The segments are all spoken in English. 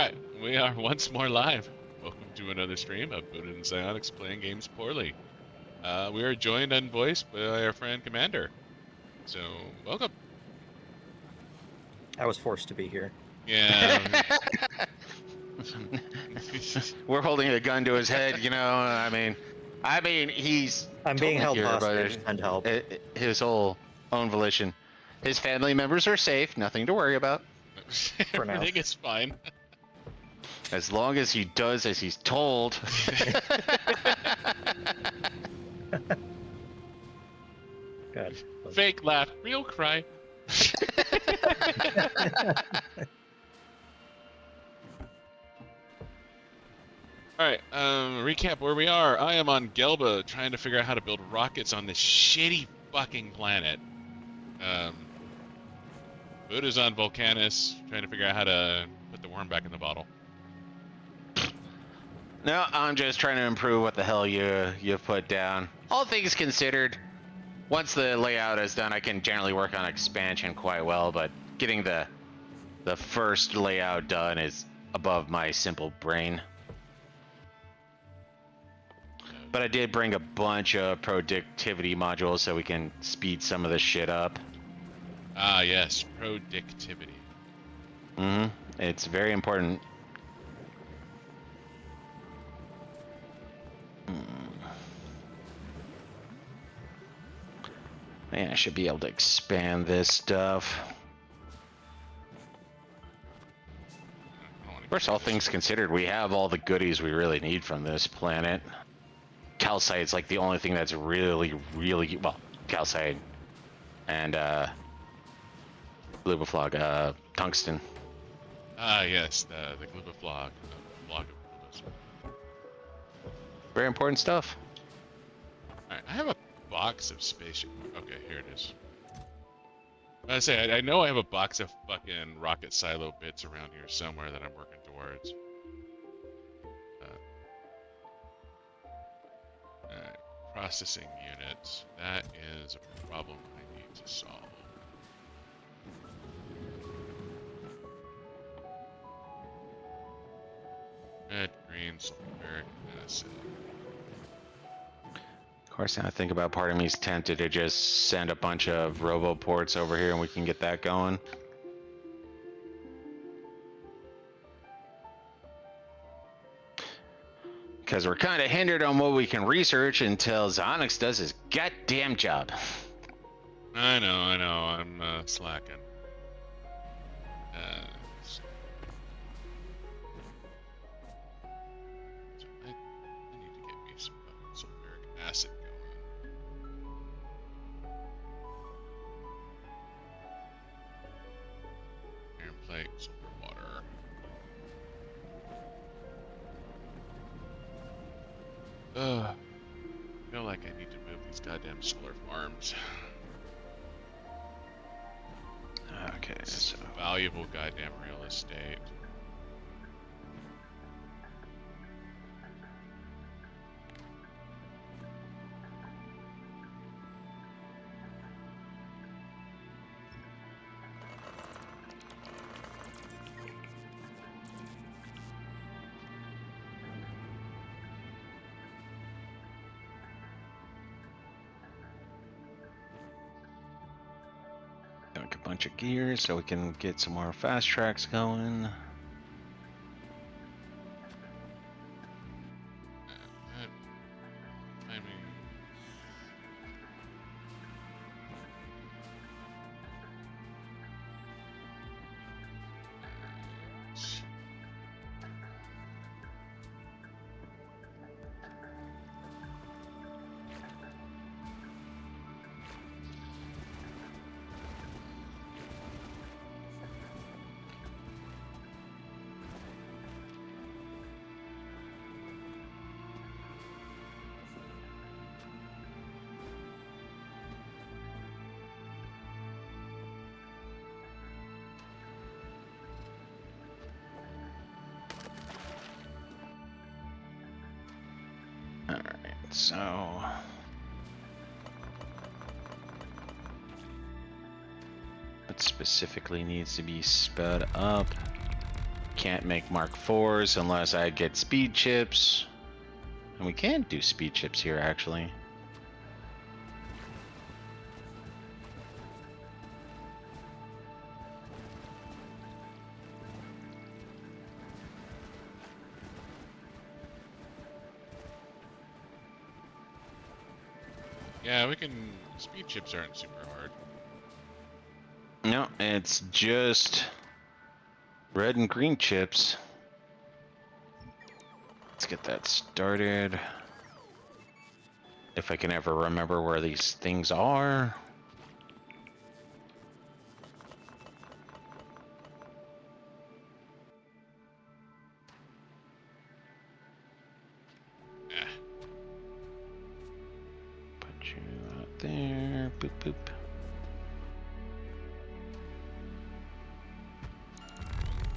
Alright, we are once more live. Welcome to another stream of Buddah and XioniX playing games poorly. We are joined on voice by our friend Commander. So, welcome. I was forced to be here. Yeah. We're holding a gun to his head, you know. I mean, he's. I'm being totally held here, hostage. Send help. His whole own volition. His family members are safe. Nothing to worry about. For now. Everything is fine. As long as he does as he's told. Good. Fake laugh, real cry. Alright, recap where we are. I am on Gelba trying to figure out how to build rockets on this shitty fucking planet. Buddha's on Volcanus trying to figure out how to put the worm back in the bottle. No, I'm just trying to improve what the hell you put down. All things considered, once the layout is done, I can generally work on expansion quite well, but getting the first layout done is above my simple brain. But I did bring a bunch of productivity modules so we can speed some of this shit up. Ah, yes, productivity. It's very important. Man, I should be able to expand this stuff. Of course, all things considered, we have all the goodies we really need from this planet. Calcite's like the only thing that's really, well, calcite and gluboflog, tungsten. Ah, yes, the gluboflog, the flog of glubos. Very important stuff. Alright, I have a box of spaceship. Okay, here it is. I say, I know I have a box of fucking rocket silo bits around here somewhere that I'm working towards. Alright, processing units. That is a problem I need to solve. Red, green, sulfuric acid. Of course, now I think about part of me's tempted to just send a bunch of roboports over here and we can get that going. Because we're kind of hindered on what we can research until XioniX does his goddamn job. I know, I'm slacking. So I need to get me some sulfuric acid going. Iron plate, sulfur water. I feel like I need to move these goddamn solar farms. Okay, It's so valuable goddamn real estate. dunk a bunch of gears so we can get some more fast tracks going. I mean, So what specifically needs to be sped up? can't make Mark 4s unless I get speed chips. And we can do speed chips here, actually. Yeah, we can. Speed chips aren't super hard. No, it's just red and green chips. Let's get that started. If I can ever remember where these things are. Yeah. Put you out there. Boop, boop.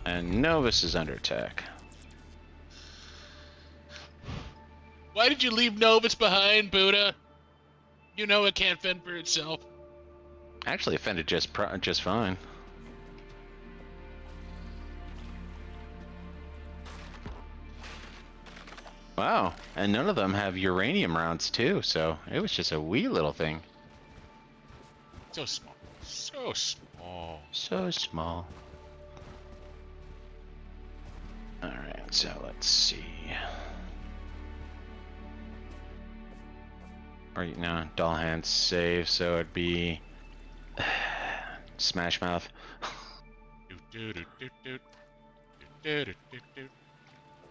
And Novus is under attack. Why did you leave Novus behind, Buddah? You know it can't fend for itself. Actually, offended just fine. Wow, and none of them have uranium rounds too, so it was just a wee little thing. So small. So small. So small. Alright, so let's see. Right now, doll hands save, so it'd be Smash Mouth.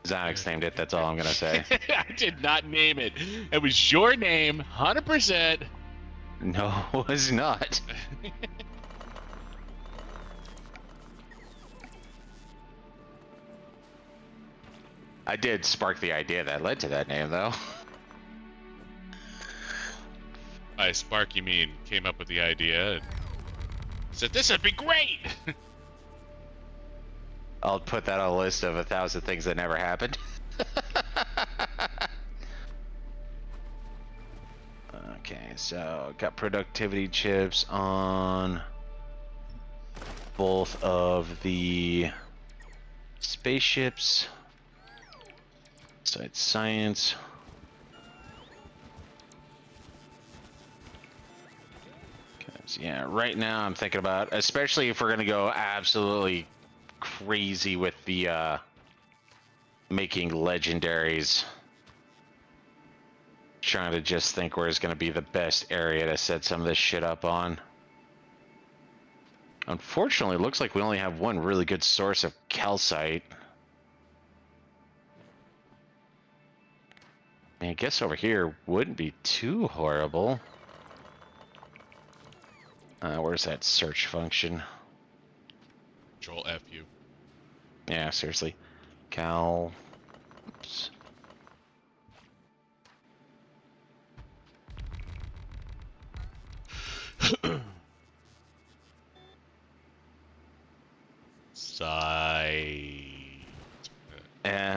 XioniX named it, that's all I'm gonna say. I did not name it. It was your name, 100%. No, it was not. I did spark the idea that led to that name, though. By spark, you mean came up with the idea and said, this would be great! I'll put that on a list of 1,000 things that never happened. Okay, so got productivity chips on both of the spaceships. So it's science. Yeah, right now I'm thinking about, especially if we're gonna go absolutely crazy with the making legendaries, trying to just think where's gonna be the best area to set some of this shit up on. Unfortunately, it looks like we only have one really good source of calcite. I guess over here wouldn't be too horrible. Where's that search function? Control F-U. Yeah, seriously. Cal... Oops.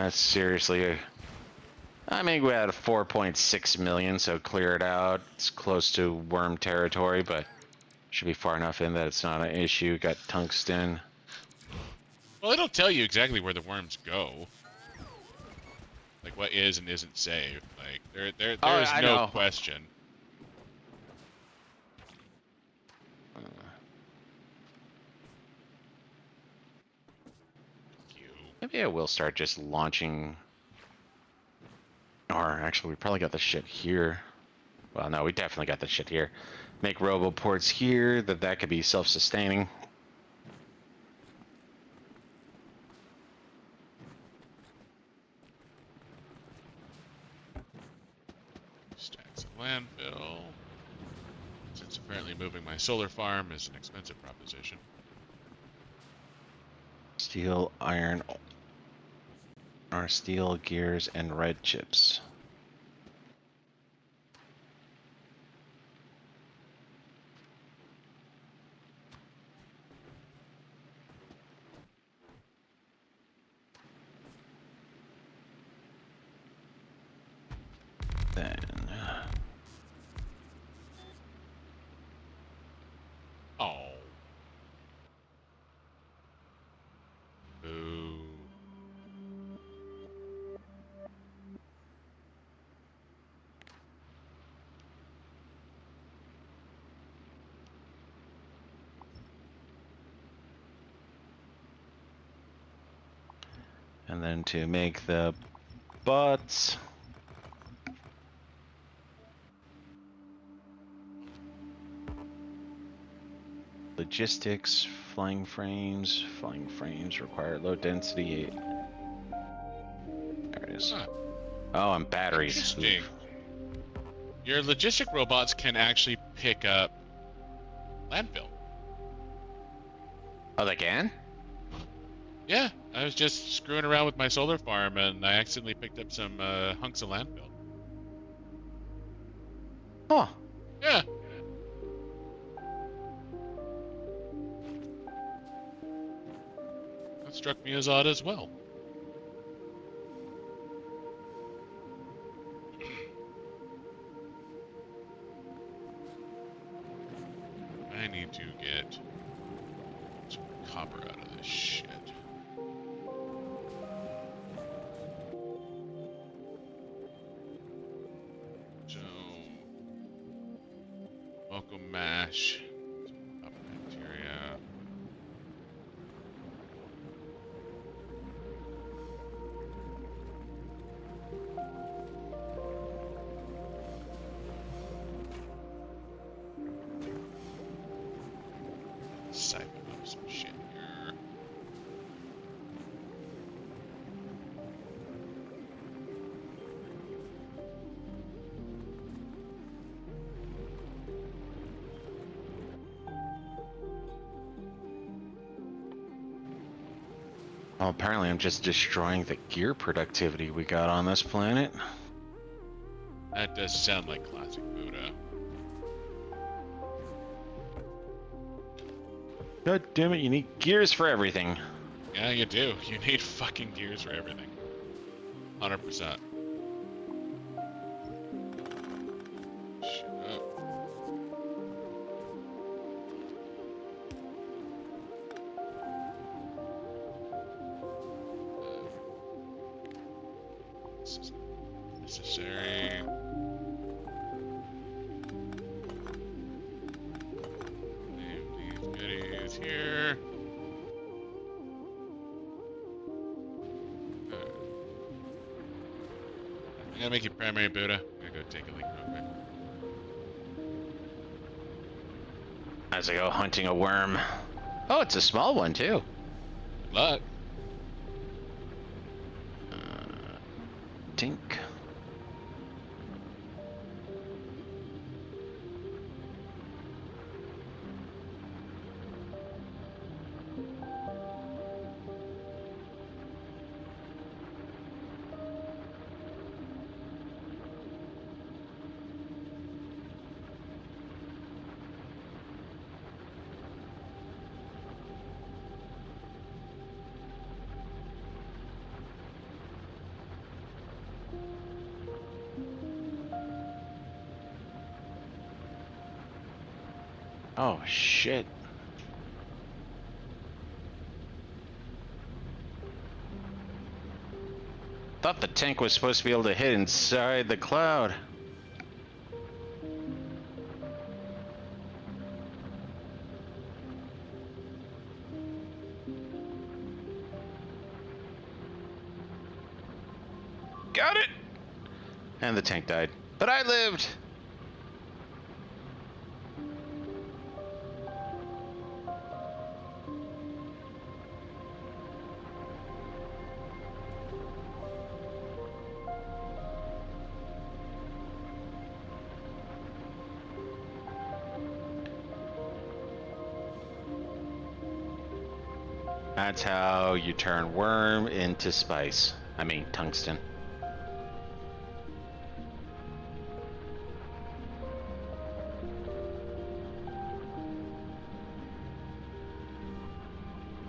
Seriously. I mean, we had 4.6 million, so clear it out. It's close to worm territory, but should be far enough in that it's not an issue. Got tungsten. Well, it'll tell you exactly where the worms go. Like what is and isn't saved. Like there is no question. Maybe I will start just launching. Or actually, we probably got the shit here. Well, no, we definitely got the shit here. Make roboports here, that could be self-sustaining. Stacks of landfill. Since apparently moving my solar farm is an expensive proposition. Steel, iron, or steel, gears, and red chips. Then... Oh. Boo. And then to make the bots. Logistics, flying frames require low density. There it is. Huh. Oh, and batteries. Interesting. Oof. Your logistic robots can actually pick up landfill. Oh, they can? Yeah, I was just screwing around with my solar farm and I accidentally picked up some hunks of landfill. Huh. Yeah. That struck me as odd as well. I need to get some copper out of this shit. So, welcome mash. Some copper bacteria. Siphon up some shit here. Well, apparently I'm just destroying the gear productivity we got on this planet. That does sound like classic Buddah. God damn it, you need gears for everything. Yeah, you do. You need fucking gears for everything. 100%. Shut up. This is necessary. Leave these goodies here. I'm gonna make you primary Buddha. I'm gonna go take a leak real quick. As I go hunting a worm. Oh, it's a small one too. Good luck. Tink. Oh shit. Thought the tank was supposed to be able to hit inside the cloud. Got it! And the tank died. But I lived! That's how you turn worm into spice. I mean, tungsten.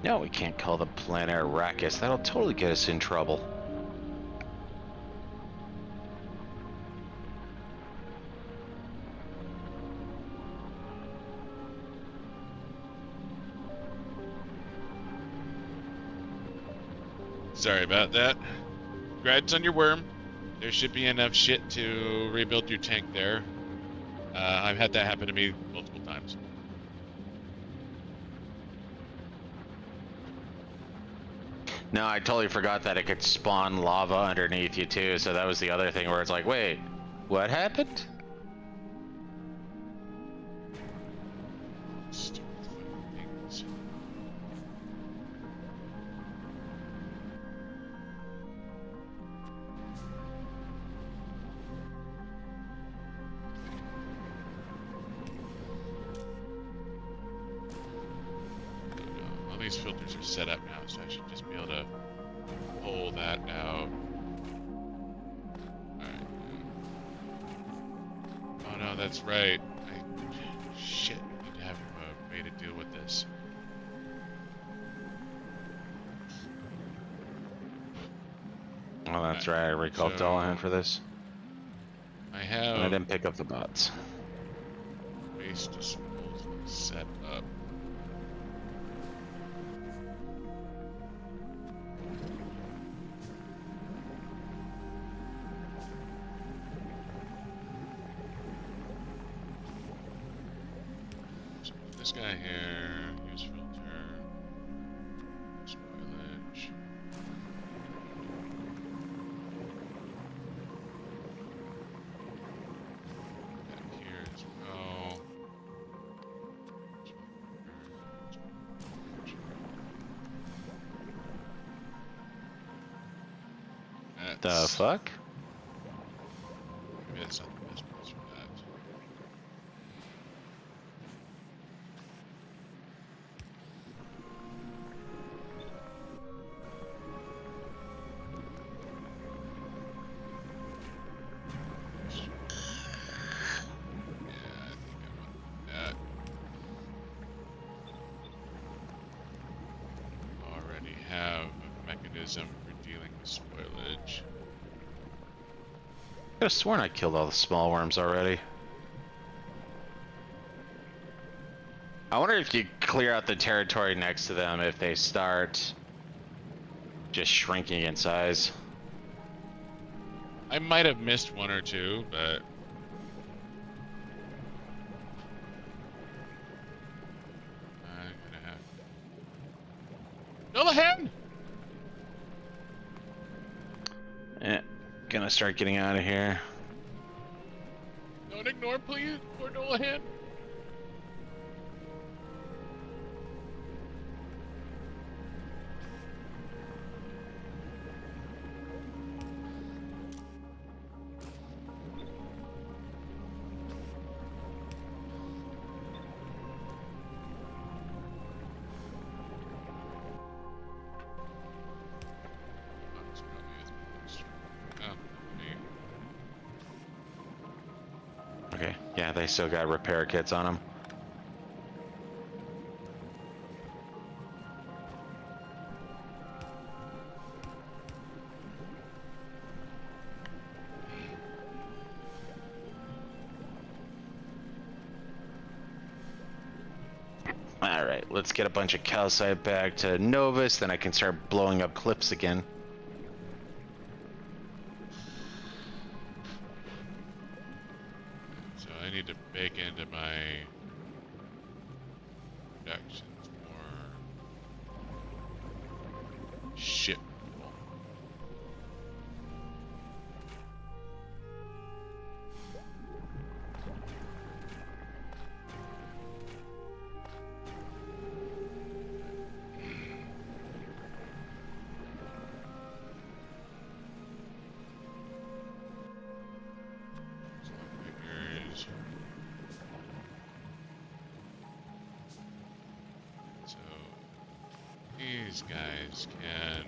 No, we can't call the planet Arrakis. That'll totally get us in trouble. Sorry about that. Congrats on your worm. There should be enough shit to rebuild your tank there. I've had that happen to me multiple times. No, I totally forgot that it could spawn lava underneath you too, so that was the other thing where it's like, wait, what happened? Stupid fucking things. No, all these filters are set up now, so I should just be able to pull that out. Alright. Oh no, that's right. Shit, I need to have a way to deal with this. Oh, that's right. I recalled So- Dullahan for this. I And have I didn't pick up the bots. base disposal set up. So this guy here, use filter, spoilage. Back here as well. The That's- fuck? Maybe that's not the best place for that. Yeah, I think I want that. Already have a mechanism for dealing with spoilage. I could have sworn I killed all the small worms already. I wonder if you clear out the territory next to them if they start just shrinking in size. I might have missed one or two, but I'm gonna have. Dullahan! Eh, gonna start getting out of here. Don't ignore, please, poor Dullahan. Box probably is most- oh, me. Okay, yeah, they still got repair kits on them. Alright, let's get a bunch of calcite back to Novus, then I can start blowing up clips again. So I need to bake into my productions more ship fuel. Figures. So these guys can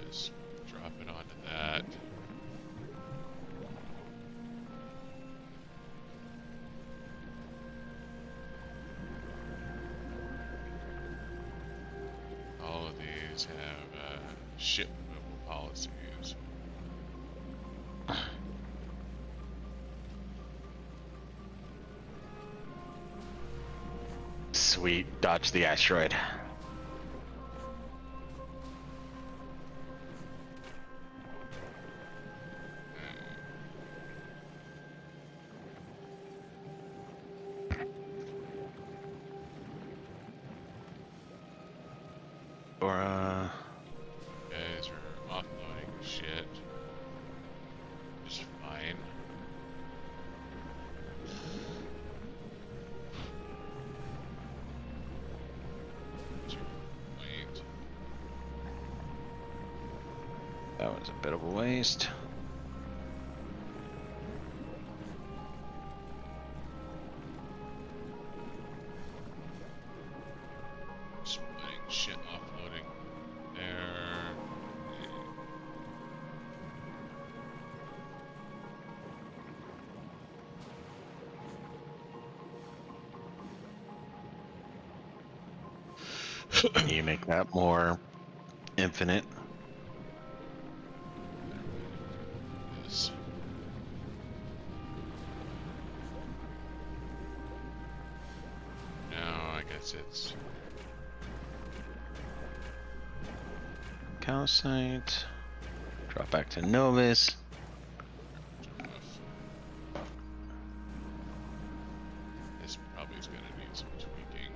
just drop it onto that. All of these have ship removal policies. Sweet, dodge the asteroid. Or Guys are offloading shit. Just fine. Wait. that was a bit of a waste. Just putting shit offloading there. You make that more infinite. Yes. Now I guess it's Calcite. Drop back to Novus. off. This probably is gonna need some tweaking.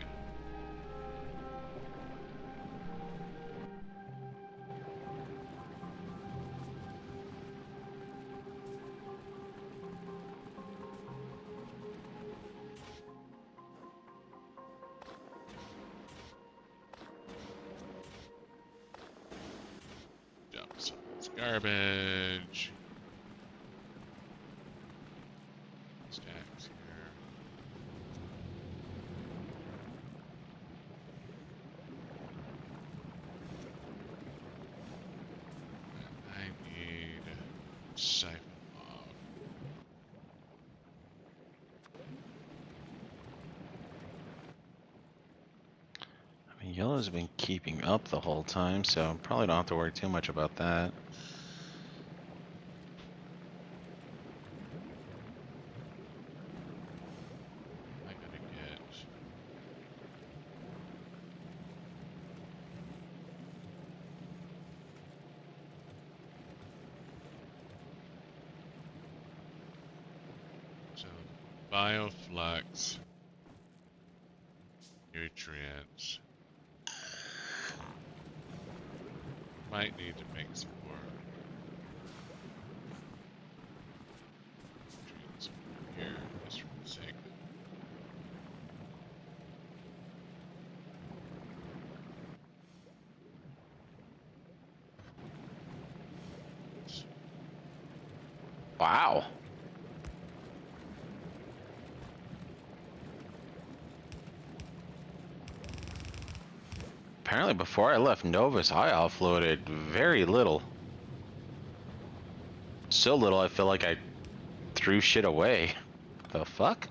Dump some of this garbage. Stacks here. I need siphon log. I mean, yellow's been keeping up the whole time, so probably don't have to worry too much about that. I gotta get. So, bioflux, nutrients. Might need to make some more nutrients here, just for the sake of. Wow. Apparently before I left Novus, I offloaded very little. So little I feel like I threw shit away. The fuck?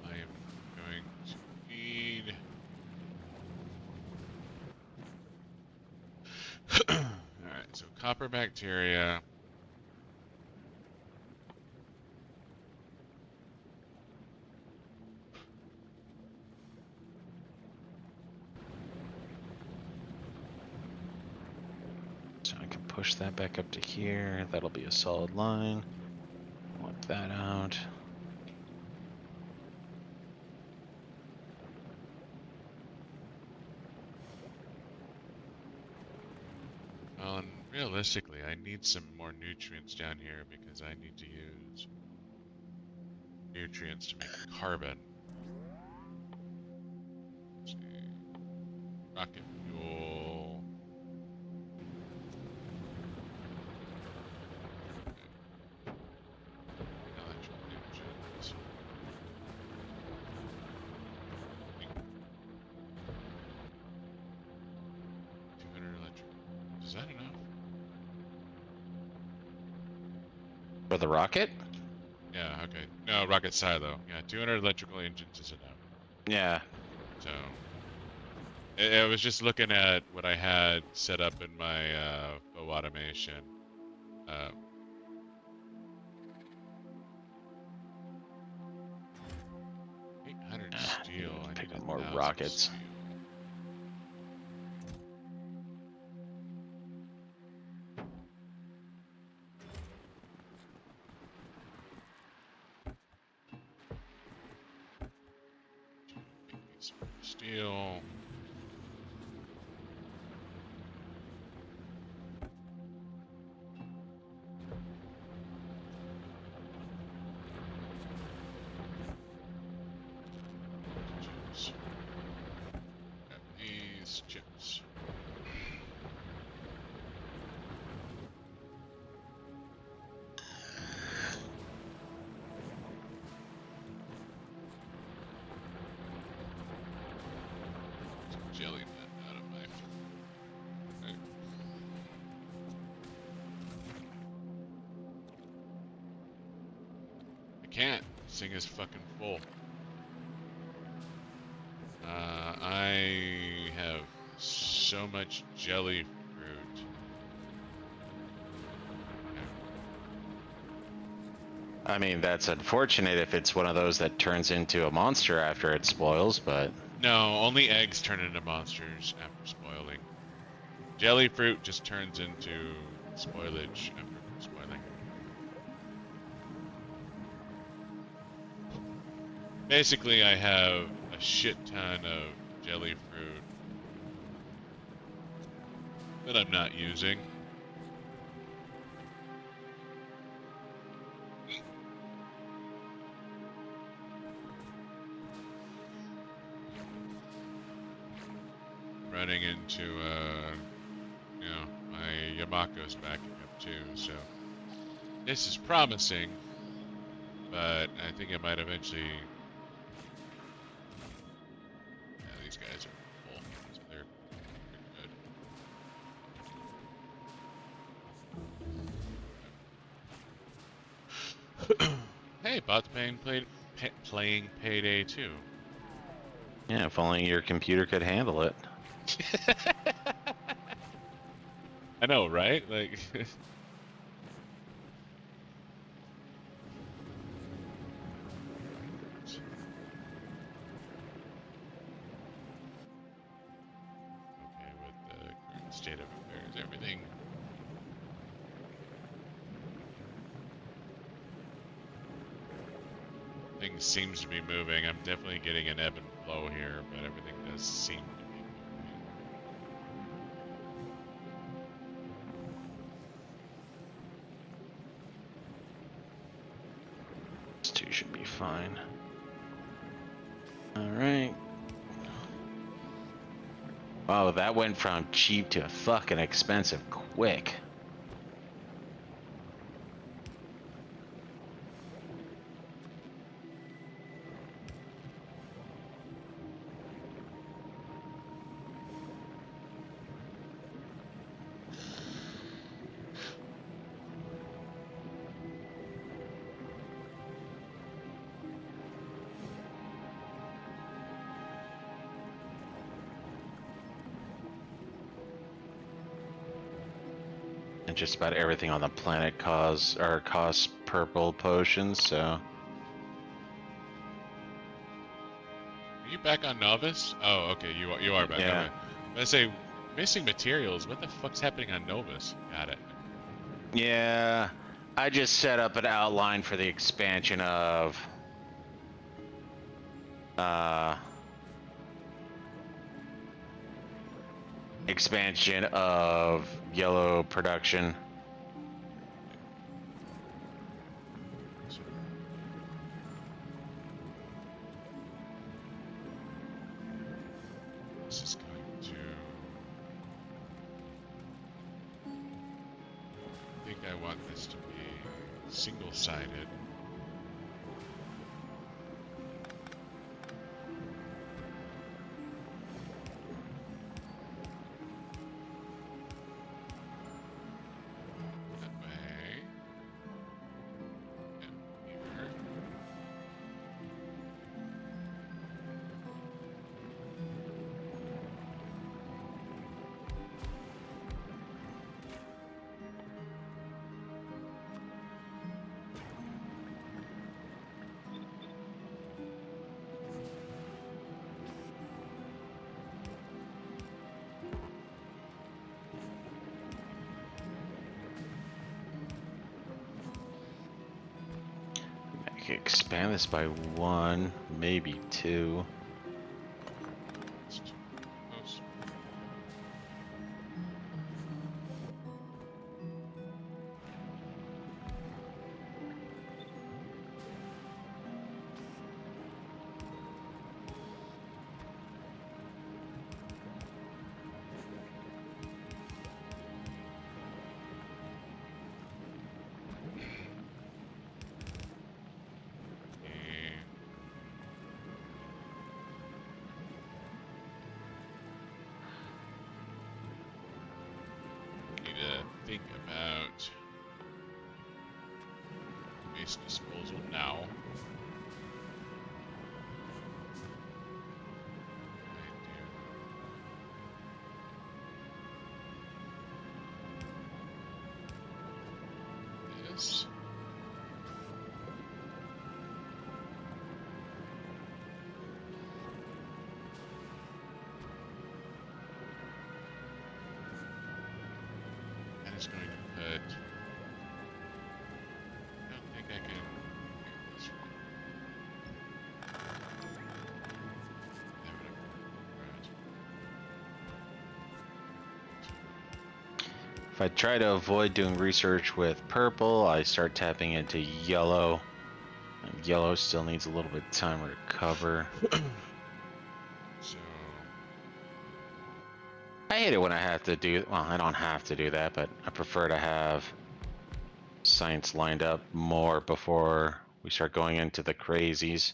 I am going to need. Alright, so copper bacteria. So I can push that back up to here. That'll be a solid line. Wipe that out. Well, and realistically, I need some more nutrients down here because I need to use nutrients to make carbon. Let's see. Rocket fuel. Electrical engines. 200 electric. Is that enough? For the rocket? Yeah, okay. No, rocket silo. Yeah, 200 electrical engines is enough. Yeah. So, I was just looking at what I had set up in my bow automation. 800 steel. I Pick need up more 1,000 rockets. steel. steel. Chips. Got these chips. Jelly nut out of my right. I can't. This thing is fucking full. I have so much jelly fruit. I mean, that's unfortunate if it's one of those that turns into a monster after it spoils, but No, only eggs turn into monsters after spoiling. Jelly fruit just turns into spoilage after spoiling. Basically, I have a shit ton of jelly fruit that I'm not using. Running into, you know, my Yamako's backing up too, so this is promising, but I think it might eventually. Yeah, these guys are full, so they're good. Hey, bot's playing Payday 2. yeah, if only your computer could handle it. I know, right? Like, okay, with the current state of affairs, everything. Things seems to be moving. I'm definitely getting an ebb and flow here, but everything does seem to be moving. These two should be fine. Alright. Wow, that went from cheap to fucking expensive quick. And just about everything on the planet costs purple potions, so Are you back on Novus? Oh, okay, you are back. Yeah. Okay. I say missing materials. What the fuck's happening on Novus? Got it. yeah, I just set up an outline for the expansion of yellow production. This is going to. I think I want this to be single-sided. That way. And here. I could expand this by one, maybe two. think about waste disposal now. I do this. And it's going to put. I don't think I can. Here, that's right. Yeah, whatever. If I try to avoid doing research with purple, I start tapping into yellow. And yellow still needs a little bit of time to recover. So, I hate it when I have to do, well, I don't have to do that, but I prefer to have science lined up more before we start going into the crazies.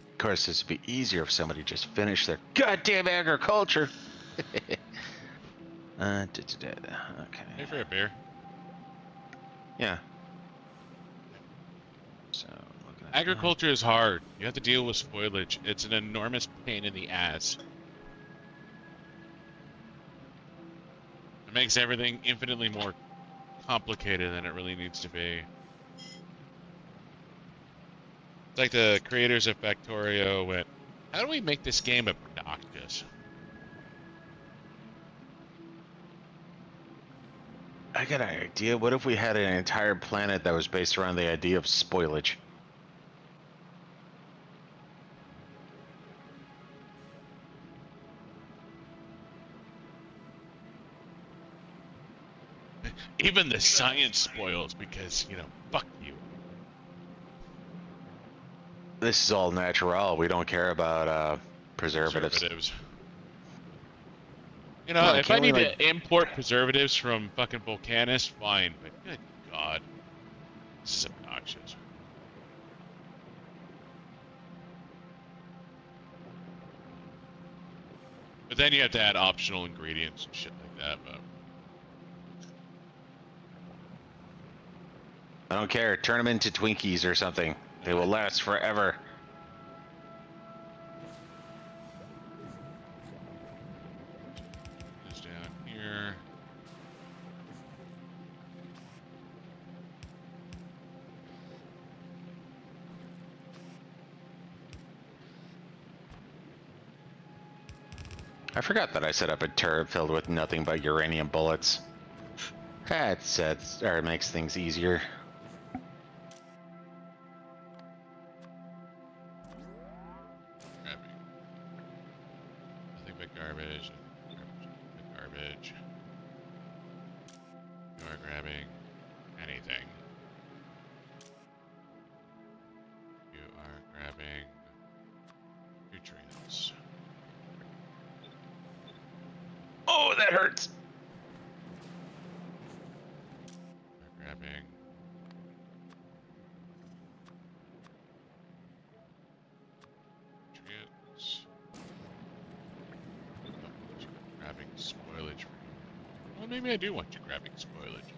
Of course, this would be easier if somebody just finished their goddamn agriculture. Okay. pay for a beer. Yeah. So, looking at that. Agriculture is hard. You have to deal with spoilage. It's an enormous pain in the ass. It makes everything infinitely more complicated than it really needs to be. It's like the creators of Factorio went, how do we make this game obnoxious? I got an idea. What if we had an entire planet that was based around the idea of spoilage? Even the science spoils because, you know, fuck you. This is all natural. We don't care about preservatives. You know, Come on, if I can't we, need like- to import preservatives from fucking Volcanus, fine, but good god. This is obnoxious. But then you have to add optional ingredients and shit like that, but... I don't care. Turn them into Twinkies or something. They will last forever. This down here. I forgot that I set up a turret filled with nothing but uranium bullets. That sets or makes things easier. Grabbing. Nothing but garbage. Garbage. You are grabbing anything. You are grabbing nutrients. Oh, that hurts. You're grabbing nutrients. Grabbing spoilage. Well, maybe I do want you grabbing spoilage.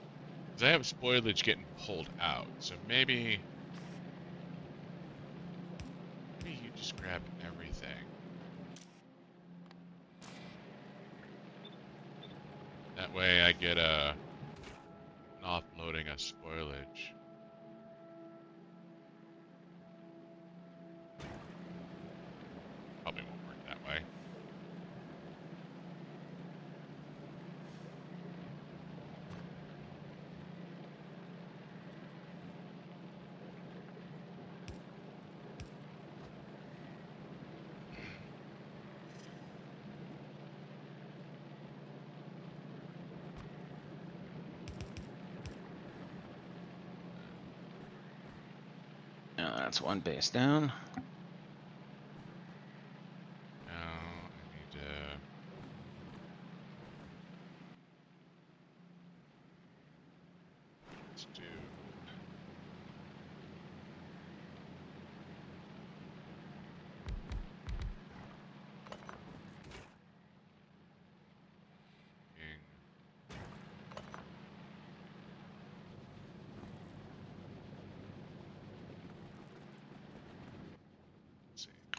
Because I have spoilage getting pulled out. So maybe you just grab everything. That way I get an offloading of spoilage. Probably won't work that way. That's one base down. Now I need to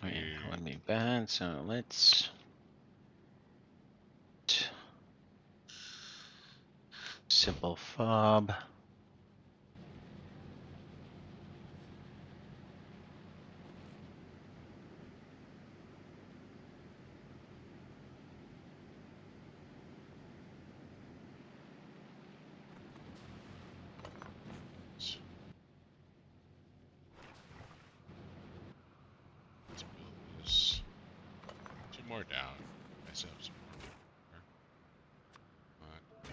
Wait, let me bad. So let's simple fob. Let's build this. 2 more down. Myself some more.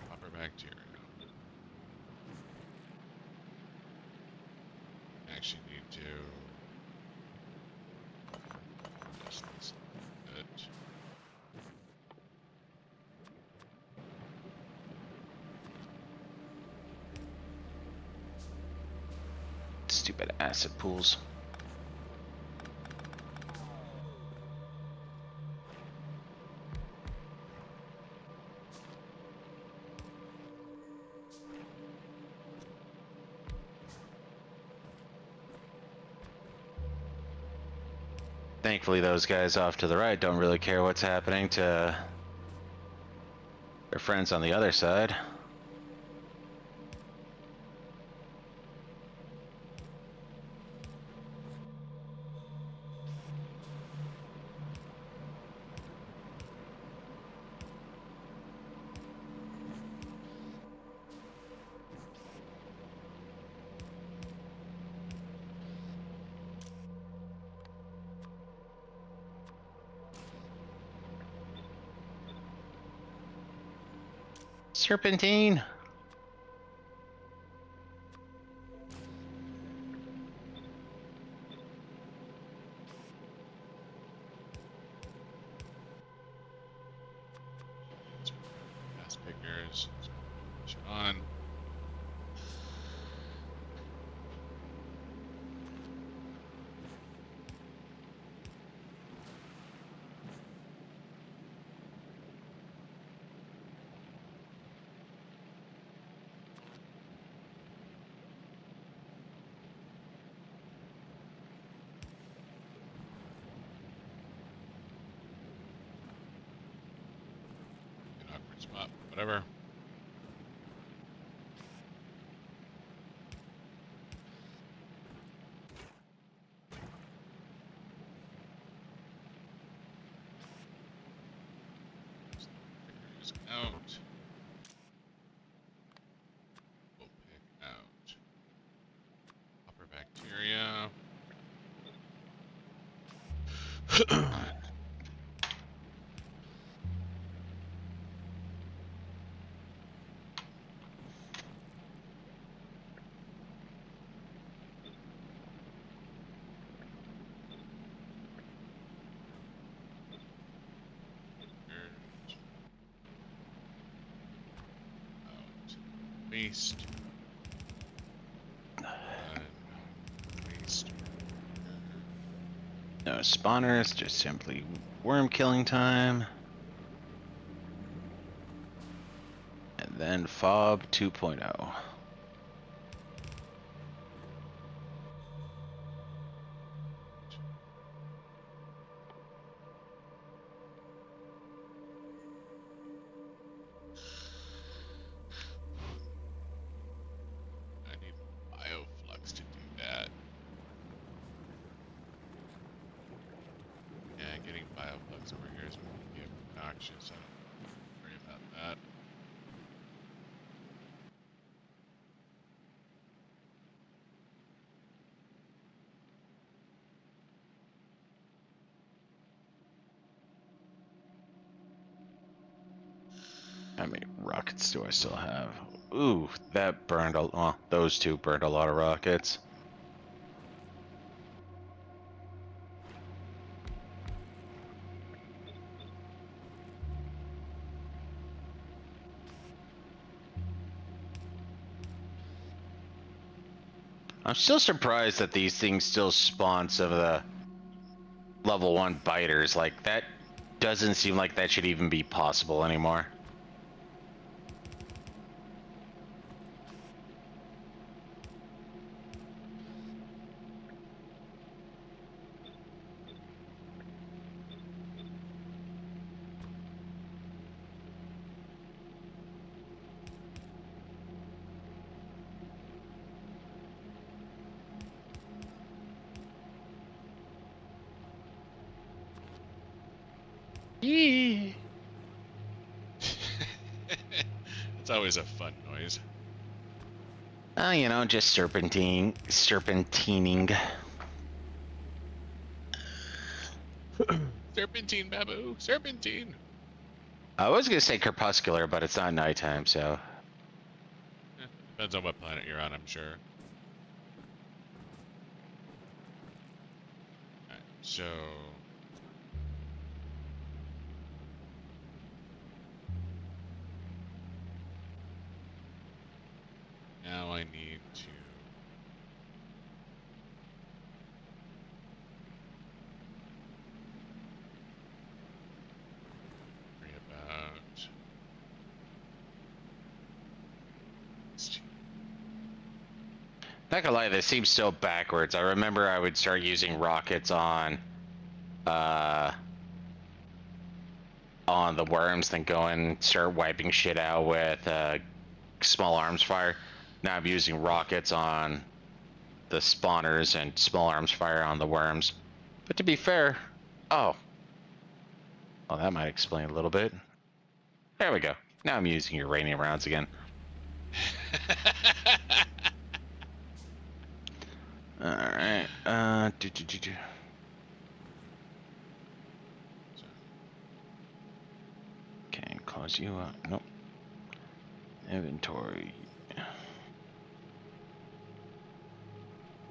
Copper bacteria. Actually need to adjust this a bit. Stupid acid pools. Thankfully, those guys off to the right don't really care what's happening to their friends on the other side. Serpentine. Fast pickers. Push it on. An awkward spot. Whatever. Pickers out. We'll pick out copper bacteria. Out. Waste. Waste. No spawners, just simply worm killing time. And then fob 2.0. I need bioflux to do that. Yeah, getting bioflux over here is going to be obnoxious. I don't worry about that. How many rockets do I still have? Ooh, that burned a well, those two burned a lot of rockets. I'm still surprised that these things still spawn some of the level 1 biters. Like, that doesn't seem like that should even be possible anymore. Yee. It's always a fun noise. You know, just serpentining. Serpentine, Babu, serpentine. I was gonna say crepuscular, but it's not nighttime, so. Depends on what planet you're on, I'm sure. Alright, so... now I need to... worry about... Not gonna lie, this seems so backwards. I remember I would start using rockets on the worms, then go and start wiping shit out with small arms fire. Now I'm using rockets on the spawners and small arms fire on the worms. But to be fair, oh, well, that might explain a little bit. There we go. Now I'm using uranium rounds again. All right. Okay, close you up. Nope. Inventory.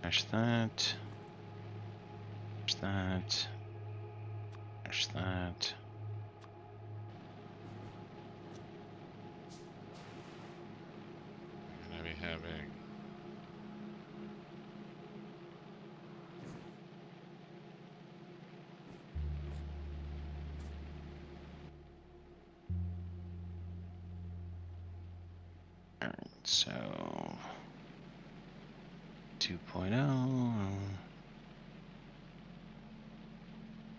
There's that. There's that. There's that. I'm gonna be having... Alright, so 2.0.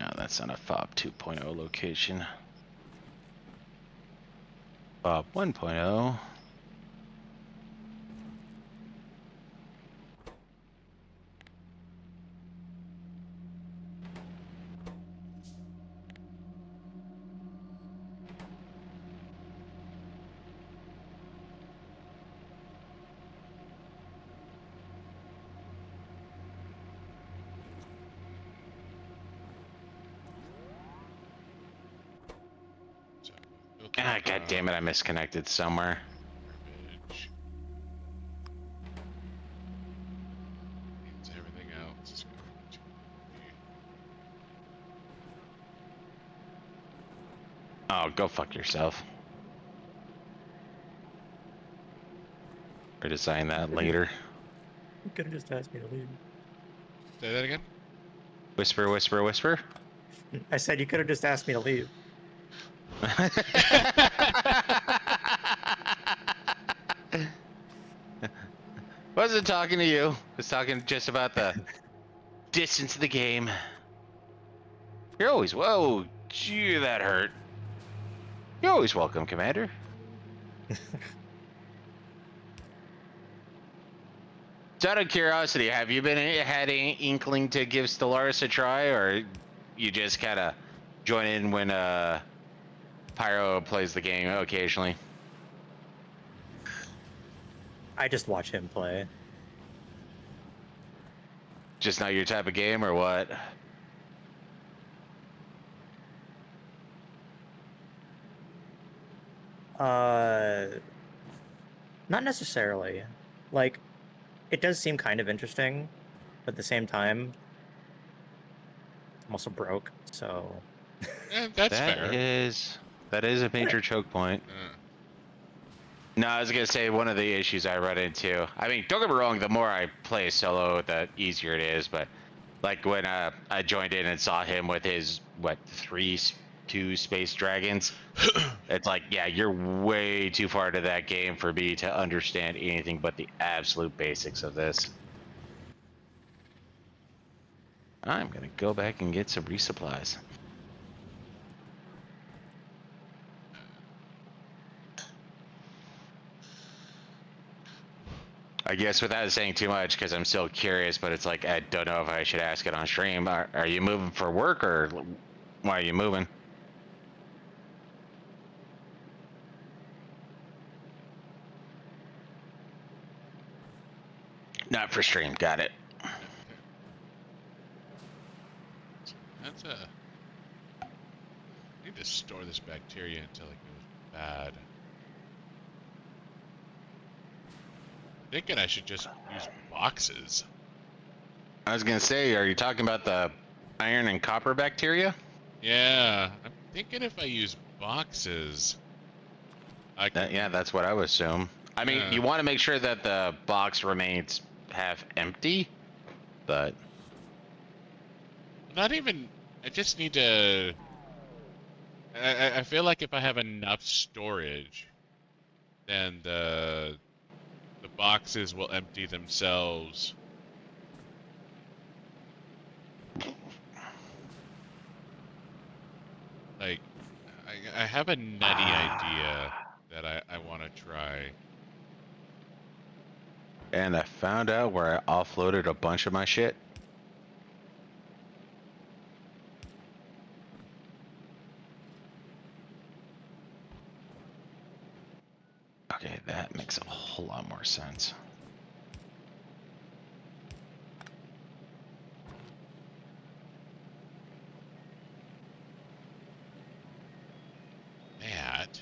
No, that's not a FOB 2.0 location. FOB 1.0. Ah, god damn it, I misconnected somewhere. Garbage. Means everything else is going to be... Oh, go fuck yourself. Redesign that later. You could have just asked me to leave. Say that again? Whisper, whisper, whisper. I said you could have just asked me to leave. Wasn't talking to you. Was talking just about the distance of the game. You're always whoa, gee, that hurt. You're always welcome, Commander. So out of curiosity, have you had any inkling to give Stellaris a try, or you just kind of join in when Pyro plays the game occasionally? I just watch him play. Just not your type of game, or what? Not necessarily. Like, it does seem kind of interesting, but at the same time, I'm also broke, so... That's fair. That is a major choke point. No, I was gonna say one of the issues I run into. I mean, don't get me wrong. The more I play solo, the easier it is. But like when I joined in and saw him with his two space dragons, it's like, yeah, you're way too far to that game for me to understand anything but the absolute basics of this. I'm gonna go back and get some resupplies. I guess without saying too much, because I'm still curious, but it's like, I don't know if I should ask it on stream. Are you moving for work, or why are you moving? Not for stream. Got it. Okay. That's a. I need to store this bacteria until it goes bad. Thinking I should just use boxes. I was gonna say, are you talking about the iron and copper bacteria? Yeah, I'm thinking if I use boxes, I can. Yeah, that's what I would assume. I mean, you want to make sure that the box remains half empty, but Not even. I just need to. I feel like if I have enough storage, then the boxes will empty themselves. Like, I have a nutty idea that I want to try. and I found out where I offloaded a bunch of my shit. Okay, that makes a whole lot more sense. That.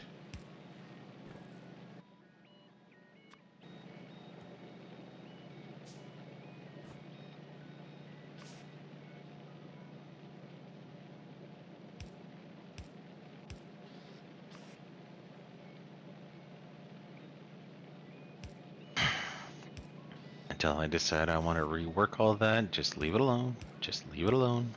Until I decide I want to rework all that, just leave it alone. Just leave it alone.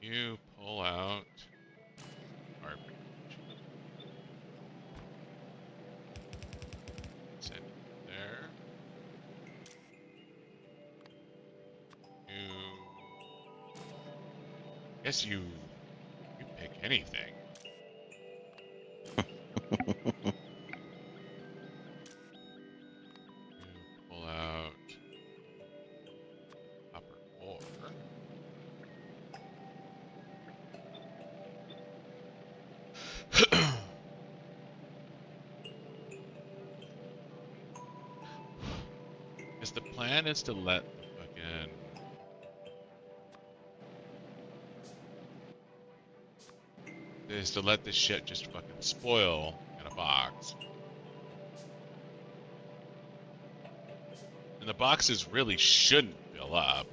You pull out garbage. Send it there. You. Guess you pick anything. You pull out copper ore. Because the plan is to let the fucking this shit just fucking spoil in a box. And the boxes really shouldn't fill up.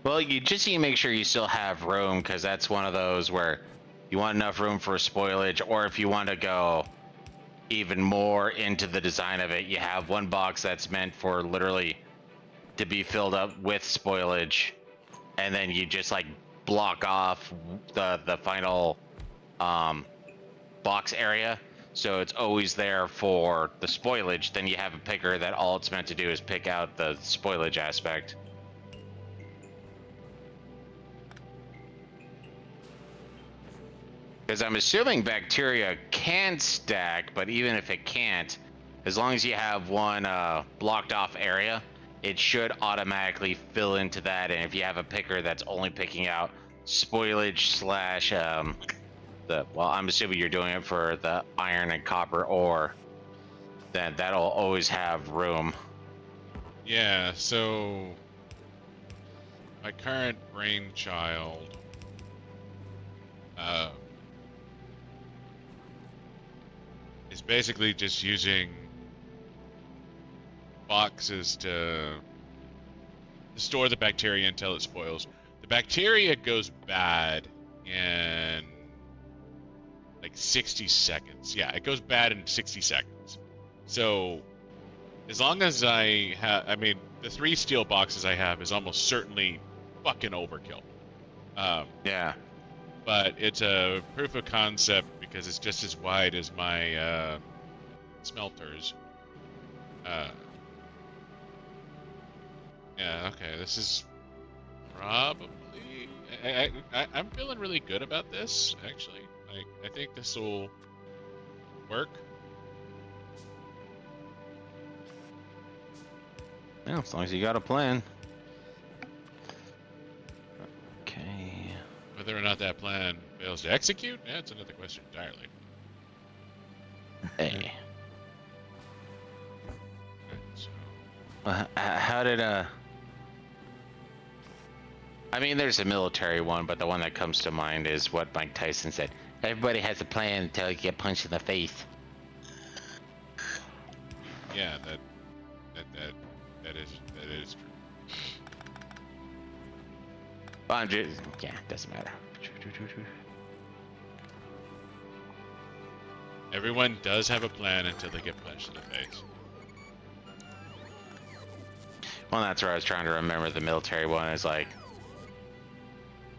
Well, you just need to make sure you still have room, because that's one of those where you want enough room for spoilage, or if you want to go even more into the design of it, you have one box that's meant for literally to be filled up with spoilage, and then you just like block off the final box area, so it's always there for the spoilage. Then you have a picker that all it's meant to do is pick out the spoilage aspect. Because I'm assuming bacteria can stack, but even if it can't, as long as you have one blocked off area, it should automatically fill into that. And if you have a picker that's only picking out spoilage slash well, I'm assuming you're doing it for the iron and copper ore, then that'll always have room. Yeah, so my current brainchild is basically just using boxes to store the bacteria until it spoils. The bacteria goes bad in like 60 seconds. Yeah, it goes bad in 60 seconds. So as long as I have, I mean, the 3 steel boxes I have is almost certainly fucking overkill. Yeah. But it's a proof of concept because it's just as wide as my smelters. Yeah, okay, this is probably... I'm feeling really good about this, actually. I think this will work. Yeah, as long as you got a plan. Okay. Whether or not that plan fails to execute, that's another question entirely. Hey. Okay, so How did I mean, there's a military one, but the one that comes to mind is what Mike Tyson said. Everybody has a plan until you get punched in the face. yeah, that is true. Well, I'm just, yeah, doesn't matter. Everyone does have a plan until they get punched in the face. Well, that's where I was trying to remember the military one is like,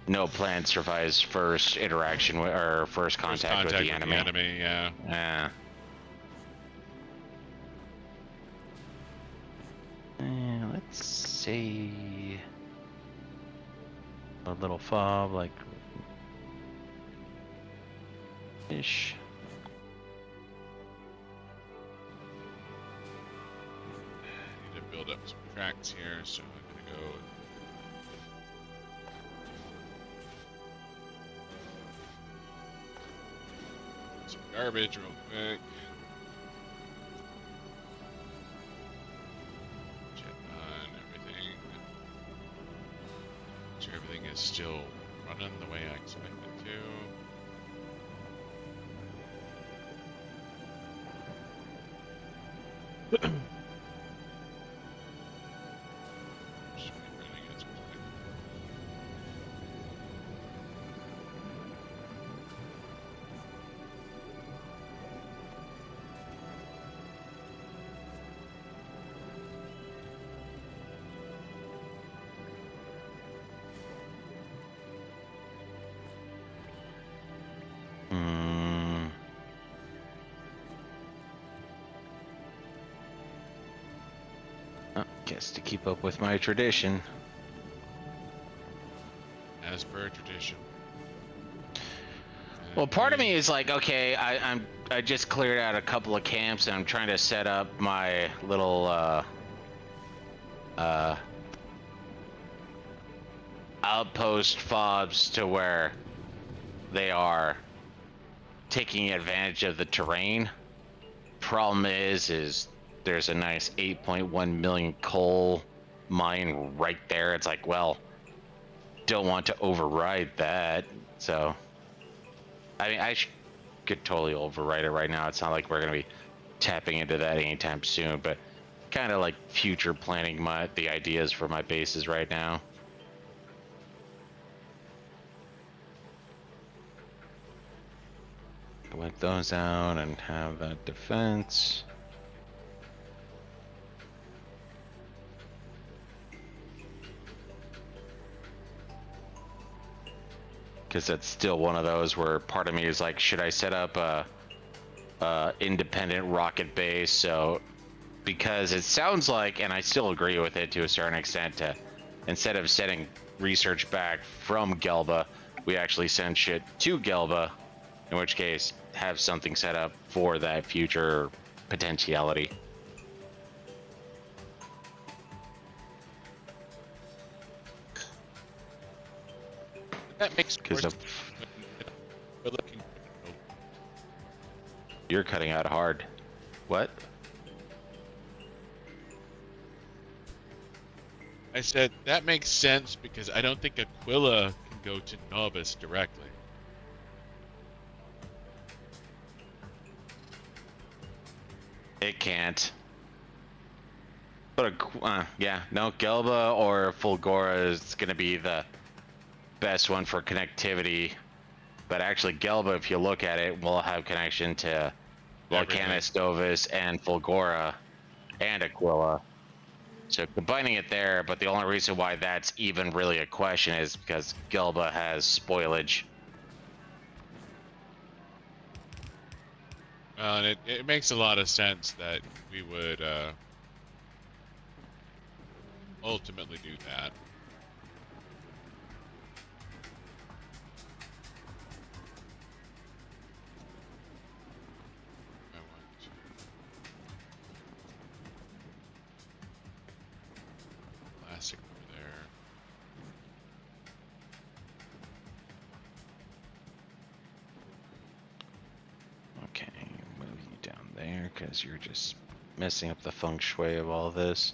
no plan survives first interaction with, or first contact with the enemy. Yeah. Yeah. Let's see. A little fob, like ish. I need to build up some tracks here, so I'm gonna go. Some garbage real quick. Check on everything. Make sure everything is still running the way I expect it to. Just running it. Hmm. Oh, guess to keep up with my tradition. As per tradition. Well, part of me is like, okay, I just cleared out a couple of camps and I'm trying to set up my little outpost fobs to where they are taking advantage of the terrain. Problem is there's a nice 8.1 million coal mine right there. It's like, well, don't want to override that. So, I mean, could totally override it right now. It's not like we're gonna be tapping into that anytime soon, but kind of like future planning the ideas for my bases right now. Wipe those out and have that defense. Because that's still one of those where part of me is like, should I set up a independent rocket base? So, because it sounds like, and I still agree with it to a certain extent, to instead of sending research back from Gelba, we actually send shit to Gelba, in which case have something set up for that future potentiality. That makes more sense. You're cutting out hard. What? I said that makes sense because I don't think Aquila can go to Novus directly. It can't. But yeah, no, Gelba or Fulgora is going to be the best one for connectivity. But actually, Gelba, if you look at it, will have connection to Volcanus, Novus, and Fulgora, and Aquila. So combining it there, but the only reason why that's even really a question is because Gelba has spoilage. Well, and it makes a lot of sense that we would ultimately do that. I want classic over there. because you're just messing up the feng shui of all this.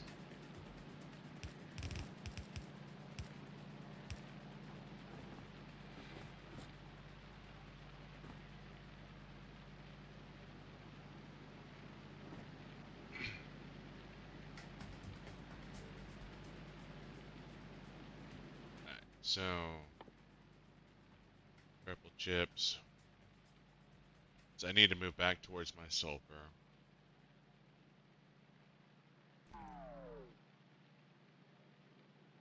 So, purple chips. So I need to move back towards my sulfur.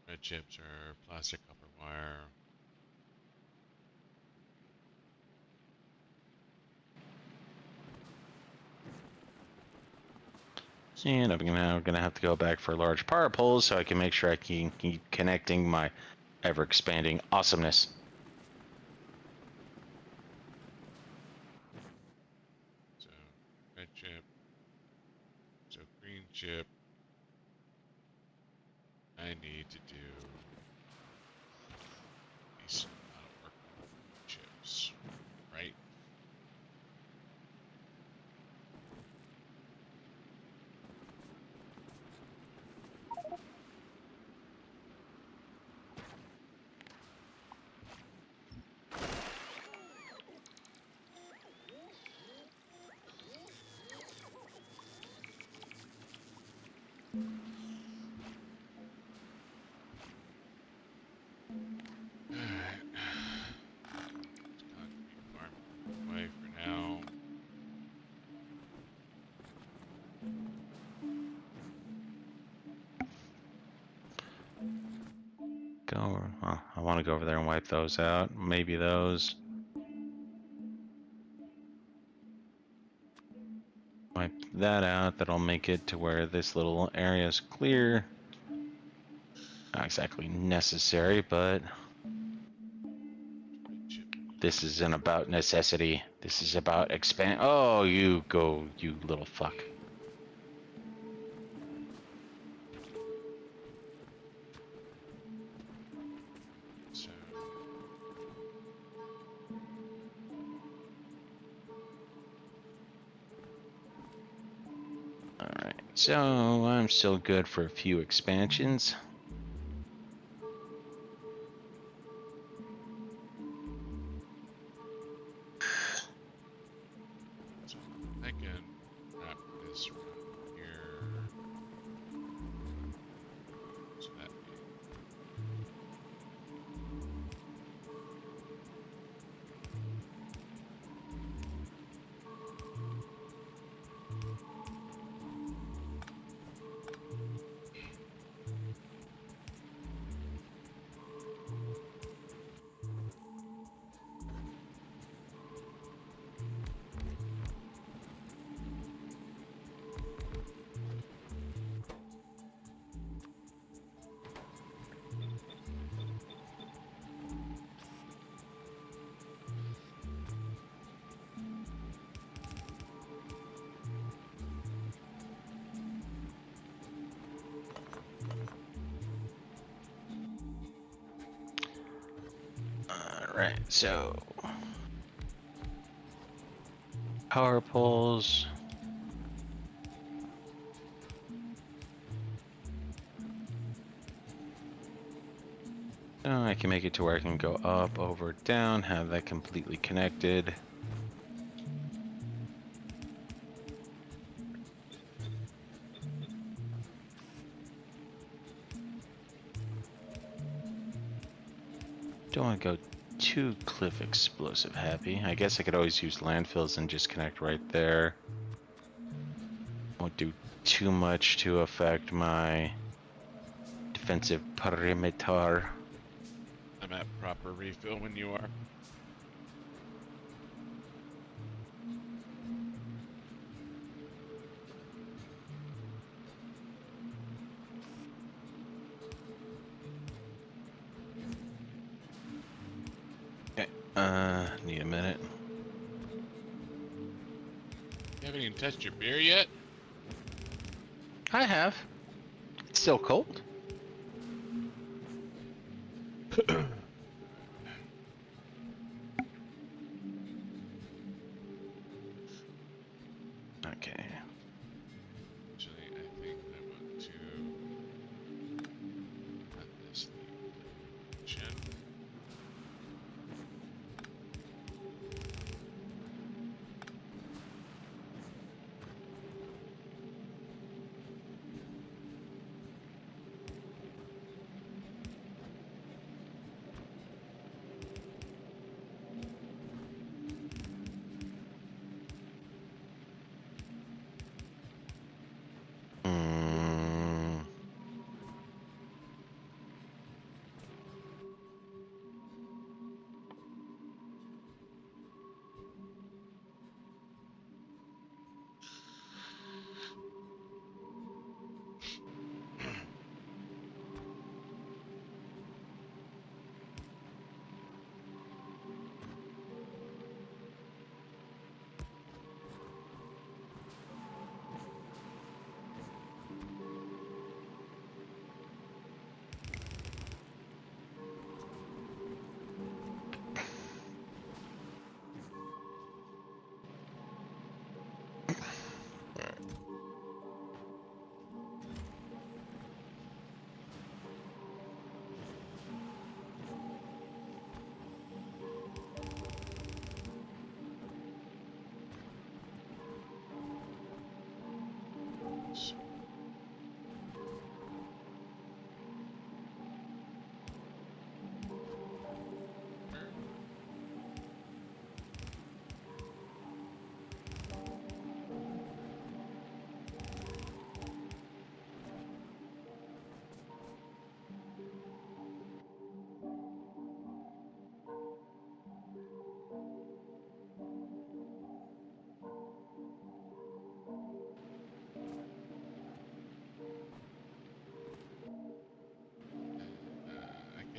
Red chips are plastic copper wire. And I'm gonna have to go back for large power poles so I can make sure I can keep connecting my ever-expanding awesomeness. So, red chip. So, green chip. I need to do a decent amount of work on chips, right? Alright. Concrete farm away for now. I want to go over there and wipe those out. Maybe those. Wipe that out. That'll make it to where this little area is clear. Not exactly necessary, but Red chip. this isn't about necessity. This is about expand. Oh, you go, you little fuck. So, Alright, so I'm still good for a few expansions. so I can wrap this around here. So that Alright, so power poles. Oh, I can make it to where I can go up, over, down, have that completely connected. Don't want to go too cliff explosive happy. I guess I could always use landfills and just connect right there. Won't do too much to affect my defensive perimeter. I'm at proper refill when you are. Okay, need a minute. You haven't even touched your beer yet? I have. It's still cold. Okay.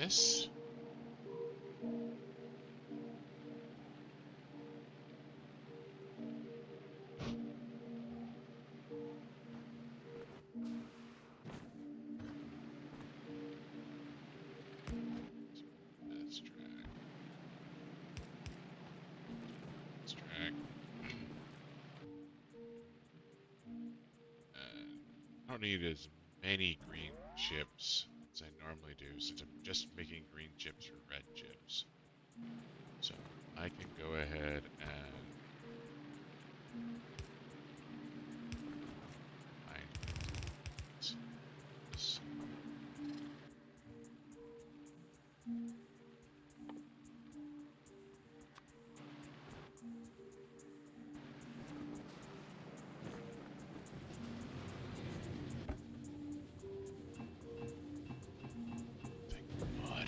this. Let's drag. Let's drag. I don't need as many green chips as I normally do, since I'm just making green chips for red chips. So I can go ahead and find this. Thank God.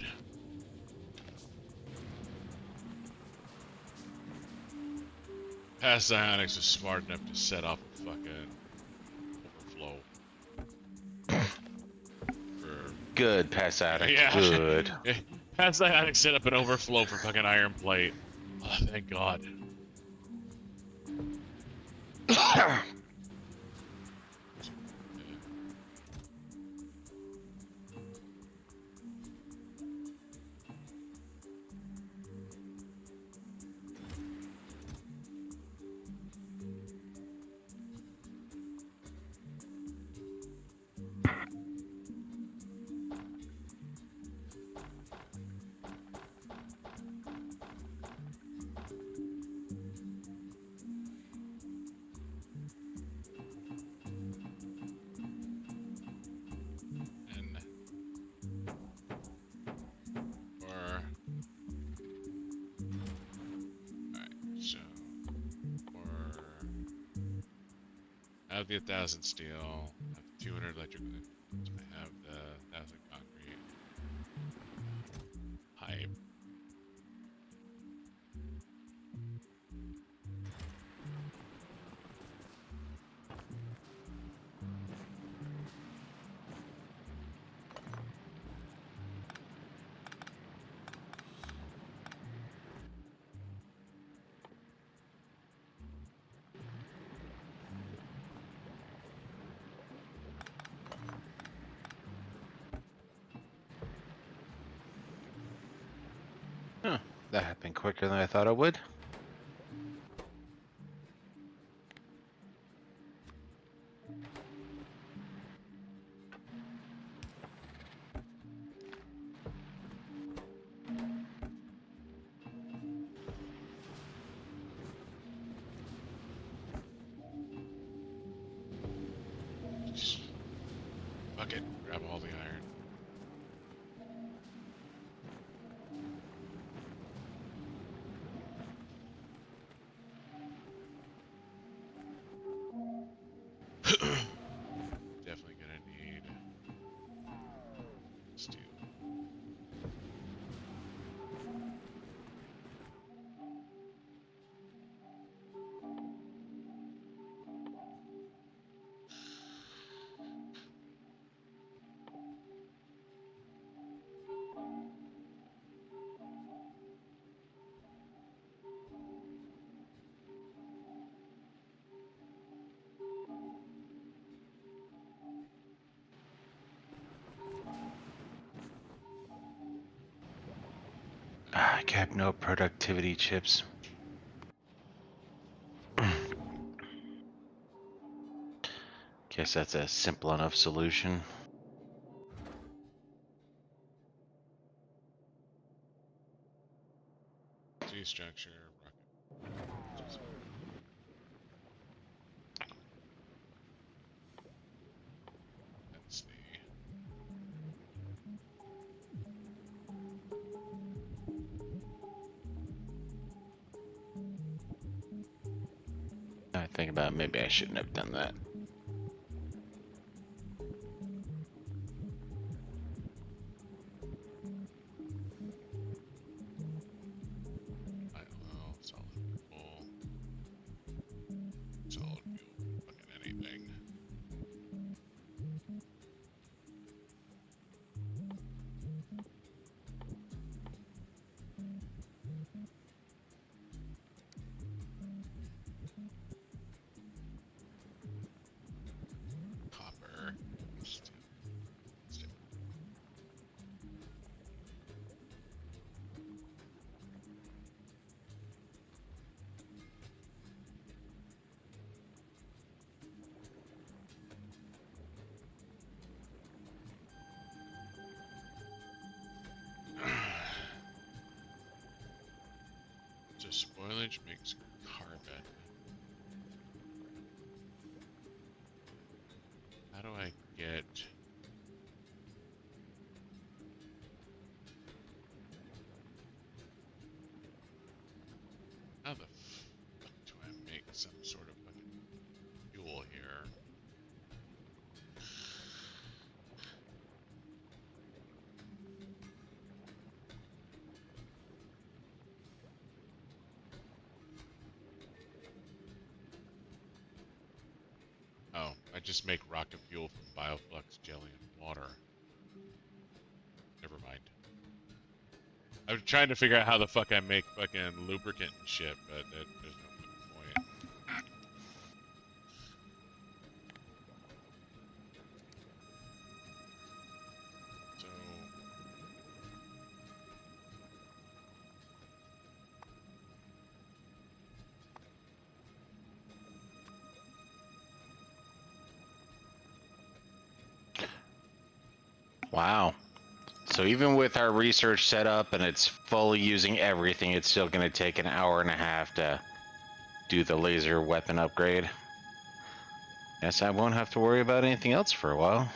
Past XioniX is smart enough to set up a fucking overflow. For, Good, pass addict. yeah. Good. Past XioniX set up an overflow for fucking iron plate. Oh, thank God. And alright, so I have the 1,000 steel, I have 200 electrical, I have the 1,000 concrete pipe. Huh, that happened quicker than I thought it would. Just fuck it, grab all the iron. Definitely gonna need steel. Ah, I kept no productivity chips. Guess that's a simple enough solution. G structure, rocket. That's the I think about maybe I shouldn't have done that. well, solid fuel, solid fuel, fucking anything. which makes carbon. How do I get... How the fuck do I make some sort of fucking fuel here? Oh, I just make rocket fuel from bioflux, jelly, and water. Never mind. I was trying to figure out how the fuck I make fucking lubricant and shit, but there's no fucking point. So... Wow. So even with our research set up and it's fully using everything, it's still going to take an hour and a half to do the laser weapon upgrade. Guess I won't have to worry about anything else for a while.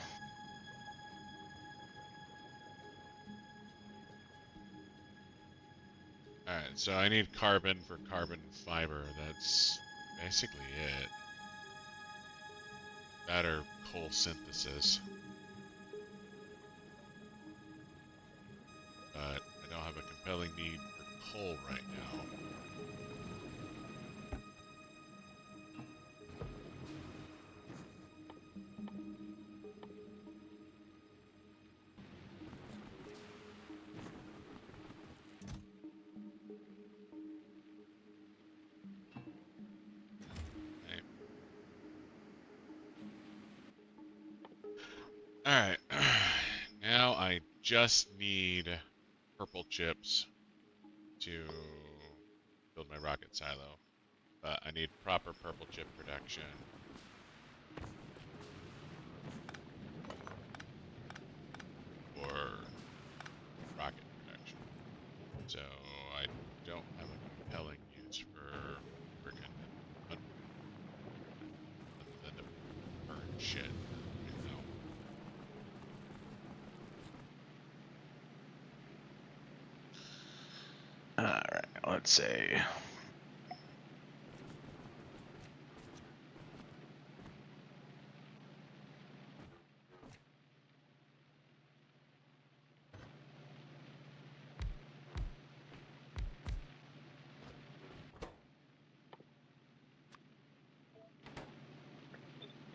Alright, so I need carbon for carbon fiber. That's basically it. That or coal synthesis. But I don't have a compelling need for coal right now. Alright, now I just need purple chips to build my rocket silo. But I need proper purple chip production. For rocket production. So I don't have a compelling use for freaking other than to burn shit. Alright, let's see.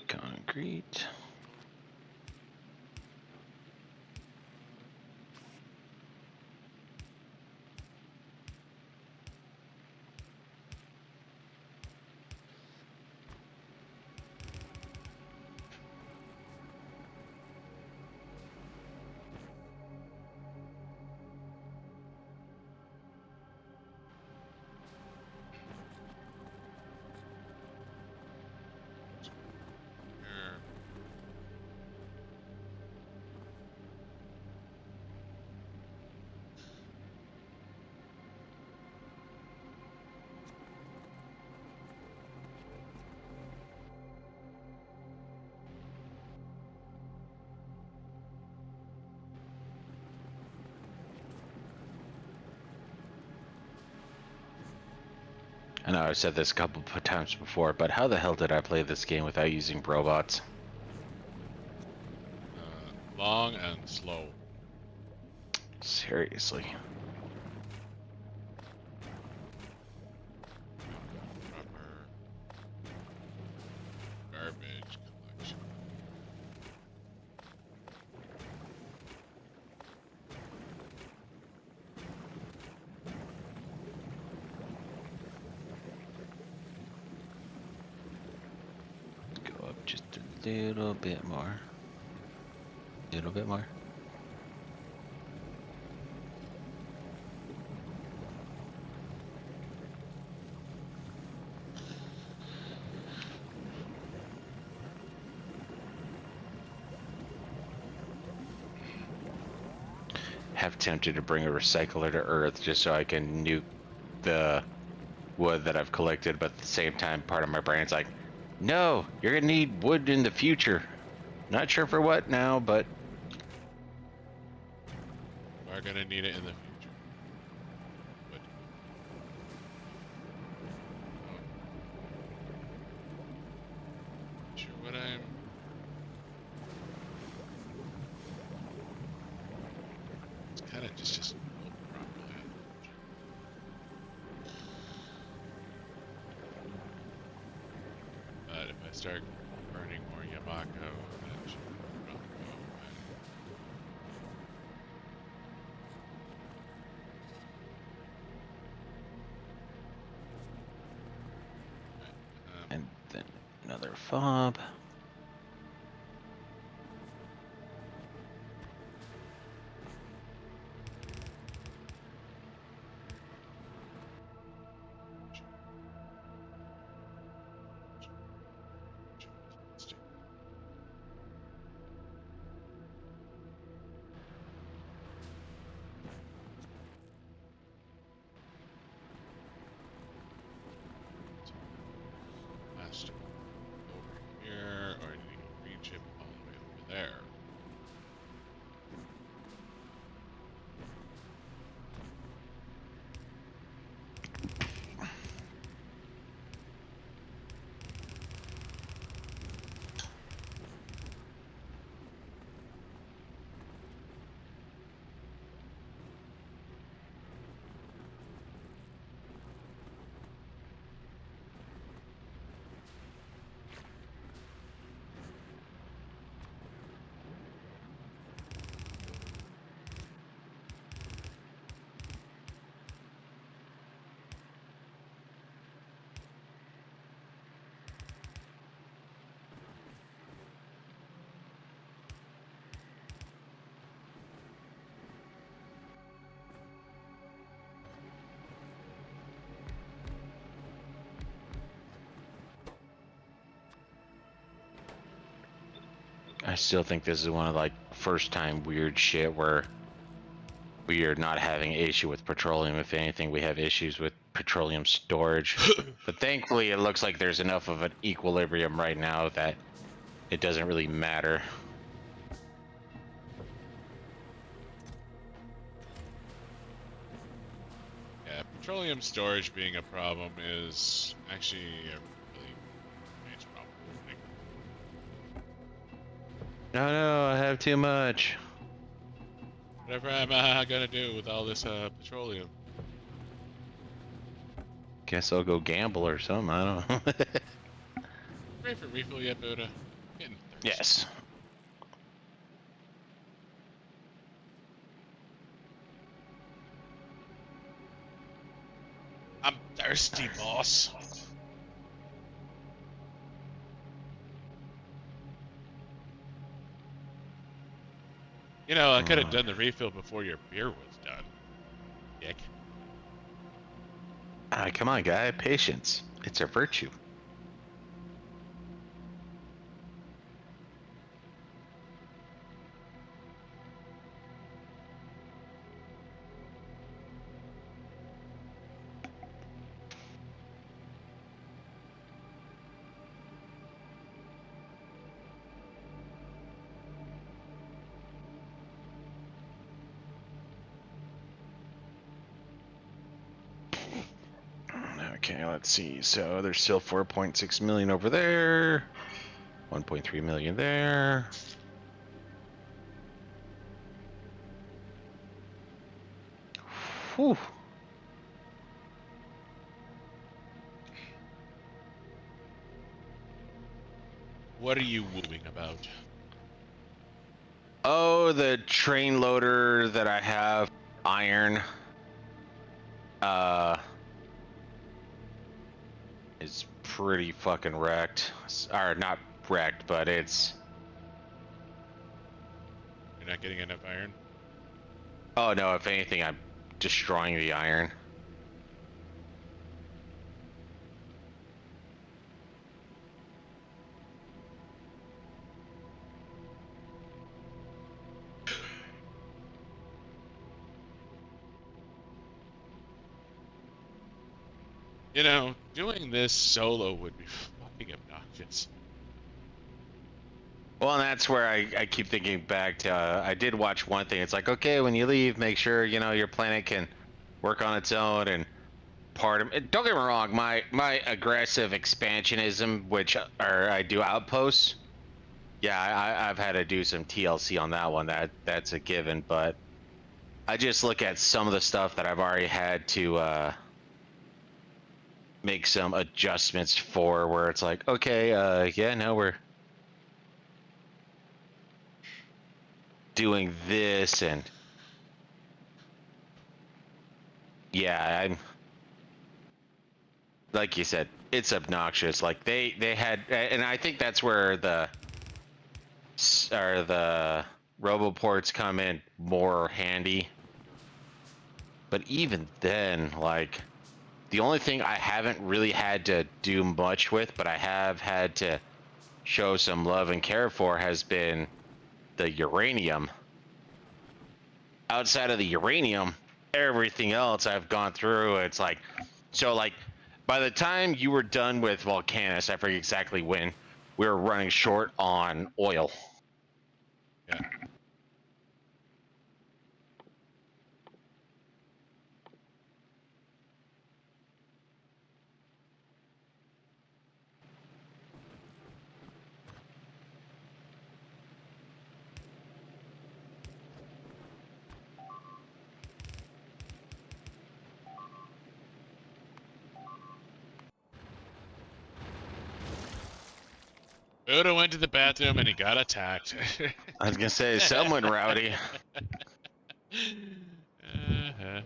Concrete. I know I've said this a couple of times before, but how the hell did I play this game without using robots? Long and slow. Seriously. Proper garbage collection. Go up just a little bit more. A little bit more. Have tempted to bring a recycler to Earth just so I can nuke the wood that I've collected, but at the same time, part of my brain's like, no, you're gonna need wood in the future. Not sure for what now, but We are gonna need it in the future. But sure what I'm. It's kind of just built properly. But if I start burning more Yamako, that should probably go away. and then another fob. Last over here, or I need to reach it all the way over there. I still think this is one of like first time weird shit where we are not having issue with petroleum. If anything, we have issues with petroleum storage. But thankfully, it looks like there's enough of an equilibrium right now that it doesn't really matter. Yeah, petroleum storage being a problem is actually a really nice problem. Like, No, I have too much. whatever I'm gonna do with all this petroleum. Guess I'll go gamble or something. I don't know. Ready for refill yet, Buddah? Getting thirsty. Yes. I'm thirsty, boss. You know, I could have done the refill before your beer was done. Dick. Come on, guy. Patience. It's a virtue. Okay, let's see. So there's still 4.6 million over there. 1.3 million there. Whew. What are you wooing about? Oh, the train loader that I have, iron, is pretty fucking wrecked. Or not wrecked, but it's... You're not getting enough iron? Oh no, if anything, I'm destroying the iron. You know, doing this solo would be fucking obnoxious. Well, and that's where I keep thinking back to. I did watch one thing. It's like, okay, when you leave, make sure your planet can work on its own. And part of it, don't get me wrong, my aggressive expansionism, which I do outposts. Yeah, I've had to do some TLC on that one. That's a given. But I just look at some of the stuff that I've already had to make some adjustments for, where it's like, okay, yeah, no, we're doing this, and yeah, I'm like you said, it's obnoxious. Like they had, and I think that's where the roboports come in more handy. But even then, like, the only thing I haven't really had to do much with, but I have had to show some love and care for, has been the uranium. Outside of the uranium, everything else I've gone through, it's like, so like, by the time you were done with Volcanus, I forget exactly when, we were running short on oil. Yeah. Buddah went to the bathroom and he got attacked. I was gonna say, someone rowdy. Uh-huh.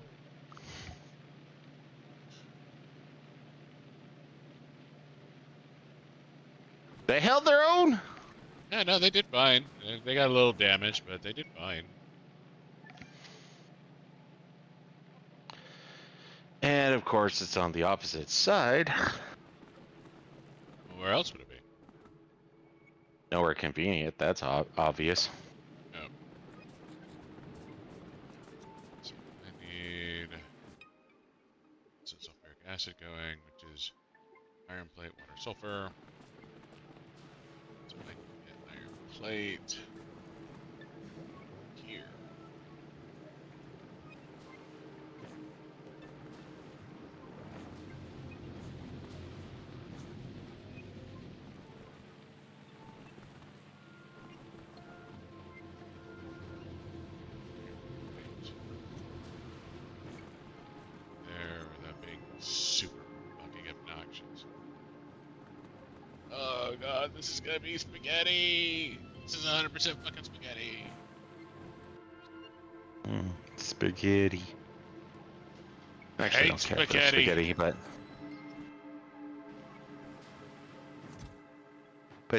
They held their own. Yeah, no, they did fine. They got a little damage, but they did fine. And of course, it's on the opposite side. Where else would it be? Nowhere convenient, that's obvious. Oh. So I need some sulfuric acid going, which is iron plate, water, sulfur. So I can get iron plate here. There, without being super fucking obnoxious. Oh god, this is gonna be spaghetti! This is 100% fucking spaghetti! Spaghetti. Actually, I don't care for spaghetti, but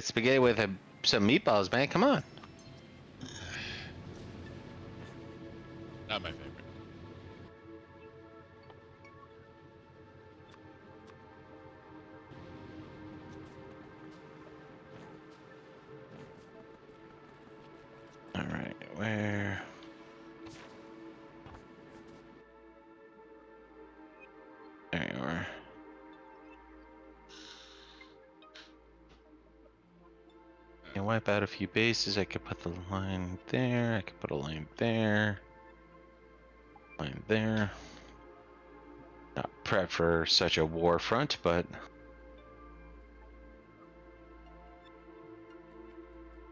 spaghetti with some meatballs, man. Come on. Not my favorite. All right, where? There you are. Can wipe out a few bases. I could put the line there. I could put a line there. Line there. Not prep for such a war front, but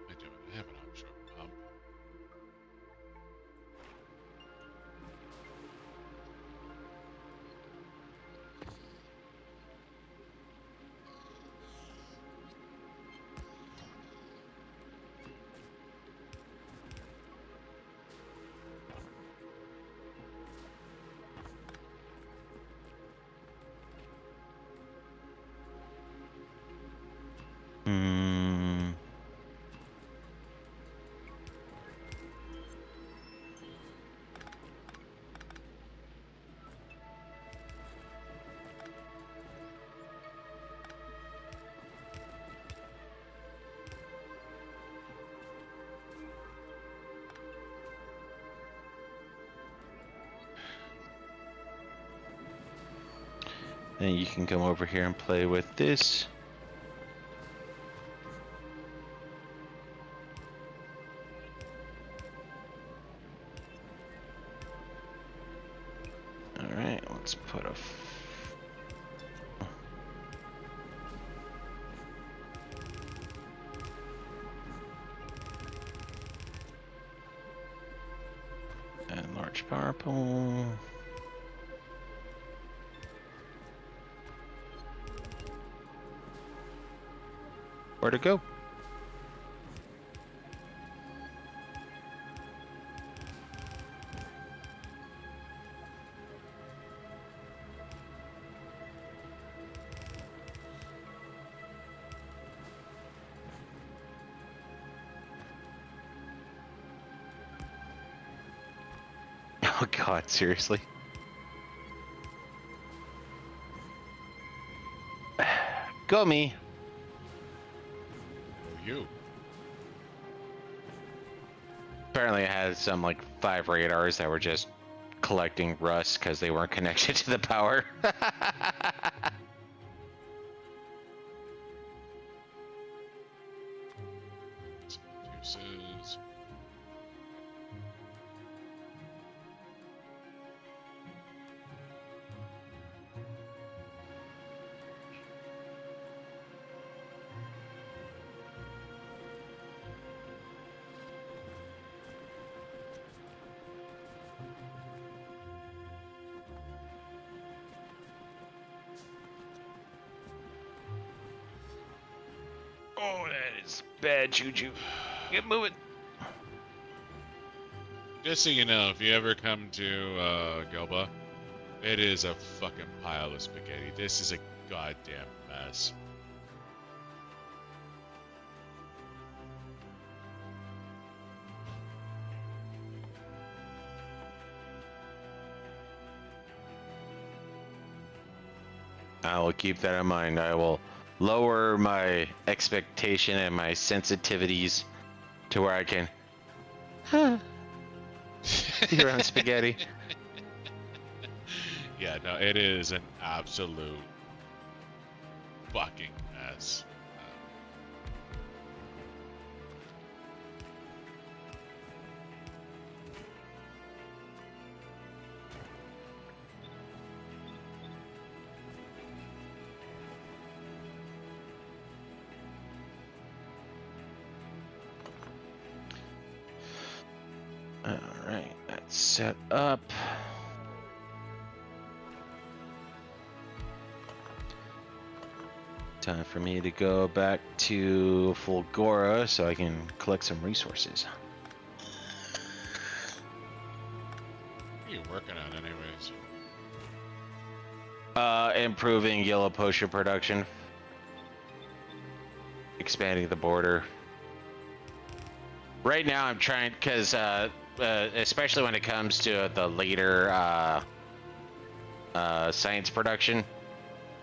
I don't have an offshore pump. Then you can come over here and play with this. Alright, let's put a... and large power pole. Where to go? Oh god, seriously? Go me. You. Apparently I had some like 5 radars that were just collecting rust because they weren't connected to the power. Deuces. Oh, that is bad juju. Get moving. Just so you know, if you ever come to Gelba, it is a fucking pile of spaghetti. This is a goddamn mess. I will keep that in mind. I will lower my expectation and my sensitivities to where I can be around spaghetti. Yeah, no, it is an absolute fucking mess. Alright, that's set up. Time for me to go back to Fulgora so I can collect some resources. What are you working on anyways? Improving yellow potion production. Expanding the border. Right now I'm trying, because especially when it comes to the later science production,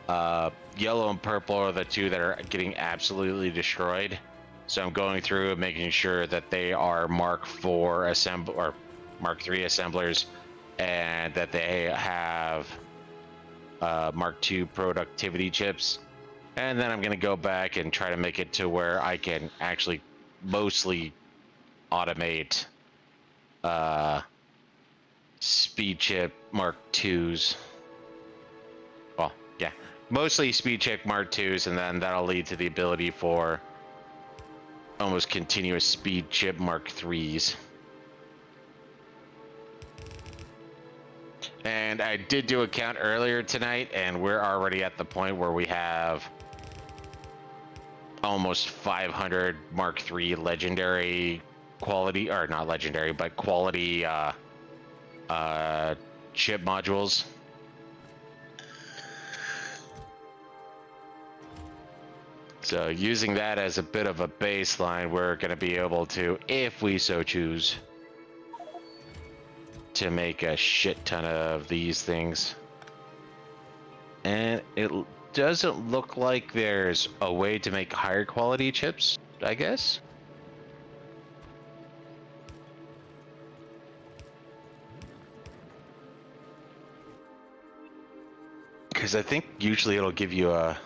yellow and purple are the two that are getting absolutely destroyed. So I'm going through and making sure that they are Mark IV or Mark III assemblers, and that they have Mark II productivity chips. And then I'm going to go back and try to make it to where I can actually mostly automate speed chip Mark IIs. Well, yeah, mostly speed chip Mark IIs, and then that'll lead to the ability for almost continuous speed chip Mark IIIs. And I did do a count earlier tonight, and we're already at the point where we have almost 500 Mark III legendary quality, or not legendary, but quality chip modules. So using that as a bit of a baseline, we're going to be able to, if we so choose, to make a shit ton of these things. And it doesn't look like there's a way to make higher quality chips, I guess. Because I think usually it'll give you a...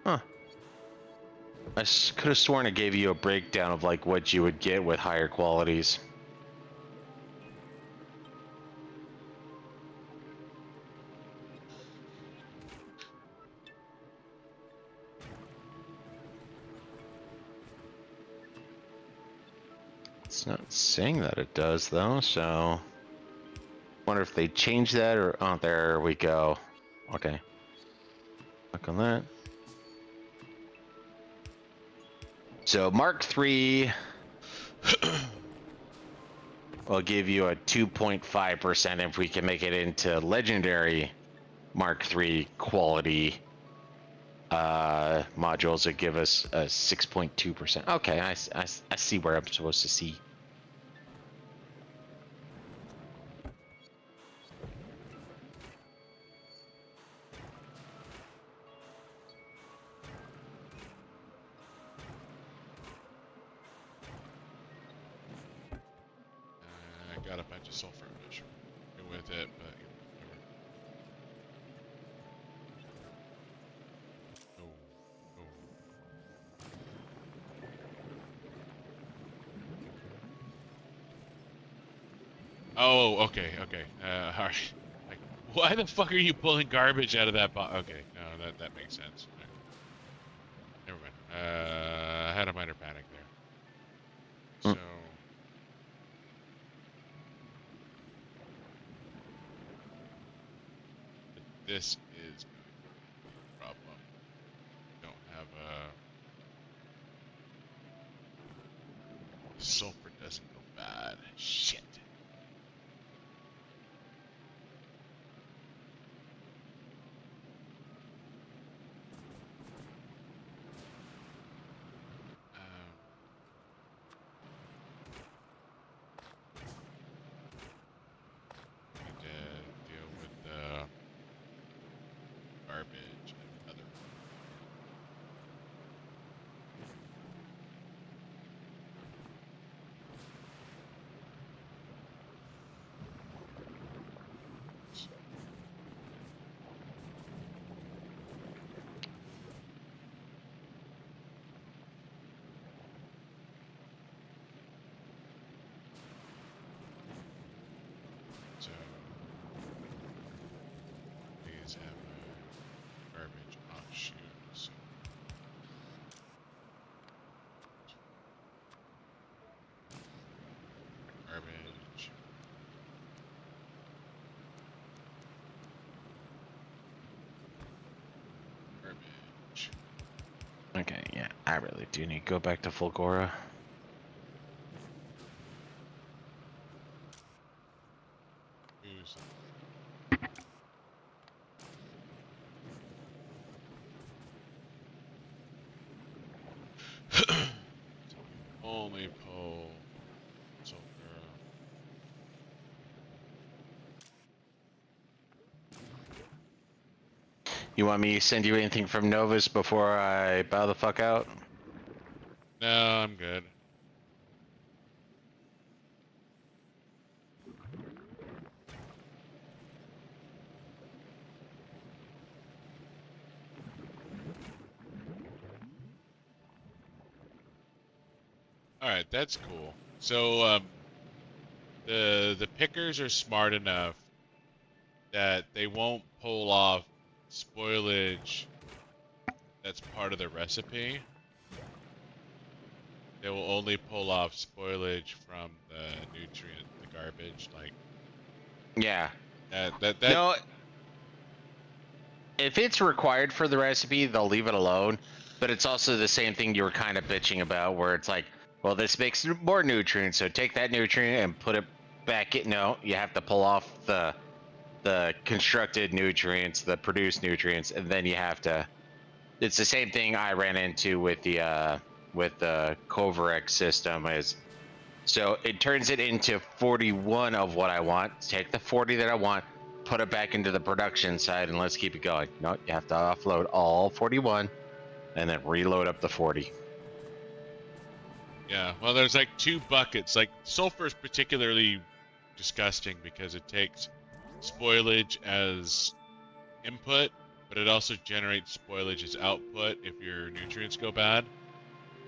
Huh. I could have sworn it gave you a breakdown of like what you would get with higher qualities. It's not saying that it does though, so... Wonder if they changed that or... Oh, there we go. Okay. Click on that. So Mark III will give you a 2.5% if we can make it into legendary Mark III quality modules that give us a 6.2%. Okay, I see where I'm supposed to see. I got a bunch of sulfur. I'm not sure what to do with it, but whatever. Oh, okay, okay. All right. Like, why the fuck are you pulling garbage out of that box? Okay, no, that makes sense. Right. Never mind. I had a minor panic there. So. This is a problem. Don't have a sulfur doesn't go bad. Shit. Need to deal with the garbage and other. So these have a garbage offshoot. So garbage. Garbage. Okay, yeah, I really do need to go back to Fulgora. Use. Only pull sulfur. You want me to send you anything from Novus before I bow the fuck out? No, I'm good. All right, that's cool. So the pickers are smart enough that they won't pull off spoilage that's part of the recipe. They will only pull off spoilage from the nutrient, the garbage, like Yeah. that. No, if it's required for the recipe, they'll leave it alone. But it's also the same thing you were kind of bitching about, where it's like, well, this makes more nutrients, so take that nutrient and put it back in. No, you have to pull off the constructed nutrients, the produced nutrients, and then you have to. It's the same thing I ran into with the Covarex system. Is so it turns it into 41 of what I want. Take the 40 that I want, put it back into the production side, and let's keep it going. No, you have to offload all 41, and then reload up the 40. Yeah, well, there's like two buckets. Like sulfur is particularly disgusting because it takes spoilage as input, but it also generates spoilage as output if your nutrients go bad.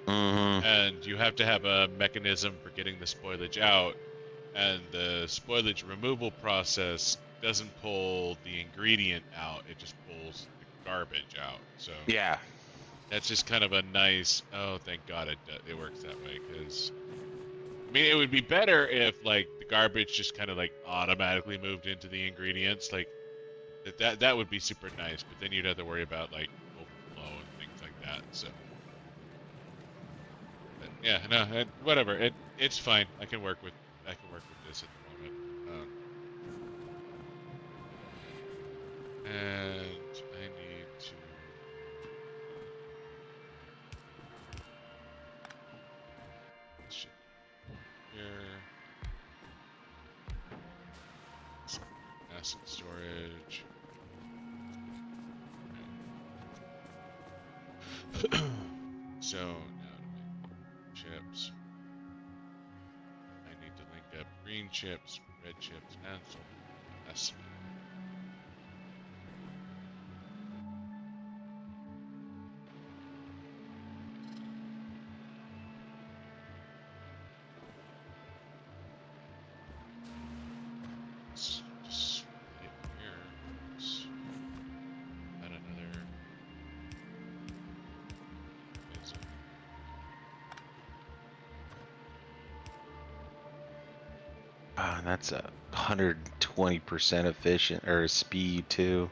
Mm-hmm. And you have to have a mechanism for getting the spoilage out, and the spoilage removal process doesn't pull the ingredient out, it just pulls the garbage out. So Yeah. that's just kind of a nice, oh, thank God it works that way, because I mean, it would be better if like the garbage just kind of like automatically moved into the ingredients, like that would be super nice, but then you'd have to worry about like overflow and things like that. So but, yeah, no, whatever. It's fine. I can work with this at the moment. And I need to ship here. Some acid storage. So now to make chips, I need to link up green chips, red chips, and some acid. Let's just split it here. Let's add another. Is it? Ah, that's a 120% efficient or speed too.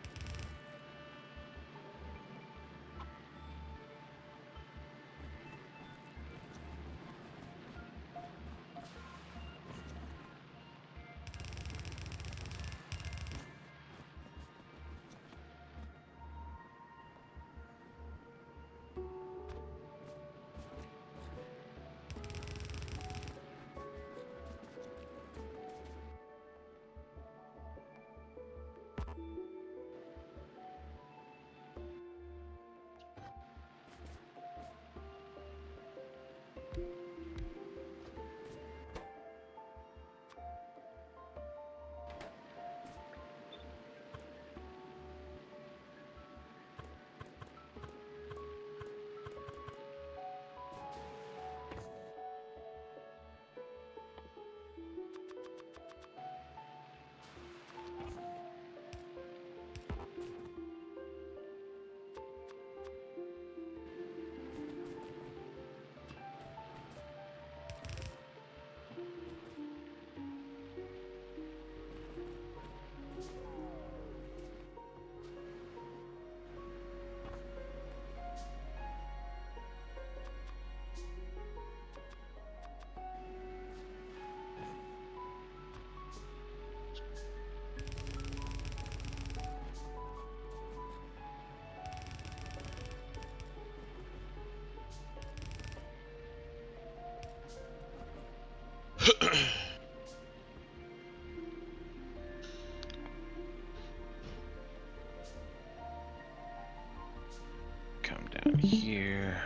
Come down here.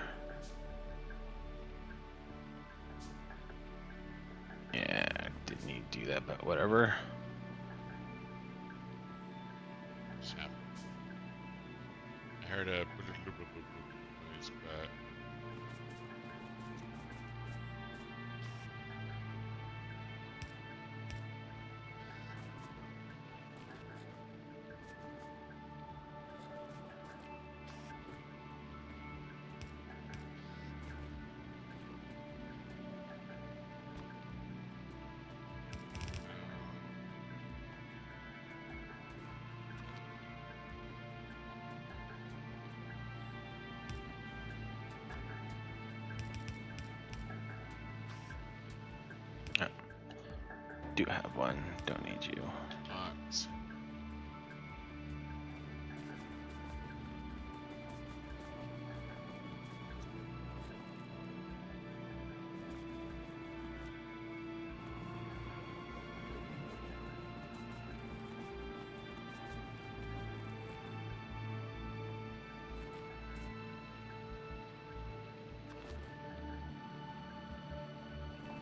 Yeah, didn't need to do that, but whatever. What's happening? I heard a noise, but Do have one. Don't need you. box.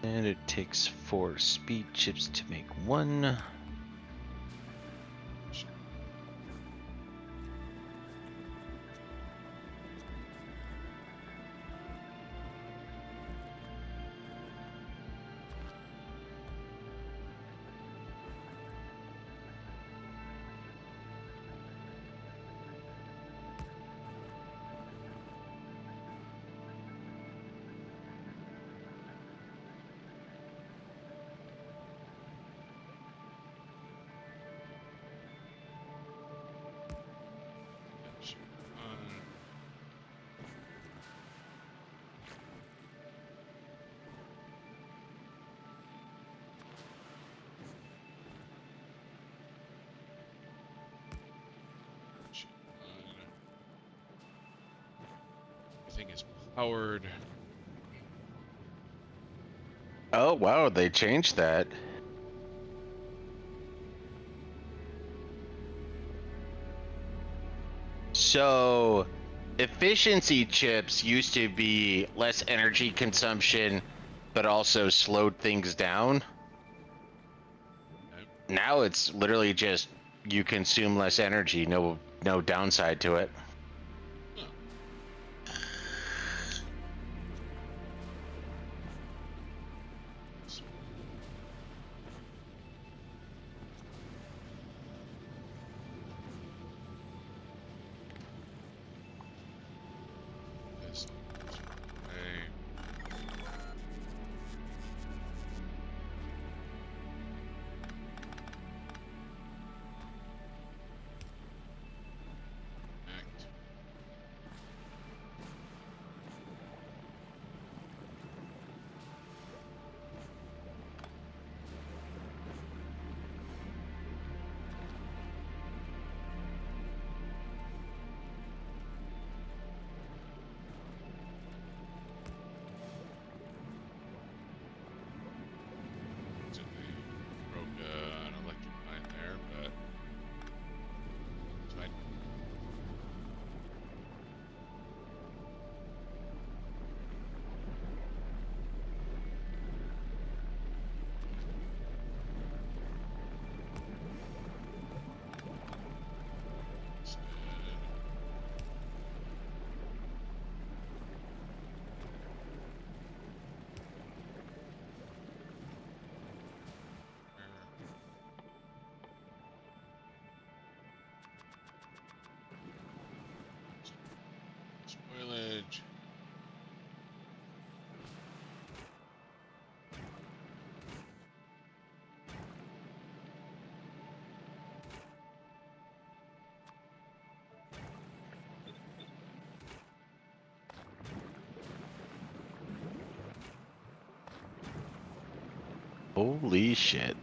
And it takes 4 speed chips to make one. powered. Oh wow, they changed that. So, efficiency chips used to be less energy consumption, but also slowed things down. Okay. Now it's literally just you consume less energy, no downside to it. Huh. This way. Act. So they broke an electric line there, but it's fine. Spoilage. Holy shit.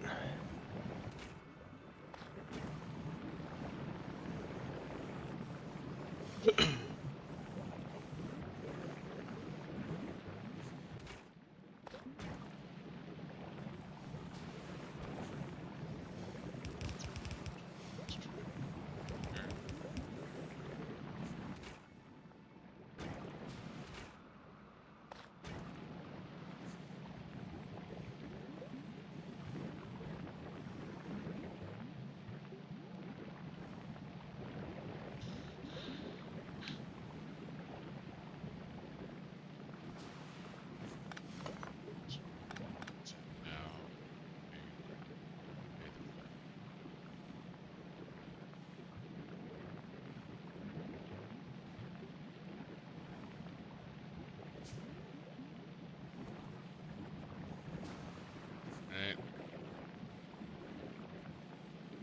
Now, alright.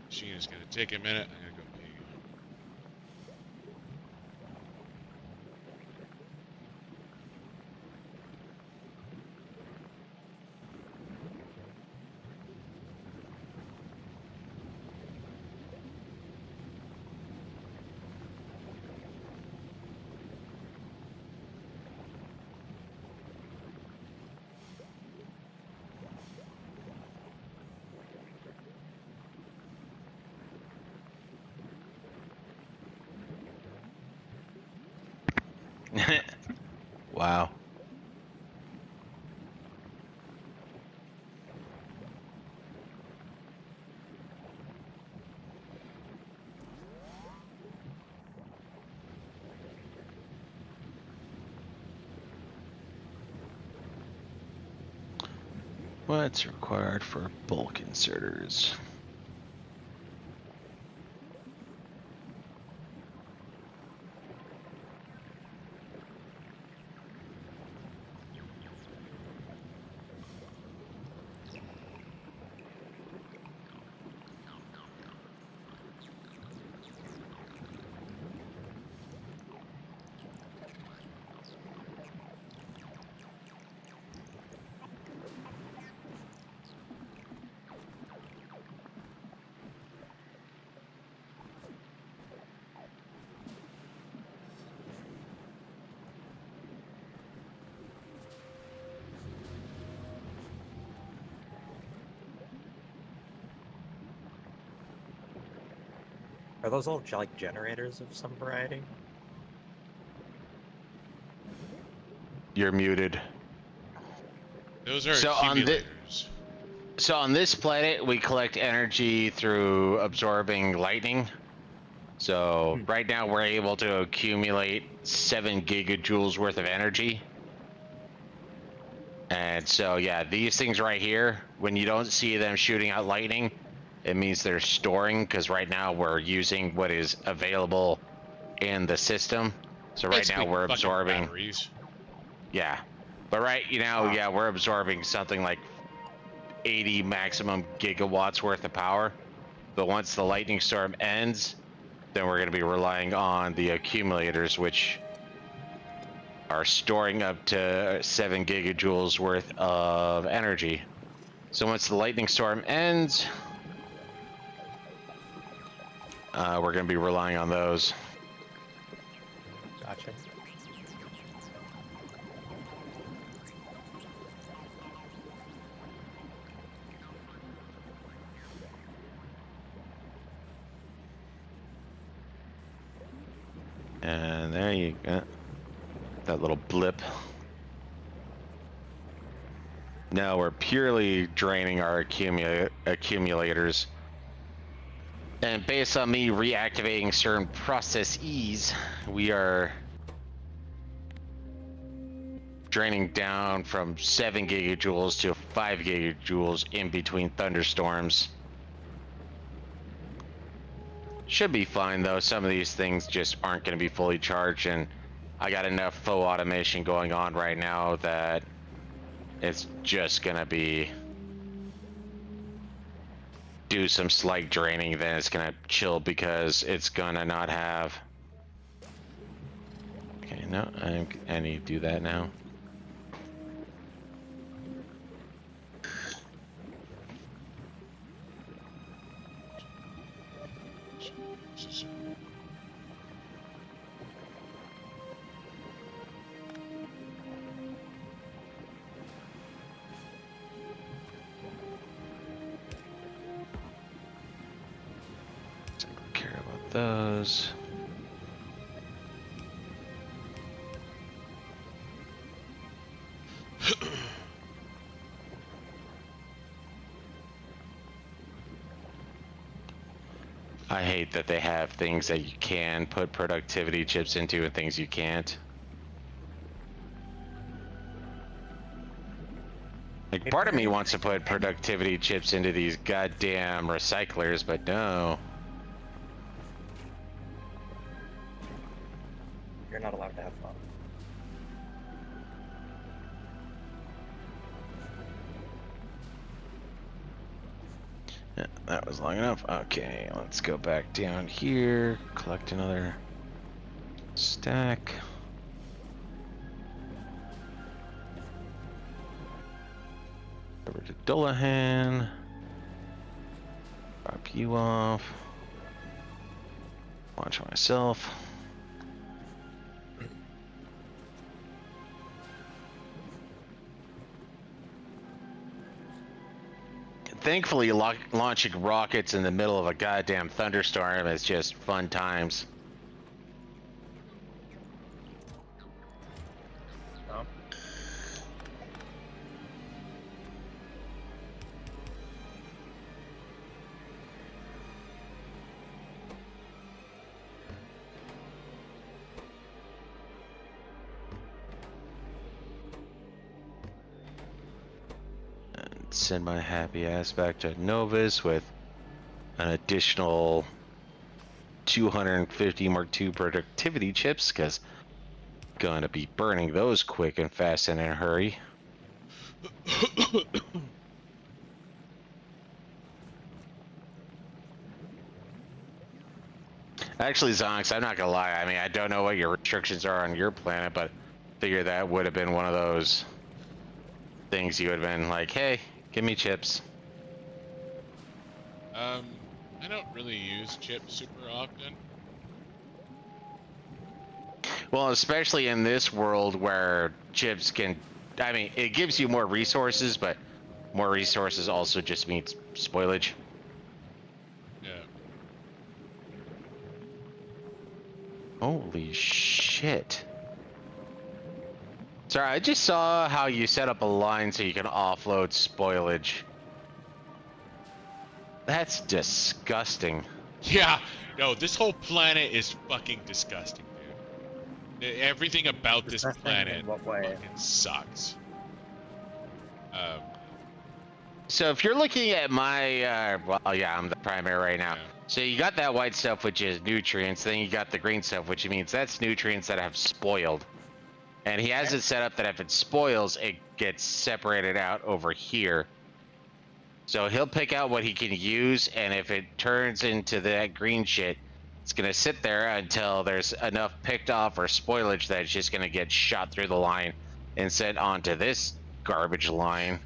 Machine is gonna take a minute. I'm gonna go pee. Wow. What's required for bulk inserters? Are those all like generators of some variety? You're muted. Those are So accumulators. So on this planet, we collect energy through absorbing lightning. So right now we're able to accumulate 7 gigajoules worth of energy. And so yeah, these things right here, when you don't see them shooting out lightning, it means they're storing, because right now we're using what is available in the system. So right now Basically, we're fucking absorbing, batteries. yeah. But yeah, we're absorbing something like 80 maximum gigawatts worth of power. But once the lightning storm ends, then we're going to be relying on the accumulators, which are storing up to 7 gigajoules worth of energy. So once the lightning storm ends, we're going to be relying on those. Gotcha. And there you go. That little blip. Now we're purely draining our accumulators. And based on me reactivating certain processes, we are draining down from 7 gigajoules to 5 gigajoules in between thunderstorms. Should be fine though. Some of these things just aren't going to be fully charged, and I got enough faux automation going on right now that it's just going to be do some slight draining, then it's going to chill because it's going to not have. Okay, no, I need to do that now. Don't care about those. I hate that they have things that you can put productivity chips into and things you can't. Like, part of me wants to put productivity chips into these goddamn recyclers, but no. You're not allowed to have fun. Yeah, that was long enough. Okay, let's go back down here, collect another stack. Over to Dullahan. Drop you off. Launch myself. Thankfully, launching rockets in the middle of a goddamn thunderstorm is just fun times. No? Send my happy ass back to Novus with an additional 250 Mark II productivity chips, because gonna be burning those quick and fast and in a hurry. Actually, Zonx, I'm not gonna lie. I mean, I don't know what your restrictions are on your planet, but figure that would have been one of those things you would have been like, hey, give me chips. I don't really use chips super often. Well, especially in this world where chips can, I mean, it gives you more resources, but more resources also just means spoilage. Yeah. Holy shit. Sorry, I just saw how you set up a line so you can offload spoilage. That's disgusting. Yeah, no, this whole planet is fucking disgusting, dude. Everything about this Disgusting planet in what way? fucking sucks. So if you're looking at my, well, yeah, I'm the primary right now. Yeah. So you got that white stuff, which is nutrients. Then you got the green stuff, which means that's nutrients that have spoiled. And he has it set up that if it spoils, it gets separated out over here. So he'll pick out what he can use, and if it turns into that green shit, it's gonna sit there until there's enough picked off or spoilage that it's just gonna get shot through the line and sent onto this garbage line,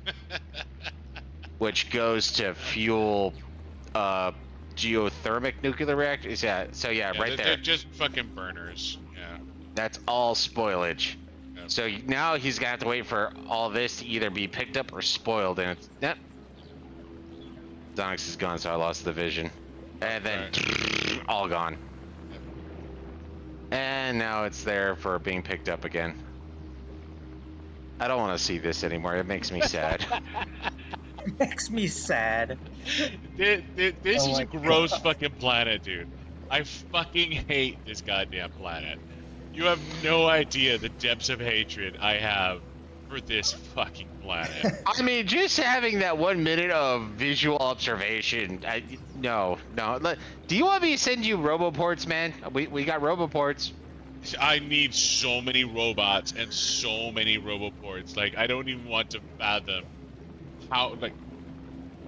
which goes to fuel geothermic nuclear reactors. Yeah, so yeah, right there. They're just fucking burners. Yeah. That's all spoilage. Yeah. So now he's gonna have to wait for all this to either be picked up or spoiled, and it's XioniX is gone, so I lost the vision. And then all gone. And now it's there for being picked up again. I don't want to see this anymore. It makes me sad. It makes me sad. This Oh is my a gross fucking planet, dude. I fucking hate this goddamn planet. You have no idea the depths of hatred I have for this fucking planet. I mean, just having that 1 minute of visual observation. No. Do you want me to send you roboports, man? We got roboports. I need so many robots and so many roboports. Like, I don't even want to fathom how, like,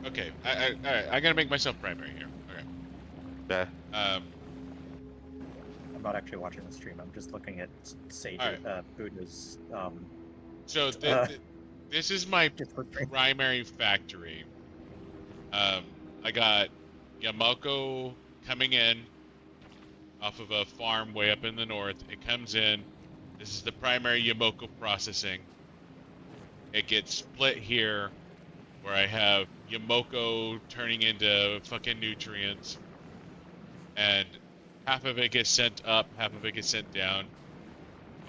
okay, all right, I gotta make myself primary here. Okay. Yeah. I'm not actually watching the stream. I'm just looking at Sage, Alright. Buddha's. So this is my primary factory. I got Yamako coming in off of a farm way up in the north. It comes in. This is the primary Yamako processing. It gets split here, where I have Yamako turning into fucking nutrients, and half of it gets sent up, half of it gets sent down.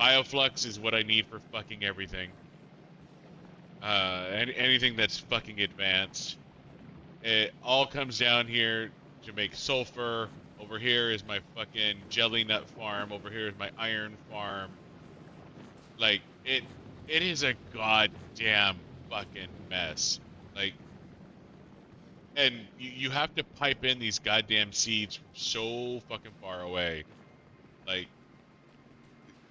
Bioflux is what I need for fucking everything. Anything that's fucking advanced. It all comes down here to make sulfur. Over here is my fucking jelly nut farm. Over here is my iron farm. Like, it is a goddamn fucking mess. Like, and you have to pipe in these goddamn seeds so fucking far away.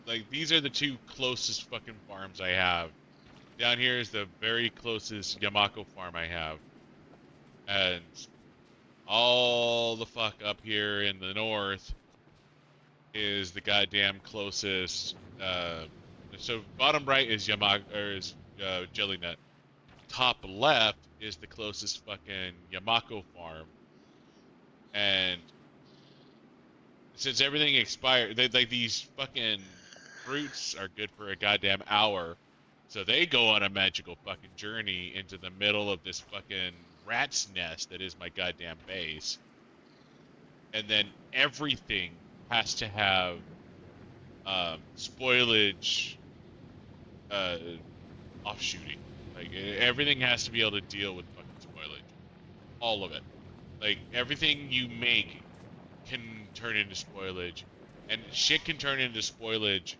Like these are the two closest fucking farms I have. Down here is the very closest Yamako farm I have. And all the fuck up here in the north is the goddamn closest. So bottom right is Jelly Nut. Top left is the closest fucking Yamako farm. And since everything expired, like these fucking fruits are good for a goddamn hour. So they go on a magical fucking journey into the middle of this fucking rat's nest that is my goddamn base. And then everything has to have spoilage offshooting. Like, everything has to be able to deal with fucking spoilage. All of it. Like, everything you make can turn into spoilage. And shit can turn into spoilage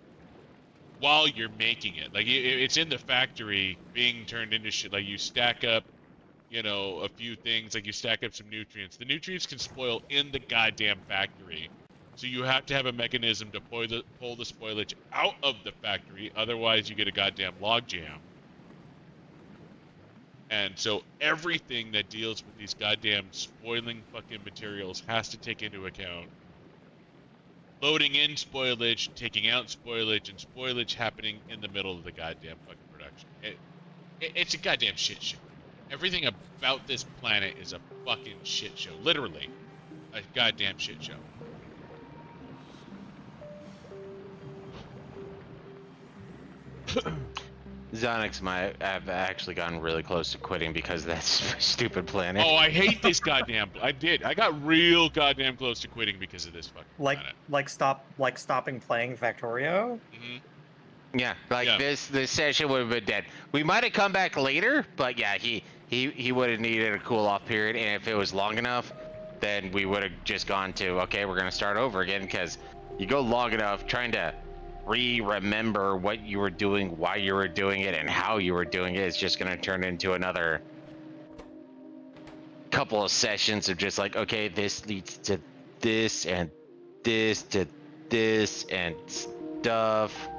while you're making it. Like, it's in the factory being turned into shit. Like, you stack up, a few things. Like, you stack up some nutrients. The nutrients can spoil in the goddamn factory. So you have to have a mechanism to pull the spoilage out of the factory. Otherwise, you get a goddamn logjam. And so everything that deals with these goddamn spoiling fucking materials has to take into account loading in spoilage, taking out spoilage, and spoilage happening in the middle of the goddamn fucking production. It's a goddamn shit show. Everything about this planet is a fucking shit show. Literally. A goddamn shit show. XioniX might have actually gotten really close to quitting because of that stupid planet. Oh, I hate this goddamn. I did. I got real goddamn close to quitting because of this fucking planet. Like stopping playing Factorio. Yeah, like Yeah. this session would have been dead. We might have come back later, but yeah, he would have needed a cool off period, and if it was long enough, then we would have just gone to okay, we're gonna start over again because you go long enough trying to remember what you were doing, why you were doing it, and how you were doing it is just gonna turn into another couple of sessions of just like okay, this leads to this and this to this and stuff.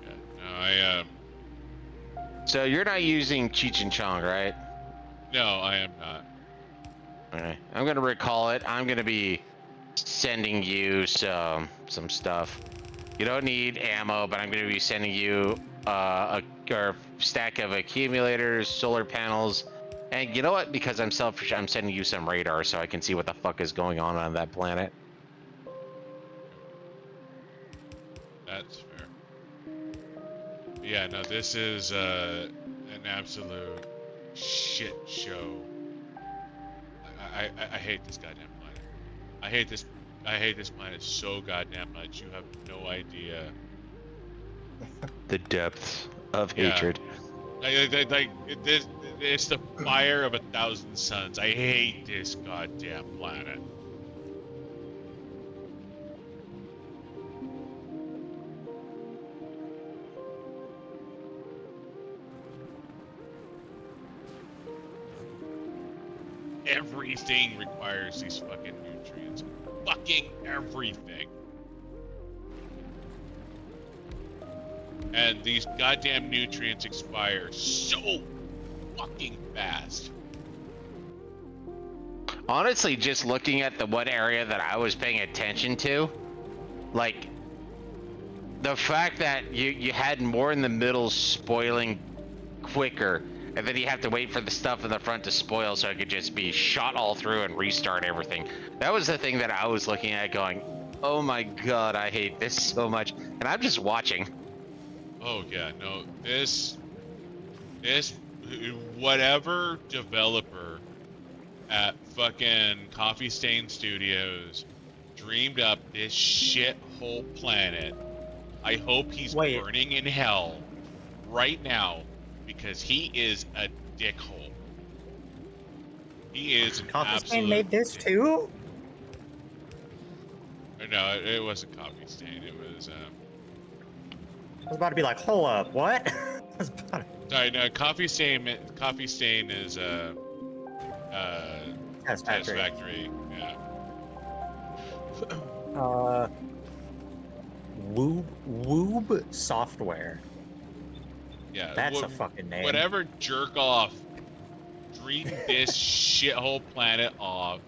Yeah. No, So you're not using Cheech and Chong, right? no, I am not. Okay. I'm gonna recall it. I'm gonna be sending you some stuff. You don't need ammo, but I'm gonna be sending you a stack of accumulators, solar panels, and you know what? Because I'm selfish, I'm sending you some radar so I can see what the fuck is going on that planet. That's fair. Yeah, no, this is an absolute shit show. I hate this goddamn planet. I hate this planet so goddamn much. You have no idea. The depths of Yeah. hatred. It's the fire of 1,000 suns. I hate this goddamn planet. Everything requires these fucking nutrients. Fucking everything. And these goddamn nutrients expire so fucking fast. Honestly, just looking at the one area that I was paying attention to, like the fact that you had more in the middle spoiling quicker, and then you have to wait for the stuff in the front to spoil so it could just be shot all through and restart everything. That was the thing that I was looking at going, oh my god, I hate this so much. And I'm just watching. Oh yeah, no, this whatever developer at fucking Coffee Stain Studios dreamed up this shithole planet, I hope he's burning in hell right now because he is a dickhole. He is an Coffee absolute. Stain made this too? No, it wasn't Coffee Stain. It was. I was about to be like, hold up, what? Sorry, no, Coffee Stain. Coffee Stain is Test Factory. Yeah. Woob Software. Yeah. That's a fucking name. Whatever jerk off dreamed this shithole planet up.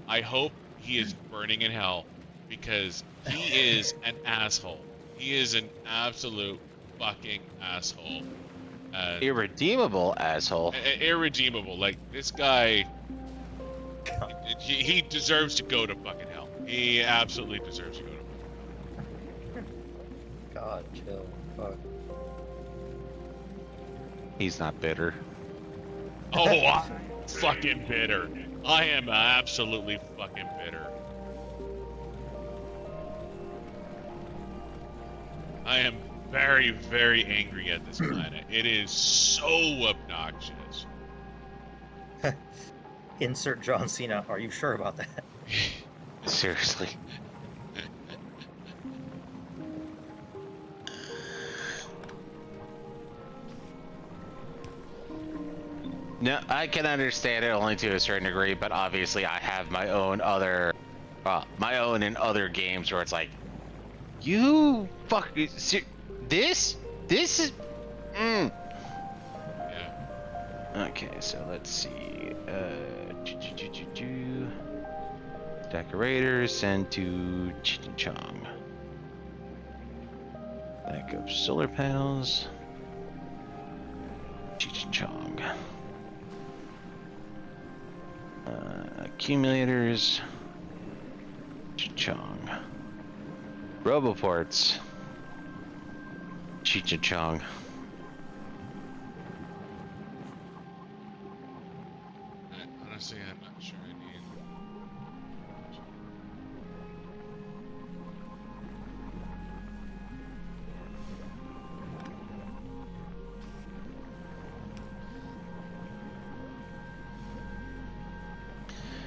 I hope he is burning in hell because he is an asshole. He is an absolute fucking asshole. Irredeemable asshole. Irredeemable. Like, this guy, he deserves to go to fucking hell. He absolutely deserves to go to fucking hell. God, chill. Fuck. He's not bitter. Oh, I'm fucking bitter. I am absolutely fucking bitter. I am very, very angry at this planet. It is so obnoxious. Insert John Cena. Are you sure about that? Seriously. No, I can understand it only to a certain degree, but obviously I have my own other, in other games where it's like, you fuck, this is, Yeah. Okay, so let's see, decorators send to Cheech and Chong. Back of solar panels, Cheech and Chong. Accumulators, Cheech and Chong. Roboports, Cheech and Chong. Honestly, I'm not sure I need.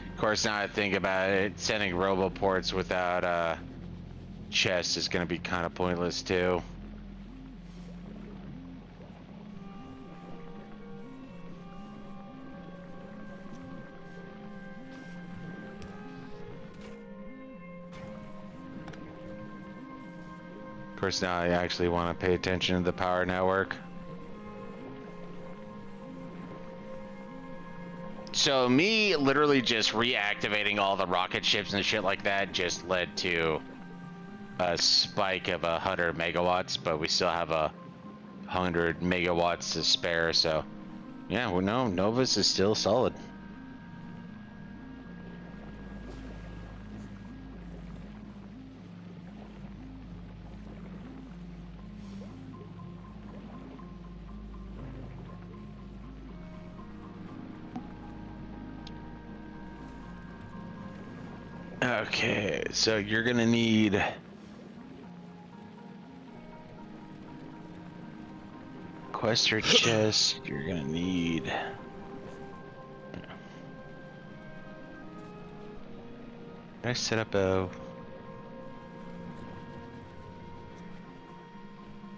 Of course, now I think about it, sending roboports without chest is going to be kind of pointless too. Of course, now I actually want to pay attention to the power network. So me literally just reactivating all the rocket ships and shit like that just led to a spike of 100 megawatts, but we still have 100 megawatts to spare, so yeah, well, no, Novus is still solid. Okay, so you're gonna need Quester chest, you're gonna need Can I set up a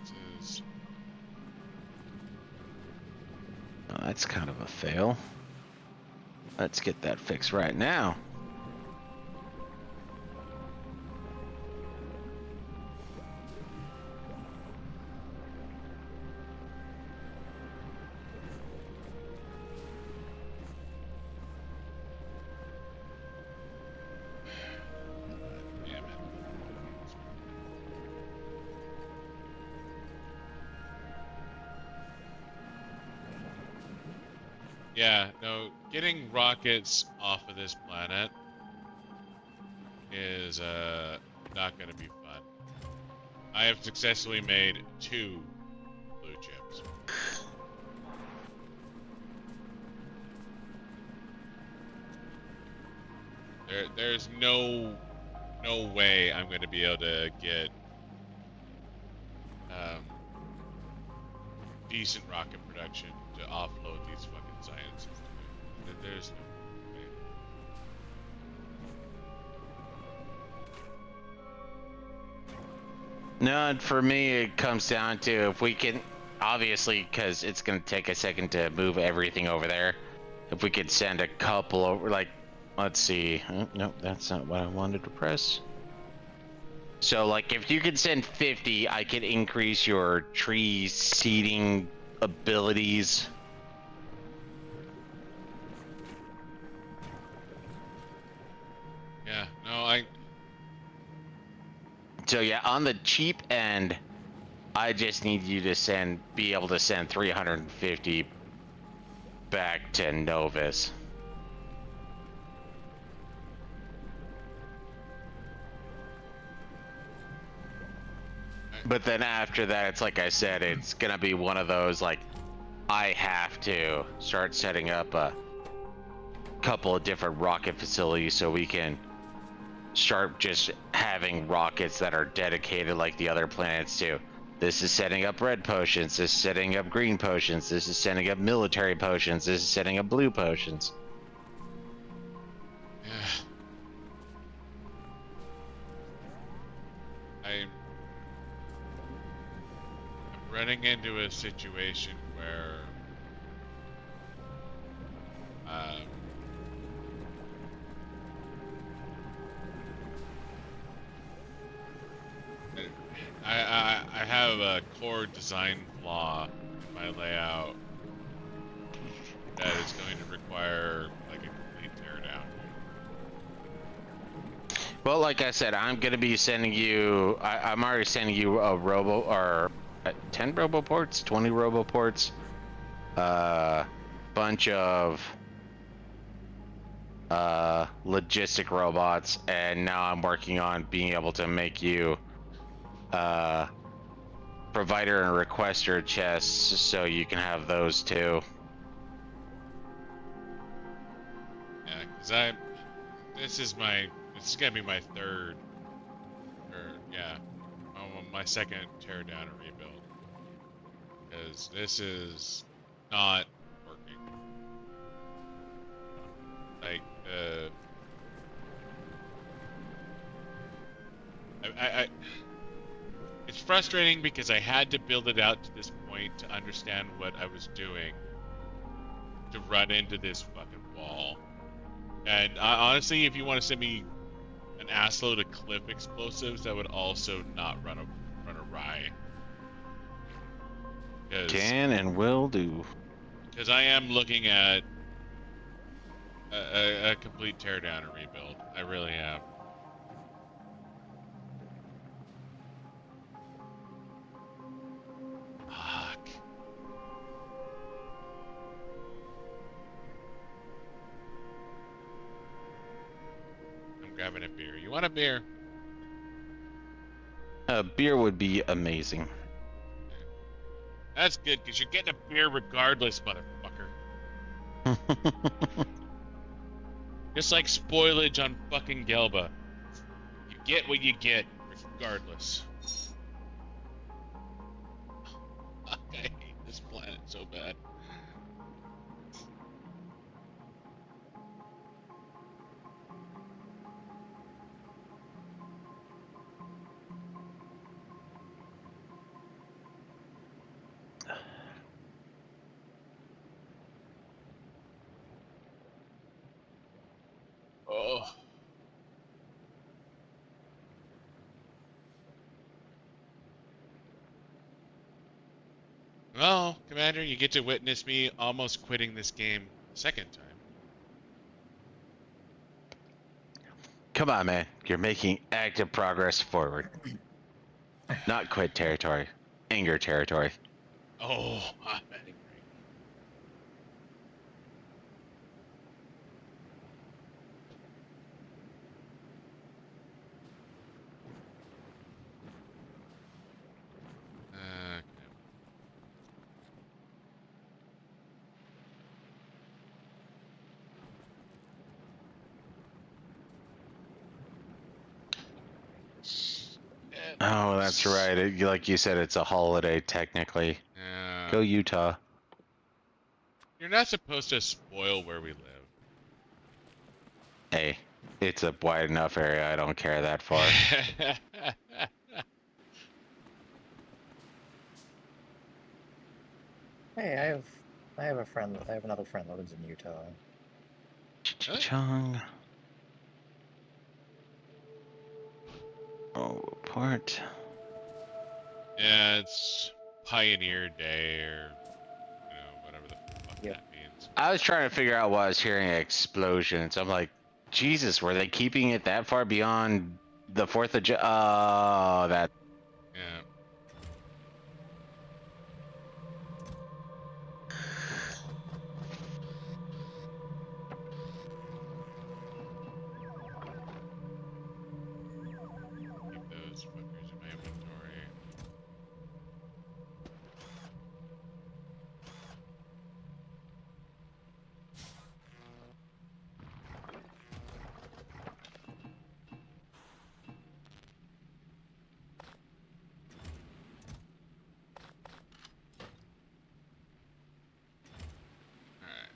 This is oh, that's kind of a fail. Let's get that fixed right now. damn it. Yeah, no, getting rockets off of this planet is not gonna be fun. I have successfully made 2 blue chips. There's no way I'm gonna be able to get decent rocket production to offload these fucking sciences. There's no way. No, and for me, it comes down to if we can, obviously, because it's going to take a second to move everything over there. If we could send a couple over, like, let's see. Oh, nope, that's not what I wanted to press. So, like, if you could send 50, I could increase your tree seeding abilities. Yeah, no, So, yeah, on the cheap end, I just need you to be able to send 350 back to Novus. But then after that, it's like I said, it's gonna be one of those, like, I have to start setting up a couple of different rocket facilities so we can start just having rockets that are dedicated like the other planets do. This is setting up red potions, this is setting up green potions, this is setting up military potions, this is setting up blue potions. yeah. I'm running into a situation where I have a core design flaw in my layout that is going to require like a complete teardown. Well, like I said, I'm gonna be sending you, I'm already sending you a 10 roboports, 20 roboports, bunch of logistic robots, and now I'm working on being able to make you provider and requester chests so you can have those too. Yeah, because this is gonna be my third, or yeah, my second tear down and rebuild. Because this is not working. Like, it's frustrating because I had to build it out to this point to understand what I was doing to run into this fucking wall. And honestly, if you want to send me an assload of cliff explosives, that would also not run awry. Can and will do. Because I am looking at a complete teardown and rebuild. I really am. Fuck. I'm grabbing a beer. You want a beer? A beer would be amazing. That's good, because you're getting a beer regardless, motherfucker. Just like spoilage on fucking Gelba. You get what you get, regardless. I hate this planet so bad. Oh. Well, Commander, you get to witness me almost quitting this game a second time. Come on, man. You're making active progress forward. Not quit territory. Anger territory. Oh, I'm angry. Okay. Oh, that's right. Like you said, it's a holiday technically. Yeah. Go Utah. You're not supposed to spoil where we live. Hey, it's a wide enough area. I don't care that far. Hey, I have a friend. I have another friend that lives in Utah. Really? Chung. Oh, port. Yeah, it's Pioneer Day, or whatever the fuck Yep. that means. I was trying to figure out why I was hearing explosions. I'm like, Jesus, were they keeping it that far beyond the 4th of July? Oh, that. Yeah. Keep those fuckers in my inventory. Alright.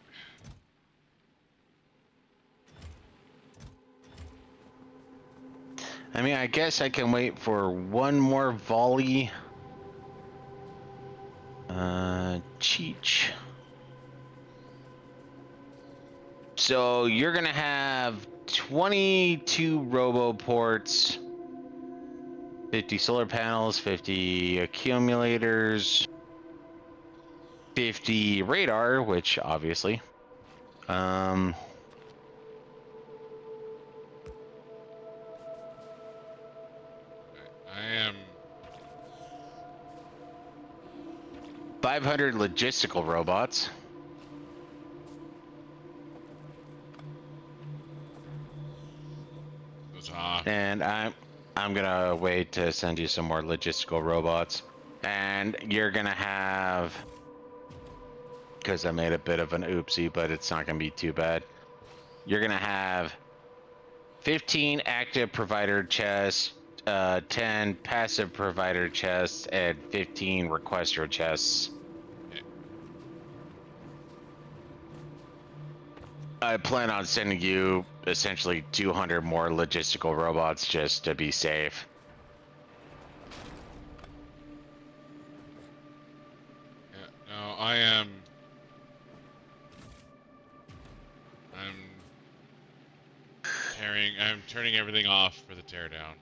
I mean, I guess I can wait for one more volley. Cheech. So you're gonna have 22 roboports, 50 solar panels, 50 accumulators, 50 radar, which obviously. I am 500 logistical robots. those off. And I'm gonna wait to send you some more logistical robots. And you're gonna have, because I made a bit of an oopsie, but it's not gonna be too bad. You're gonna have 15 active provider chests, 10 passive provider chests, and 15 requester chests. Okay. I plan on sending you essentially 200 more logistical robots just to be safe. Yeah, no, I am. I'm turning everything off for the teardown.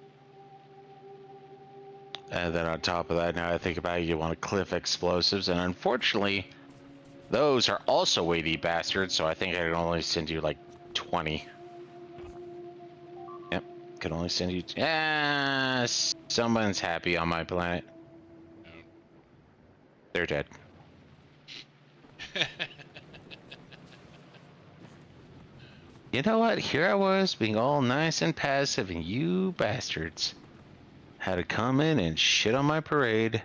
And then on top of that, now I think about it, you want to cliff explosives, and unfortunately, those are also weighty bastards, so I think I can only send you like 20. Yep, can only send you. Yeah, someone's happy on my planet. No. They're dead. You know what? Here I was being all nice and passive, and you bastards had to come in and shit on my parade.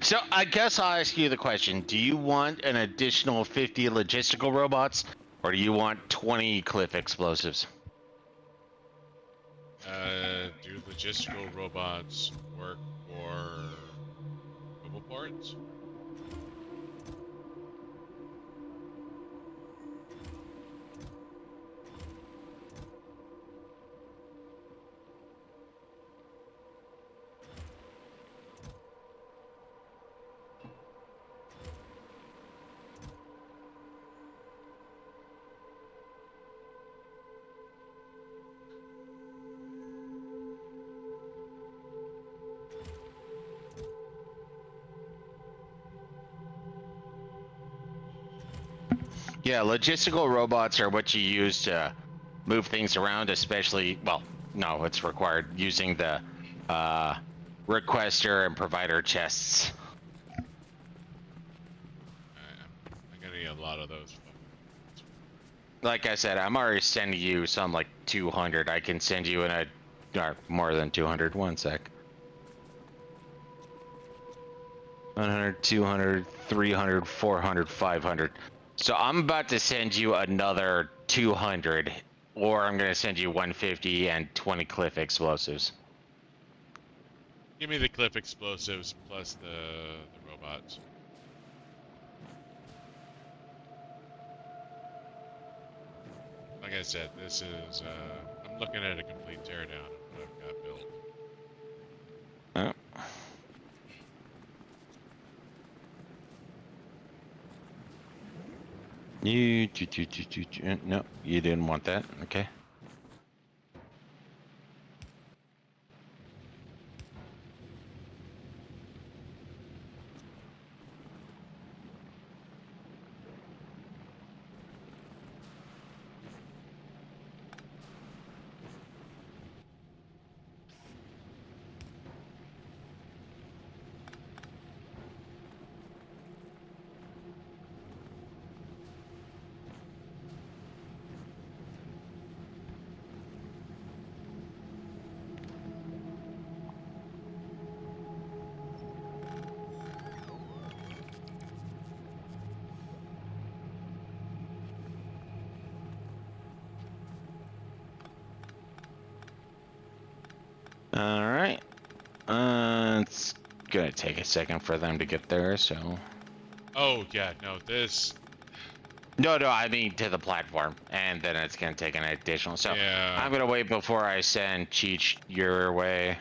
So I guess I'll ask you the question. Do you want an additional 50 logistical robots, or do you want 20 cliff explosives? Do logistical robots work for mobile parts? Yeah, logistical robots are what you use to move things around, especially, well, no, it's required using the requester and provider chests. I'm gonna need a lot of those. Like I said, I'm already sending you some like 200. I can send you in a, or more than 200. One sec. 100, 200, 300, 400, 500. So I'm about to send you another 200, or I'm going to send you 150 and 20 cliff explosives. Give me the cliff explosives plus the robots. Like I said, this is I'm looking at a complete teardown of what I've got built. Oh. No, you didn't want that. Okay. All right. It's gonna take a second for them to get there, so. Oh yeah, no, this. No, I mean to the platform, and then it's gonna take an additional. So Yeah. I'm gonna wait before I send Cheech your way.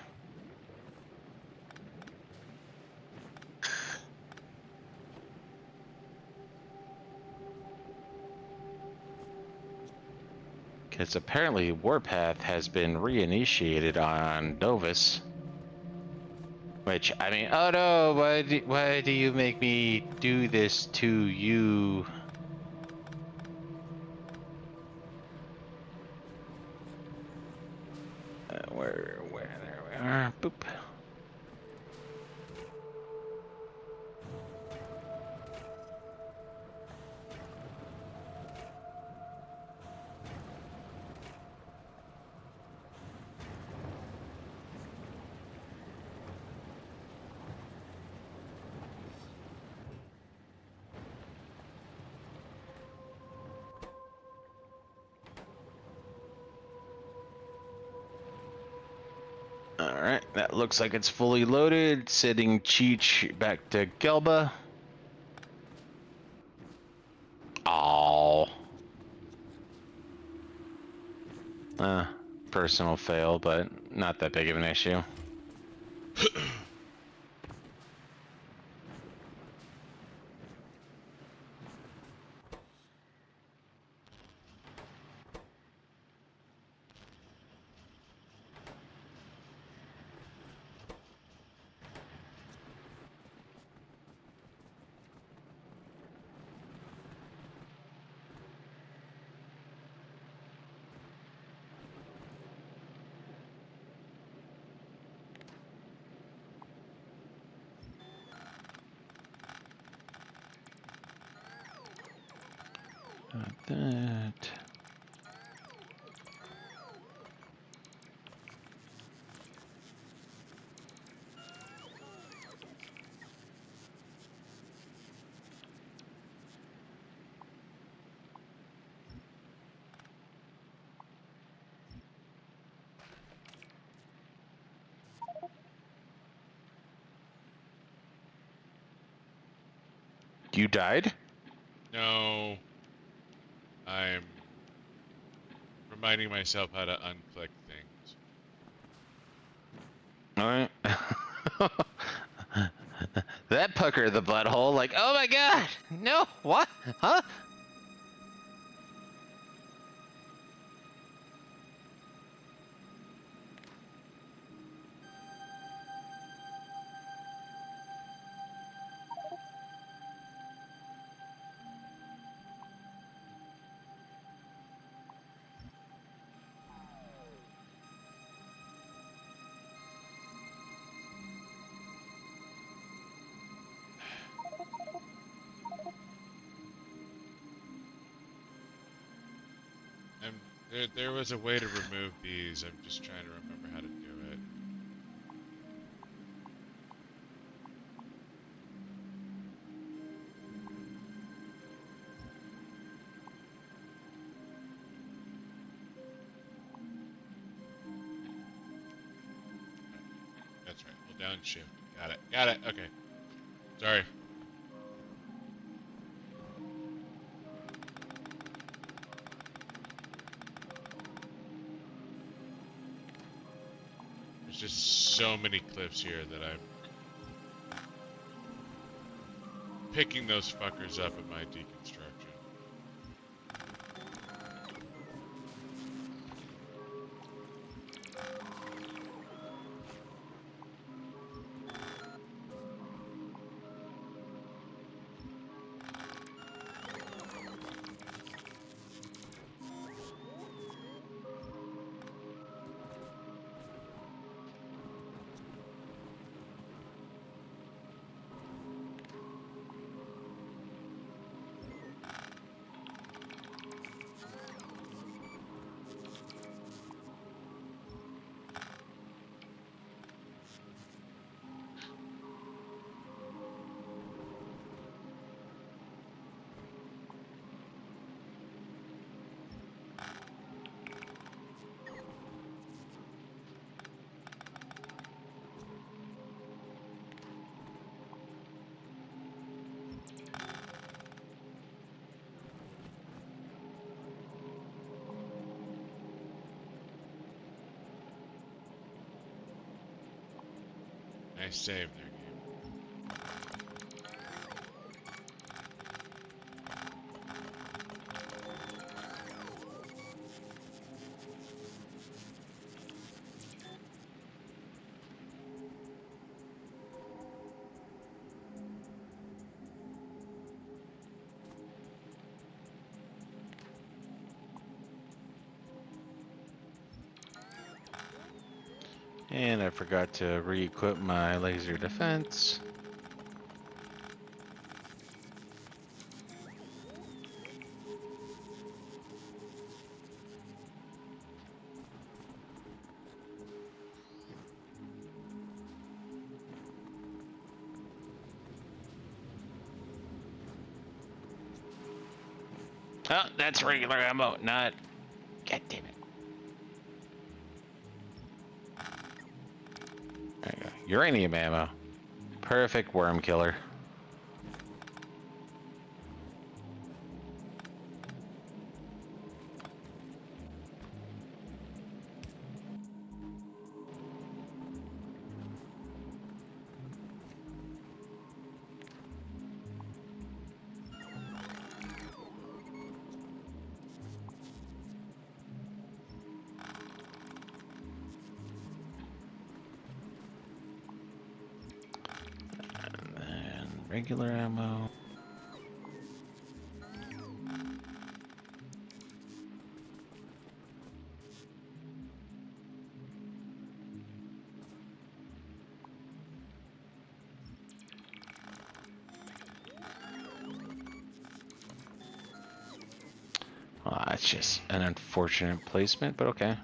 Because apparently Warpath has been reinitiated on Novus. Which, I mean, oh no, why do you make me do this to you? Where, there we are, boop. Alright, that looks like it's fully loaded. Sending Cheech back to Gelba. Oh. Personal fail, but not that big of an issue. That. You died? No. I'm reminding myself how to unclick things. Alright. That pucker the butthole, like, oh my god! No, what? Huh? There was a way to remove these. I'm just trying to remember how to do it. That's right. Hold down shift. Got it. Got it. Okay. Sorry. There's just so many clips here that I'm picking those fuckers up in my deconstruction. Nice save there, game. And I forgot to re-equip my laser defense. Oh, that's regular ammo, not... God damn it. uranium ammo. Perfect worm killer. Regular ammo. Well, that's just an unfortunate placement, but okay.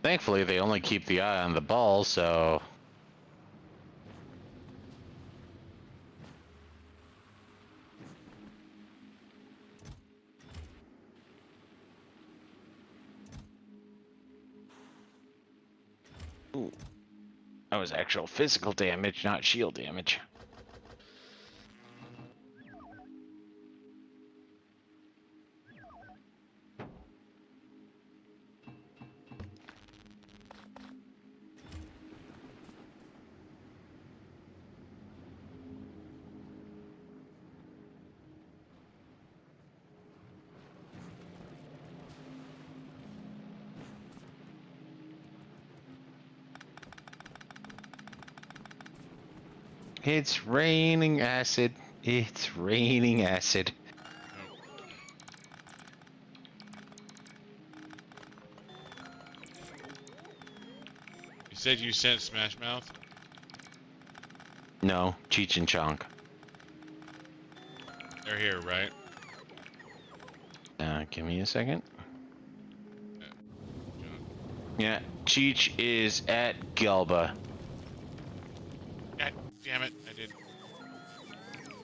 Thankfully, they only keep the eye on the ball, so... Ooh. That was actual physical damage, not shield damage. It's raining acid. It's raining acid. You said you sent Smash Mouth? No, Cheech and Chong. They're here, right? Give me a second. John? Yeah, Cheech is at Gelba. God damn it, I didn't.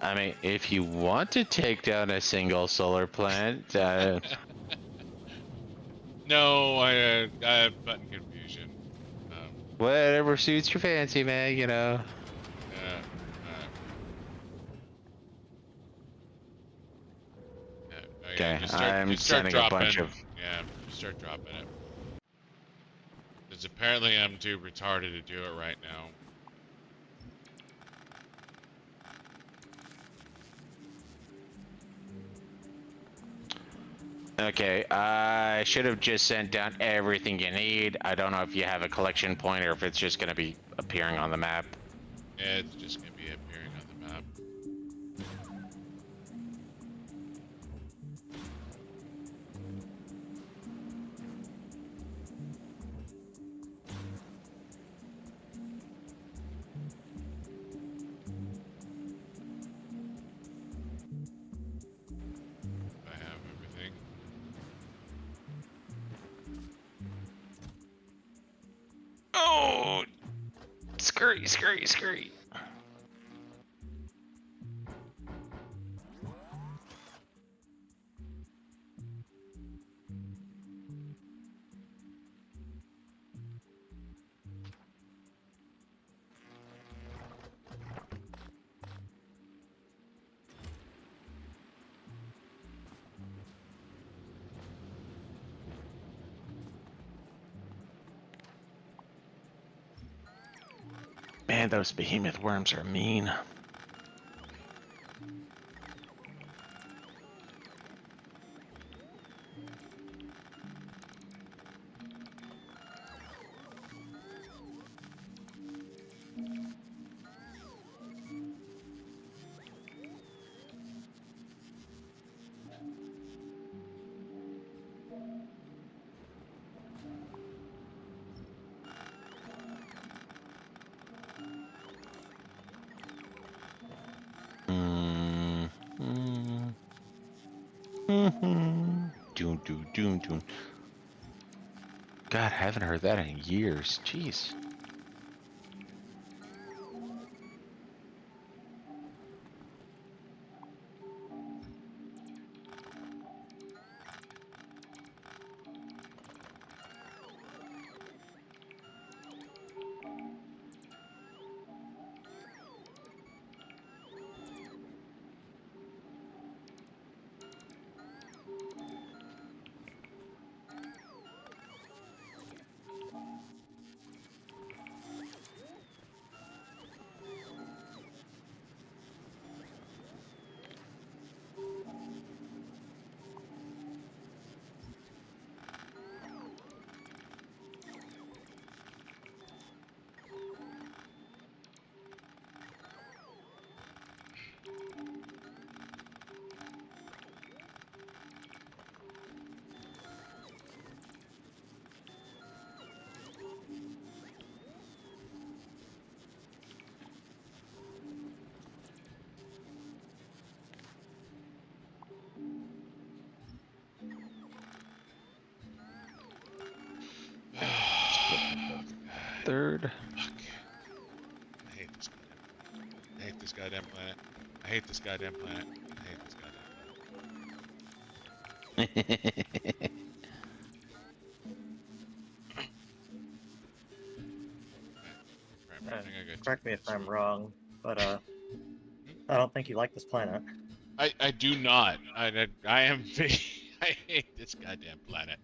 I mean, if you want to take down a single solar plant, No, I have button confusion. whatever suits your fancy, man, you know. Uh, Okay, I'm just start sending a dropping. bunch of... Yeah, just start dropping it. Because apparently I'm too retarded to do it right now. Okay, I should have just sent down everything you need. I don't know if you have a collection point or if it's just going to be appearing on the map. It's just gonna be appearing on the map. I have everything. Oh, scurry, scurry, scurry. Man, those behemoth worms are mean. Mm, mm, mhm. doom, doom, doom, doom. God, I haven't heard that in years. Jeez. Third. Fuck. I hate this goddamn planet. I hate this goddamn planet. I hate this goddamn planet. Right, I think I got Correct me if I'm wrong, but Hmm? I don't think you like this planet. I do not. I am. I hate this goddamn planet.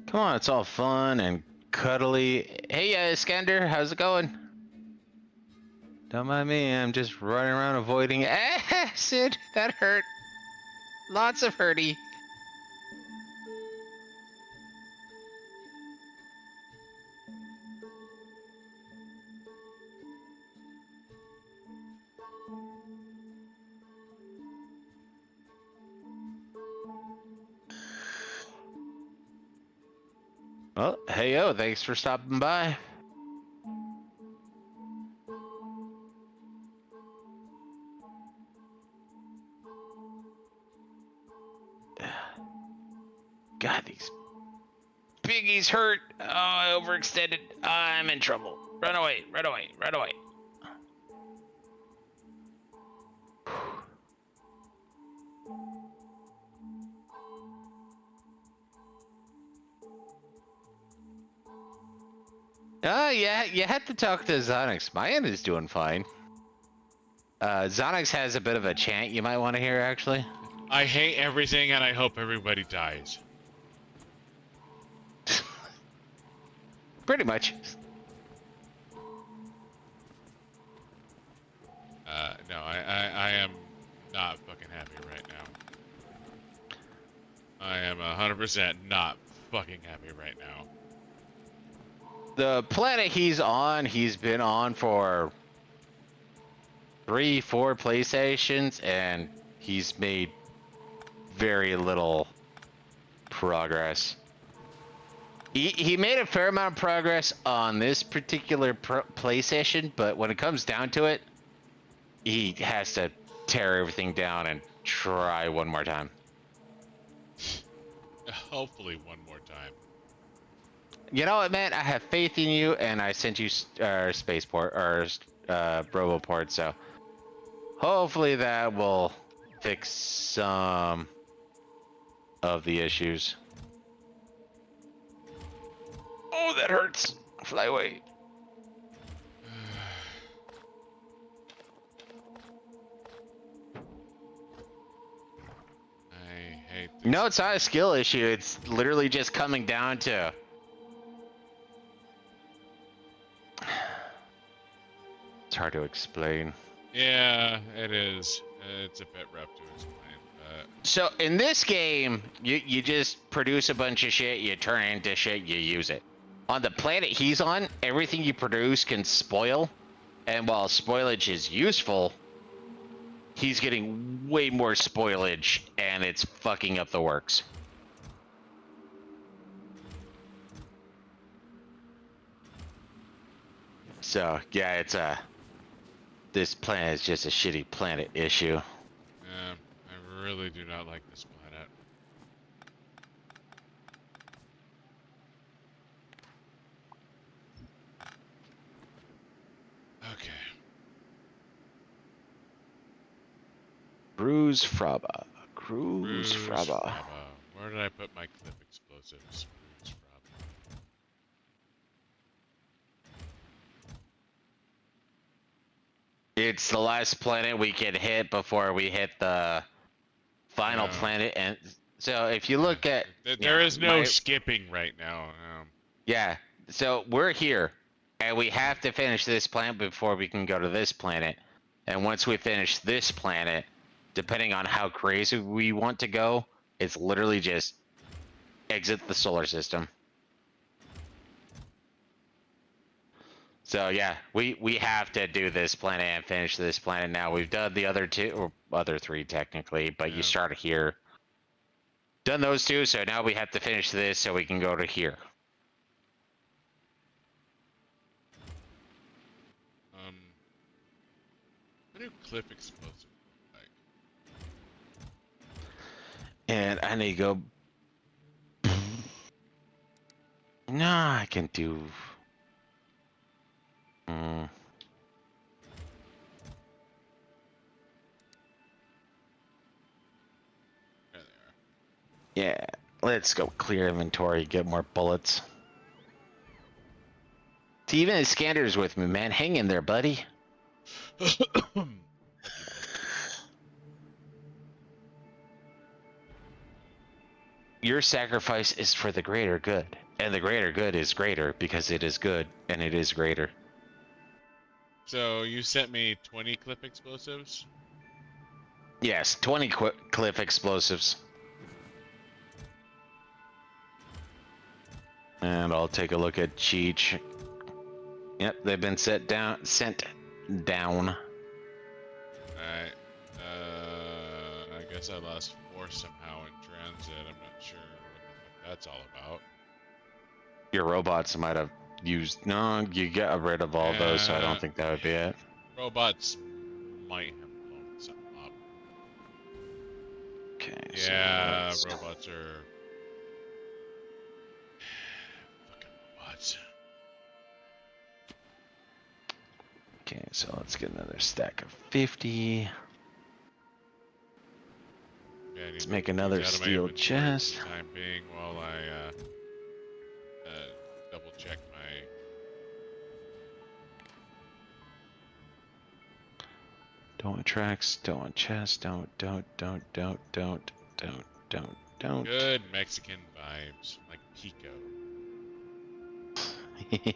Come on, it's all fun and cuddly. Hey, Iskander, how's it going? Don't mind me, I'm just running around avoiding acid. That hurt. Lots of hurty. Well, hey, yo, thanks for stopping by. God, these piggies hurt. Oh, I overextended. I'm in trouble. Run away, run away, run away. Oh, yeah, you had to talk to XioniX. My end is doing fine. XioniX has a bit of a chant you might want to hear, actually. I hate everything and I hope everybody dies. Pretty much. No, I am not fucking happy right now. I am 100% not fucking happy right now. The planet he's been on for 3, 4 PlayStations, and he's made very little progress. He made a fair amount of progress on this particular PlayStation, but when it comes down to it, he has to tear everything down and try one more time. Hopefully one more time. You know what, man? I have faith in you, and I sent you spaceport or Roboport, so hopefully that will fix some of the issues. Oh, that hurts. Fly away. I hate this. No, it's not a skill issue. It's literally just coming down to... It's hard to explain. Yeah, it is. It's a bit rough to explain. So in this game, you just produce a bunch of shit, you turn it into shit, you use it. On the planet he's on, everything you produce can spoil, and while spoilage is useful, he's getting way more spoilage, and it's fucking up the works. So yeah, it's this planet is just a shitty planet issue. I really do not like this planet. Okay. Cruise Fraba. Cruise Bruce Fraba. Fraba. Where did I put my clip explosives? Bruce Fraba. It's the last planet we can hit before we hit the final Yeah. planet, and so if you look at There is no skipping right now. yeah, so we're here, and we have to finish this planet before we can go to this planet. And once we finish this planet, depending on how crazy we want to go, it's literally just exit the solar system. So yeah, we have to do this planet and finish this planet now. We've done the other two, or other three technically, but you start here. Done those two, so now we have to finish this so we can go to here. What do clip explosives look like? And I need to go. No, I can do. There they are. Yeah, let's go clear inventory, get more bullets. Even his scanner's with me, man. Hang in there, buddy. Your sacrifice is for the greater good, and the greater good is greater because it is good and it is greater. So you sent me 20 clip explosives? Yes, 20 cliff explosives. And I'll take a look at Cheech. Yep, they've been sent down. Alright. I guess I lost 4 somehow in transit. I'm not sure what the fuck that's all about. Your robots might have used. No, you get rid of all those, so I don't think that would be it. Robots might have blown something up. Okay. Yeah, so robots are. Fucking robots. Okay, so let's get another stack of 50. Yeah, Let's make another steel chest. For the time being, while I double check my. Don't want tracks, don't want chest, don't. Good Mexican vibes, like Pico. Mexican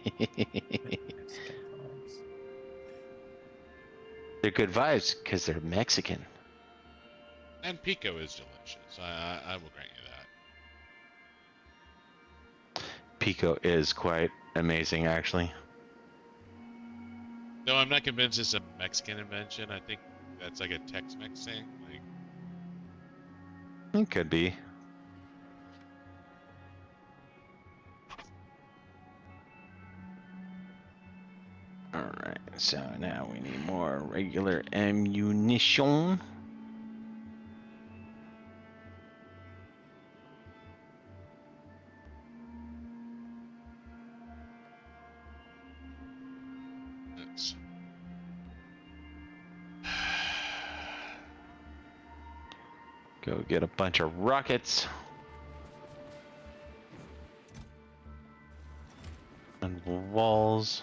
vibes. They're good vibes because they're Mexican. And Pico is delicious. I will grant you that. Pico is quite amazing, actually. No, I'm not convinced it's a Mexican invention. I think that's like a Tex-Mex thing. It could be. Alright, so now we need more regular ammunition. It's... Go get a bunch of rockets. And walls.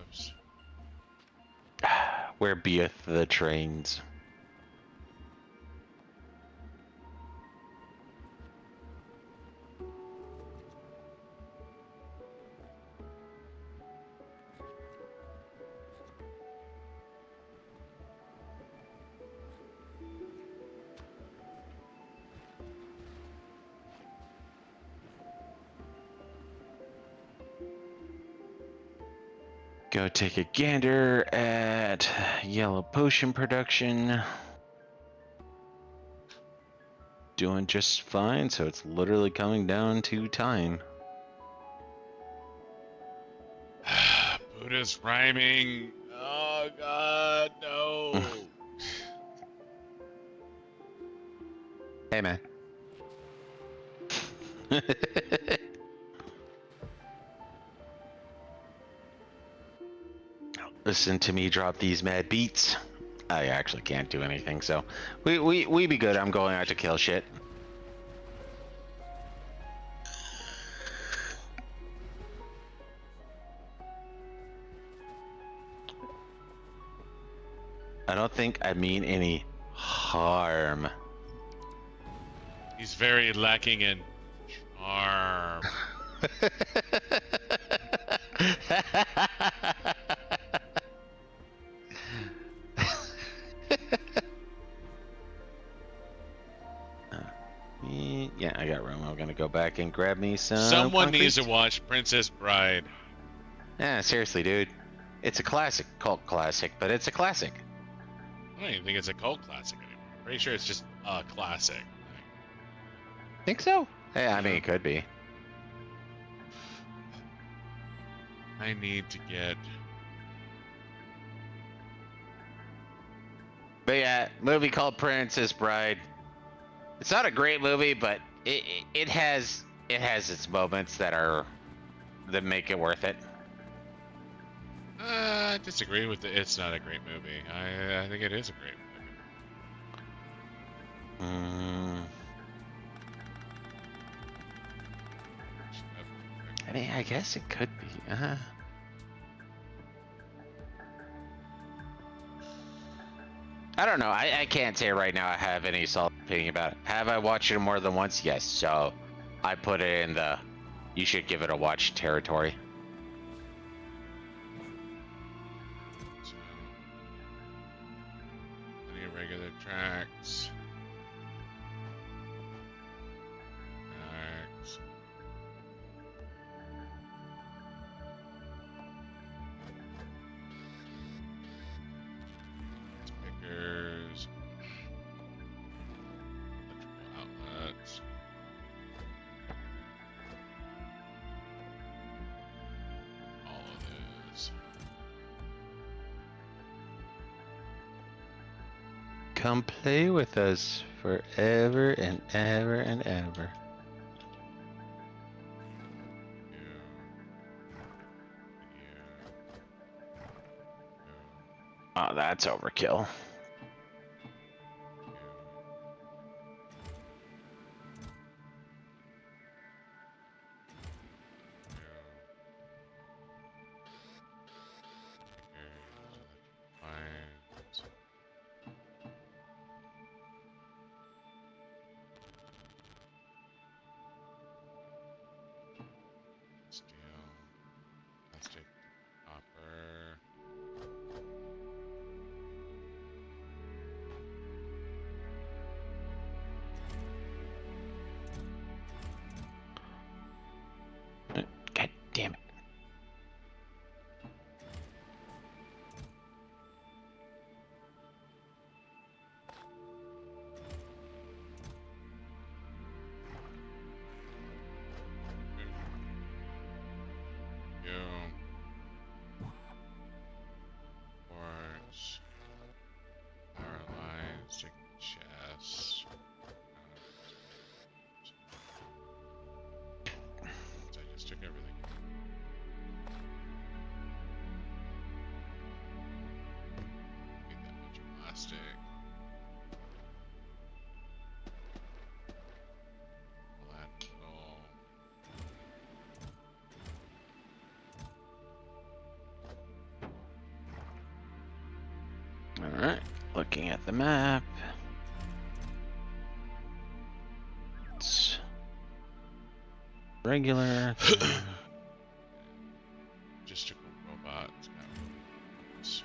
Oops. Where beeth the trains? Go take a gander at yellow potion production. Doing just fine, so it's literally coming down to time. Buddha's rhyming. Oh God, no. Hey, man. Listen to me drop these mad beats. I actually can't do anything, so we be good. I'm going out to kill shit. I don't think I mean any harm. He's very lacking in charm. Yeah, I got room. I'm gonna go back and grab me some Someone concrete. needs to watch Princess Bride. Yeah, seriously, dude. It's a classic, cult classic, but it's a classic. I don't even think it's a cult classic anymore. I'm pretty sure it's just a classic. Think so? Yeah, I mean, it could be. I need to get. But yeah, movie called Princess Bride. It's not a great movie, but it has its moments that make it worth it. I disagree with it. It's not a great movie. I think it is a great movie. I mean, I guess it could be. I don't know. I can't say right now I have any solid opinion about it. Have I watched it more than once? Yes. So I put it in the you should give it a watch territory. So, any regular tracks. Tracks. Speakers. Electrical outlets. All of those. Come play with us forever and ever and ever. Oh, that's overkill. Steel, plastic, copper. God damn it. Quartz, power lines, stick chest. I just took everything. Need that much plastic. All that nickel. All right, looking at the map. It's regular. Logistical robots. Got robots.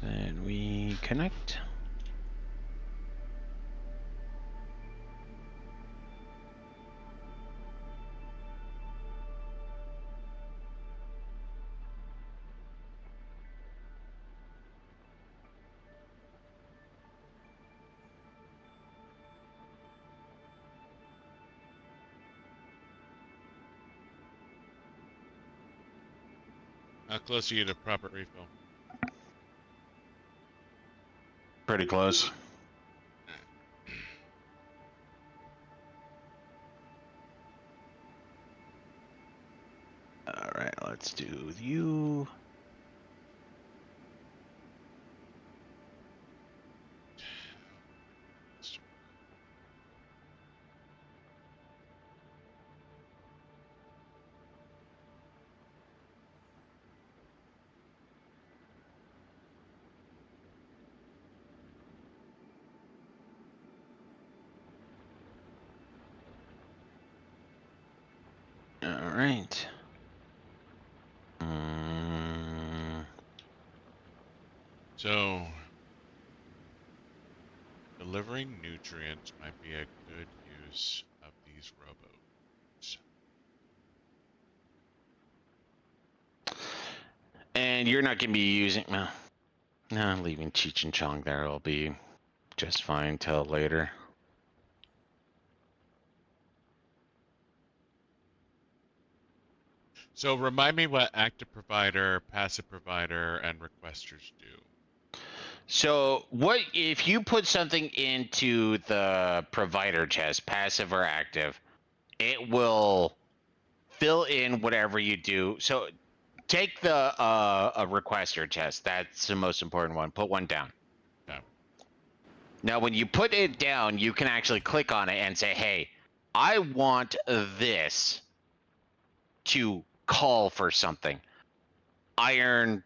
Then we connect. How close are you to proper refill? Pretty close. All right, let's do you. All right. So, delivering nutrients might be a good use of these robots. And you're not going to be using... No, I'm leaving Cheech and Chong there. It'll be just fine till later. So remind me what active provider, passive provider, and requesters do. So what if you put something into the provider chest, passive or active, it will fill in whatever you do. So take the a requester chest. That's the most important one. Put one down. Okay. Now, when you put it down, you can actually click on it and say, hey, I want this to call for something. Iron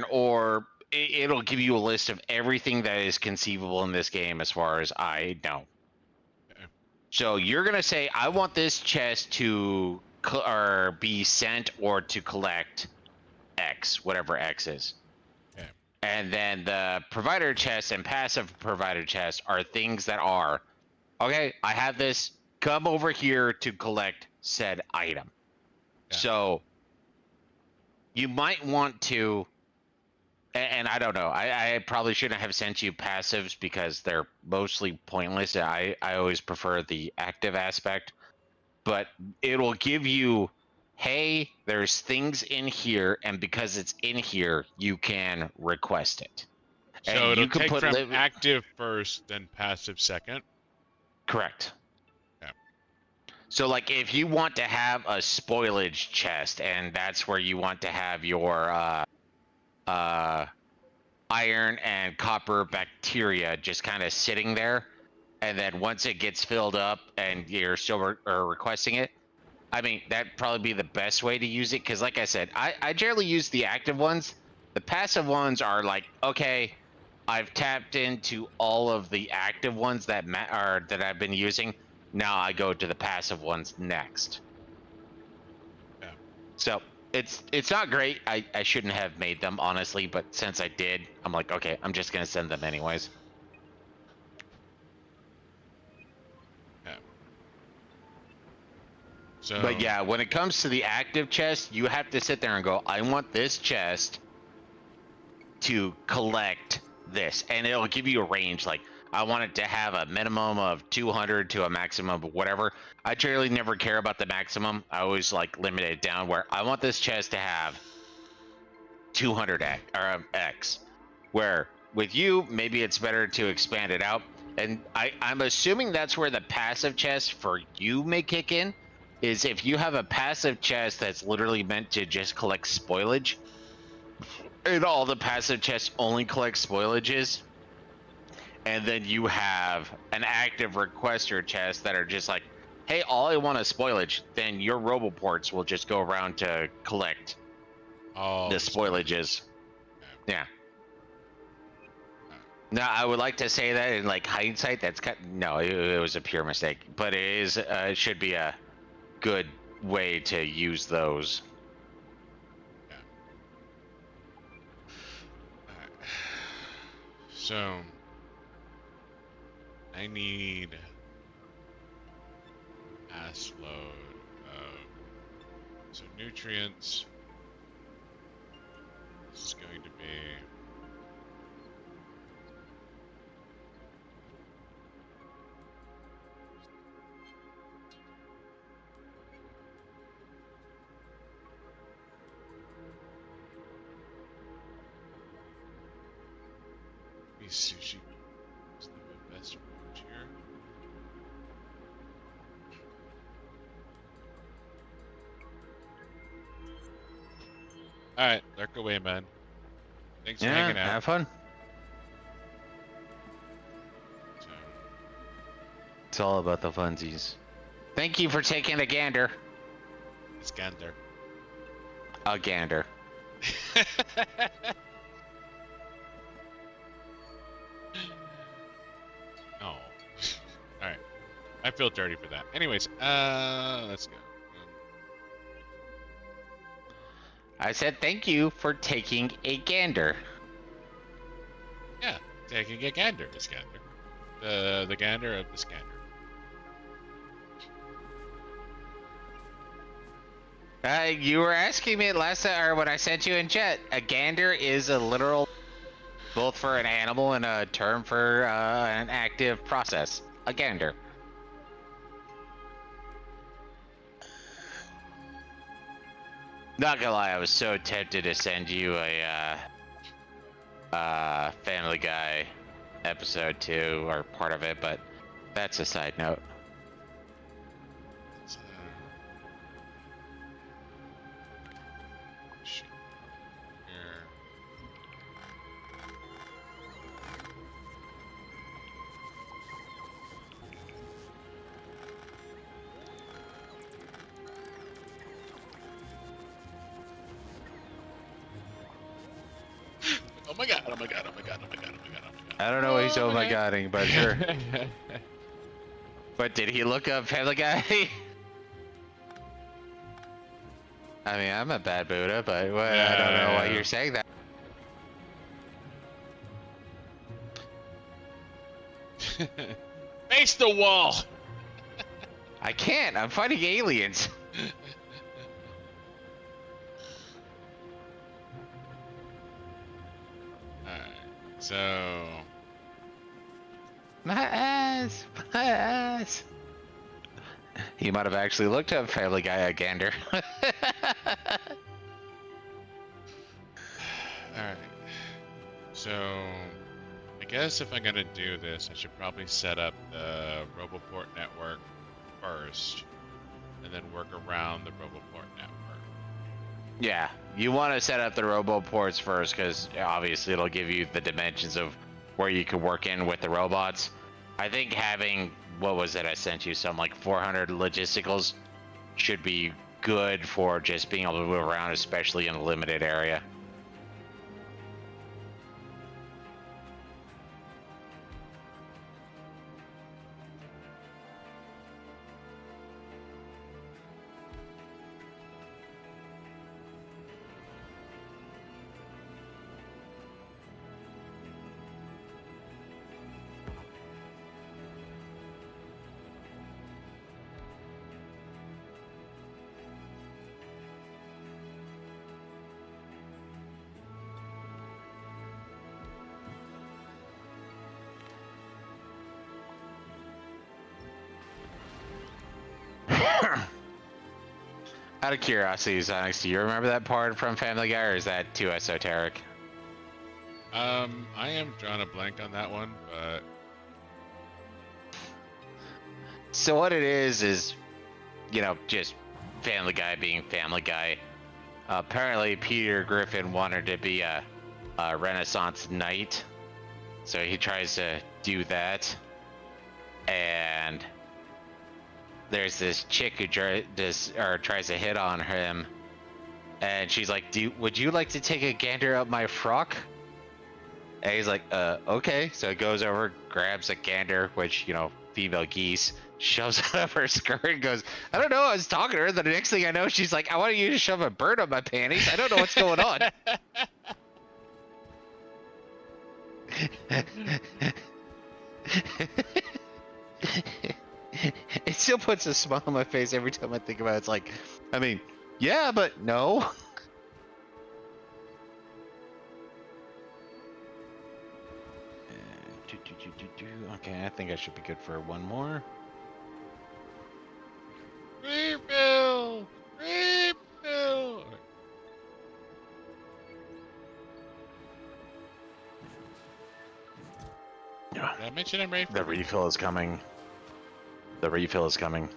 ore. It'll give you a list of everything that is conceivable in this game as far as I know. Okay. So you're going to say, I want this chest to or be sent or to collect X, whatever X is. Okay. And then the provider chest and passive provider chest are things that are, okay, I have this, come over here to collect said item. Yeah. So you might want to, and I don't know, I probably shouldn't have sent you passives because they're mostly pointless. I always prefer the active aspect, but it'll give you, hey, there's things in here, and because it's in here, you can request it. And So it'll you can take put from active first, then passive second. Correct. Yeah. So, like, if you want to have a spoilage chest, and that's where you want to have your iron and copper bacteria just kind of sitting there, and then once it gets filled up and you're still requesting it, I mean, that'd probably be the best way to use it. Because, like I said, I generally use the active ones. The passive ones are like, okay, I've tapped into all of the active ones that that I've been using. Now I go to the passive ones next. Yeah. So it's not great. I shouldn't have made them, honestly, but since I did, I'm like, okay, I'm just gonna send them anyways. Yeah. So. But yeah, when it comes to the active chest, you have to sit there and go, I want this chest to collect this, and it'll give you a range. Like, I want it to have a minimum of 200 to a maximum of whatever. I generally never care about the maximum. I always like limit it down where I want this chest to have 200 X, or X. Where with you, maybe it's better to expand it out. And I'm assuming that's where the passive chest for you may kick in. Is if you have a passive chest that's literally meant to just collect spoilage, and all the passive chests only collect spoilages, and then you have an active requester chest that are just like, hey, all I want is spoilage, then your roboports will just go around to collect the spoilages. Yeah. Now, I would like to say that in like hindsight, that's no, it was a pure mistake, but it should be a good way to use those. Yeah. Alright. So I need ass load of so nutrients. This is going to be sushi is the best approach here. Alright, lurk away, man. Thanks for hanging out. Have fun. So, It's all about the funsies. Thank you for taking a gander. Iskander. A gander. Oh. Alright. I feel dirty for that. Anyways, let's go. I said thank you for taking a gander. Yeah, taking a gander, Iskander. The gander of the Iskander. You were asking me last time, or when I sent you in chat. A gander is a literal, both for an animal and a term for an active process. A gander. Not gonna lie, I was so tempted to send you a Family Guy episode 2 or part of it, but that's a side note. Shit. Here. Oh my god, oh my god, oh my god, oh my god, oh my god, oh my god. I don't know what he's oh my Okay. godding, but sure. But did he look up Family Guy? I mean, I'm a bad Buddha, but well, I don't know why you're saying that. Face the wall! I can't. I'm fighting aliens. Alright, so... My ass. My ass. He might have actually looked up Family Guy a gander. Alright. So... I guess if I'm gonna do this, I should probably set up the Roboport network first, and then work around the Roboport network. Yeah, you want to set up the roboports first, because obviously it'll give you the dimensions of where you can work in with the robots. I think having, what was it I sent you, some like 400 logisticals should be good for just being able to move around, especially in a limited area. Out of curiosity, XioniX, do you remember that part from Family Guy, or is that too esoteric? I am drawing a blank on that one, but... So what it is, you know, just Family Guy being Family Guy. Apparently Peter Griffin wanted to be a Renaissance knight, so he tries to do that. And there's this chick who tries to hit on him, and she's like, would you like to take a gander up my frock? And he's like, okay. So he goes over, grabs a gander, which, you know, female geese, shoves it up her skirt and goes, I don't know, I was talking to her, the next thing I know, she's like, I want you to shove a bird up my panties. I don't know what's going on. It still puts a smile on my face every time I think about it. It's like, I mean, yeah, but no. Okay, I think I should be good for one more. Refill! Refill! Did I mention I'm ready for The refill is coming. The refill is coming.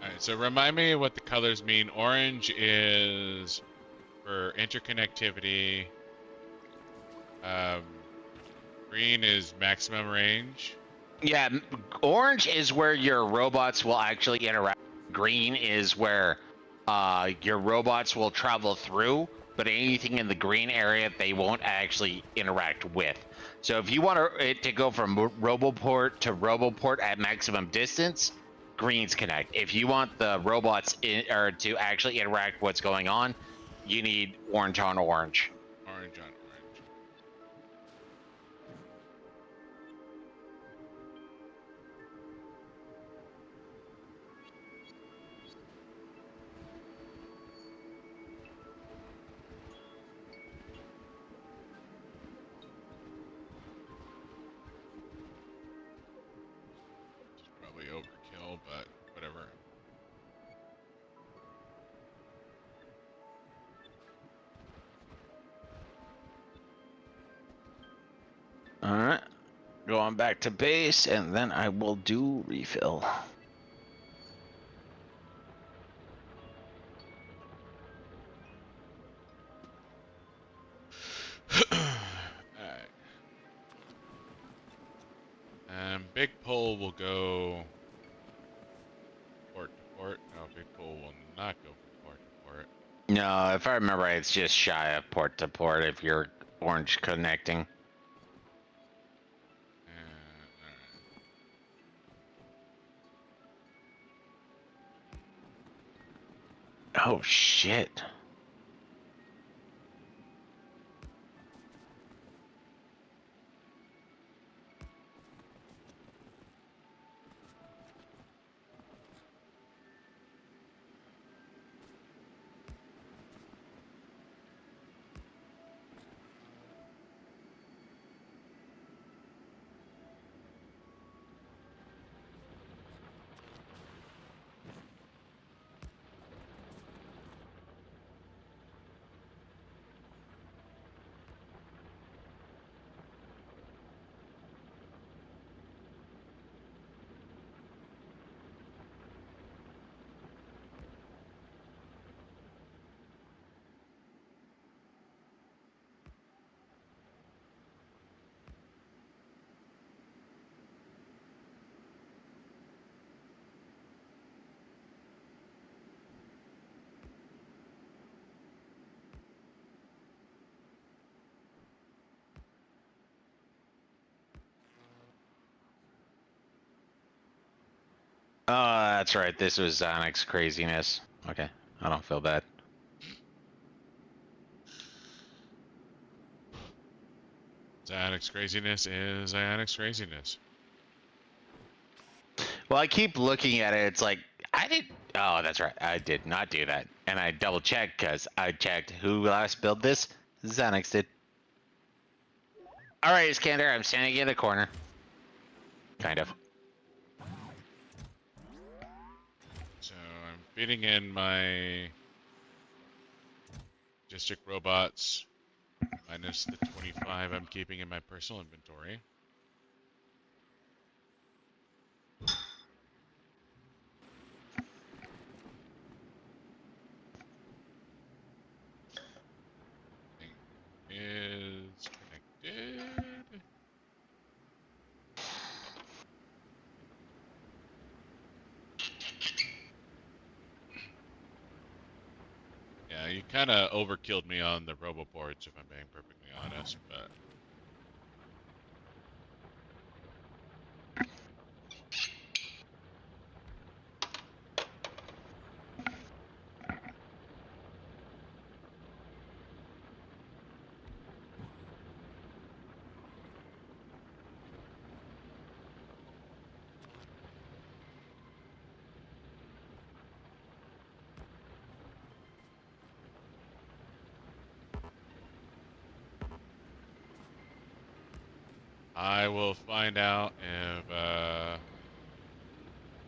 Alright, so remind me what the colors mean. Orange is for interconnectivity. Green is maximum range. Yeah, orange is where your robots will actually interact. Green is where your robots will travel through, but anything in the green area they won't actually interact with. So if you want it to go from roboport to roboport at maximum distance, greens connect. If you want the robots to actually interact with what's going on, you need orange on orange. Orange on orange. Which is probably overkill, but whatever. All right, go on back to base, and then I will do refill. Alright. Big pole will go port to port. No, big pole will not go from port to port. No, if I remember right, it's just shy of port to port if you're orange connecting. Alright. Oh shit. Oh, that's right. This was XioniX craziness. Okay, I don't feel bad. XioniX craziness is XioniX craziness. Well, I keep looking at it. It's like I did. Oh, that's right. I did not do that, and I double checked because I checked who last built this. XioniX did. All right, Iskander. I'm standing in the corner. Kind of. So I'm feeding in my district robots minus the 25 I'm keeping in my personal inventory. Thing is connected. Yeah, you kind of overkilled me on the roboports, if I'm being perfectly honest, but... I will find out if,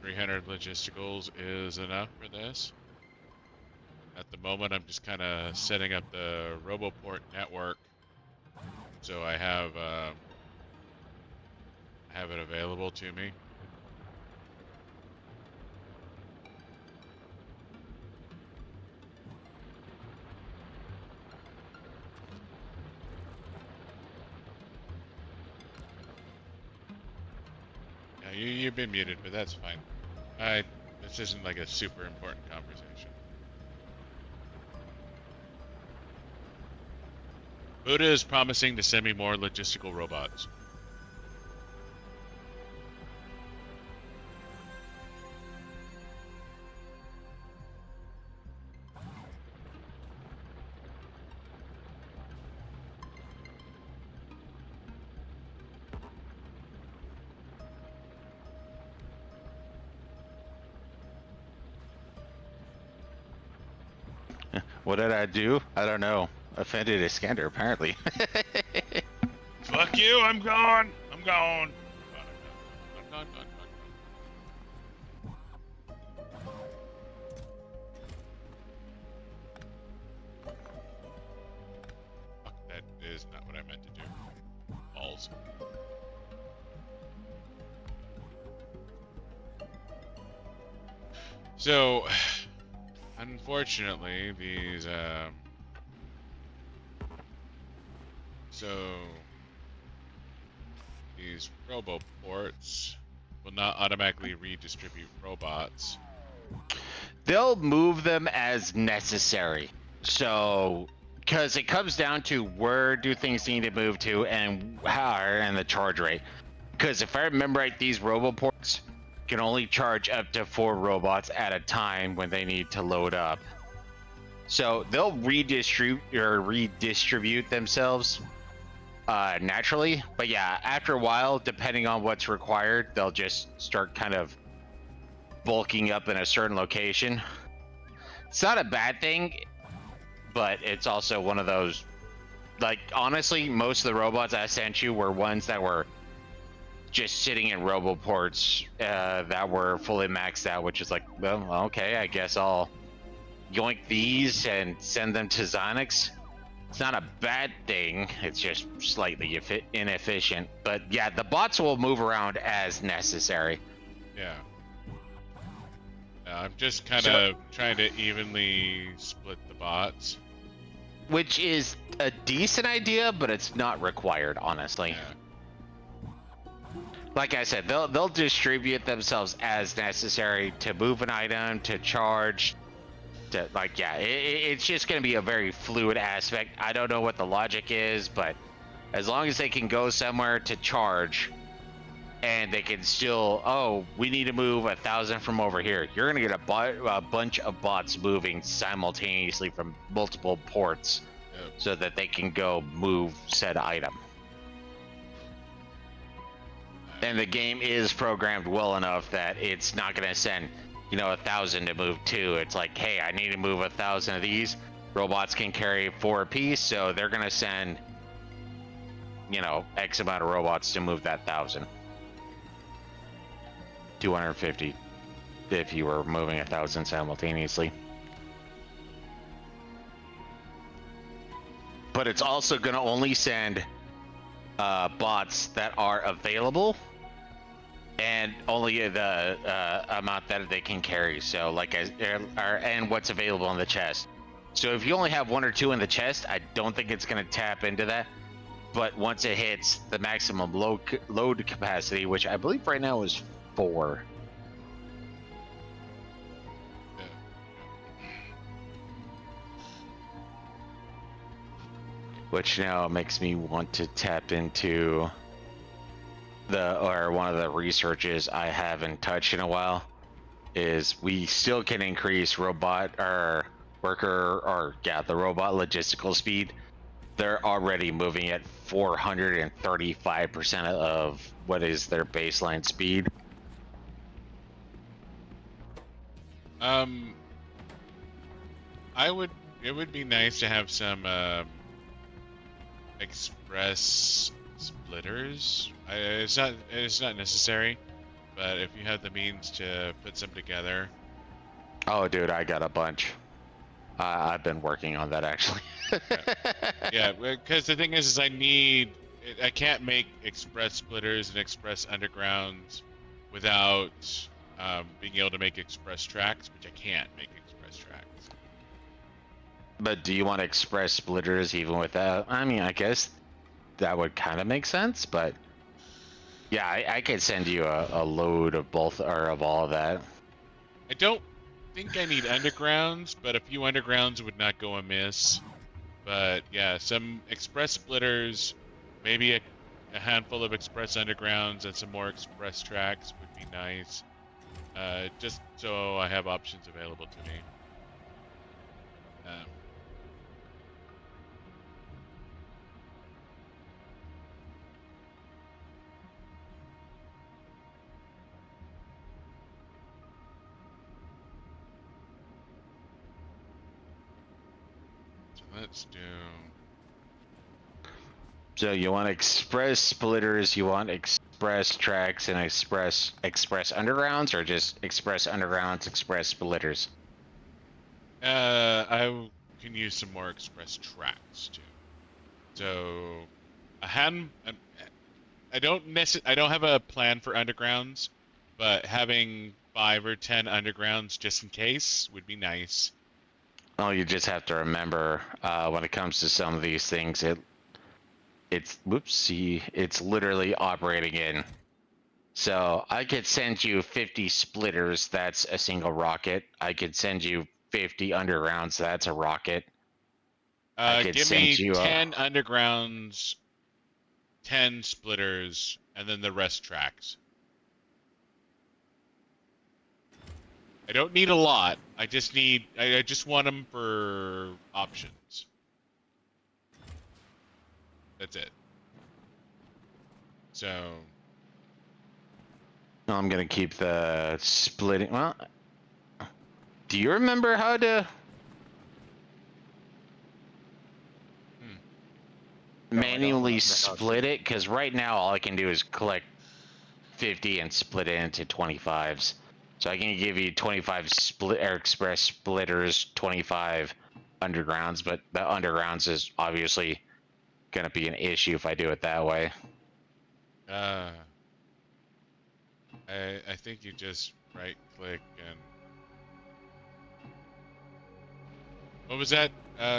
300 logisticals is enough for this. At the moment, I'm just kind of setting up the RoboPort network, so I have it available to me. Yeah, you've been muted, but that's fine. This isn't like a super important conversation. Buddah is promising to send me more logistical robots. What did I do? I don't know. Offended Iskander, apparently. Fuck you, I'm gone! I'm gone! I'm gone. Fuck, that is not what I meant to do. Balls. So, unfortunately, these, these roboports will not automatically redistribute robots. They'll move them as necessary. So, because it comes down to where do things need to move to and how and the charge rate. Because if I remember right, these roboports can only charge up to 4 robots at a time when they need to load up. So they'll redistribute themselves naturally. But yeah, after a while, depending on what's required, they'll just start kind of bulking up in a certain location. It's not a bad thing, but it's also one of those, like, honestly, most of the robots I sent you were ones that were just sitting in roboports that were fully maxed out, which is like, well, okay, I guess I'll yoink these and send them to XioniX. It's not a bad thing, it's just slightly inefficient. But yeah, the bots will move around as necessary. Yeah. I'm just kind of trying to evenly split the bots. Which is a decent idea, but it's not required, honestly. Yeah. Like I said, they'll distribute themselves as necessary to move an item, to charge, to, like, yeah, it's just going to be a very fluid aspect. I don't know what the logic is, but as long as they can go somewhere to charge, and they can still, oh, we need to move 1,000 from over here. You're going to get a bunch of bots moving simultaneously from multiple ports, so that they can go move said item. And the game is programmed well enough that it's not going to send, 1,000 to move 2. It's like, hey, I need to move 1,000 of these. Robots can carry 4 apiece, so they're going to send, X amount of robots to move that 1,000. 250 if you were moving 1,000 simultaneously. But it's also going to only send bots that are available, and only the amount that they can carry. So, like, and what's available in the chest. So if you only have 1 or 2 in the chest, I don't think it's going to tap into that. But once it hits the maximum load capacity, which I believe right now is 4. Which now makes me want to tap into one of the researches I haven't touched in a while, is we still can increase the robot logistical speed. They're already moving at 435% of what is their baseline speed. It would be nice to have some express splitters. It's not necessary, but but if you have the means to put some together, Oh, dude, I got a bunch. I've been working on that actually. yeah, because the thing is I can't make express splitters and express undergrounds without being able to make express tracks, which I can't make express tracks. But do you want express splitters even without? I mean, I guess that would kind of make sense, but yeah, I could send you a load of both or of all of that. I don't think I need undergrounds, but a few undergrounds would not go amiss. But yeah, some express splitters, maybe a handful of express undergrounds and some more express tracks would be nice. Just so I have options available to me. So let's do. So you want express splitters, you want express tracks, and express undergrounds, or just express undergrounds, express splitters? Can use some more express tracks too. So, I don't have a plan for undergrounds, but having 5 or 10 undergrounds just in case would be nice. Oh, you just have to remember when it comes to some of these things, it's whoopsie, it's literally operating in. So I could send you 50 splitters. That's a single rocket. I could send you 50 undergrounds. That's a rocket. I could Give send me you 10 undergrounds, 10 splitters, and then the rest tracks. I don't need a lot. I just want them for options. That's it. So. I'm gonna keep the splitting. Well, do you remember how to manually split it? Because right now all I can do is collect 50 and split it into 25s. So I can give you 25 split or express splitters, 25 undergrounds, but the undergrounds is obviously gonna be an issue if I do it that way. I think you just right click and. What was that,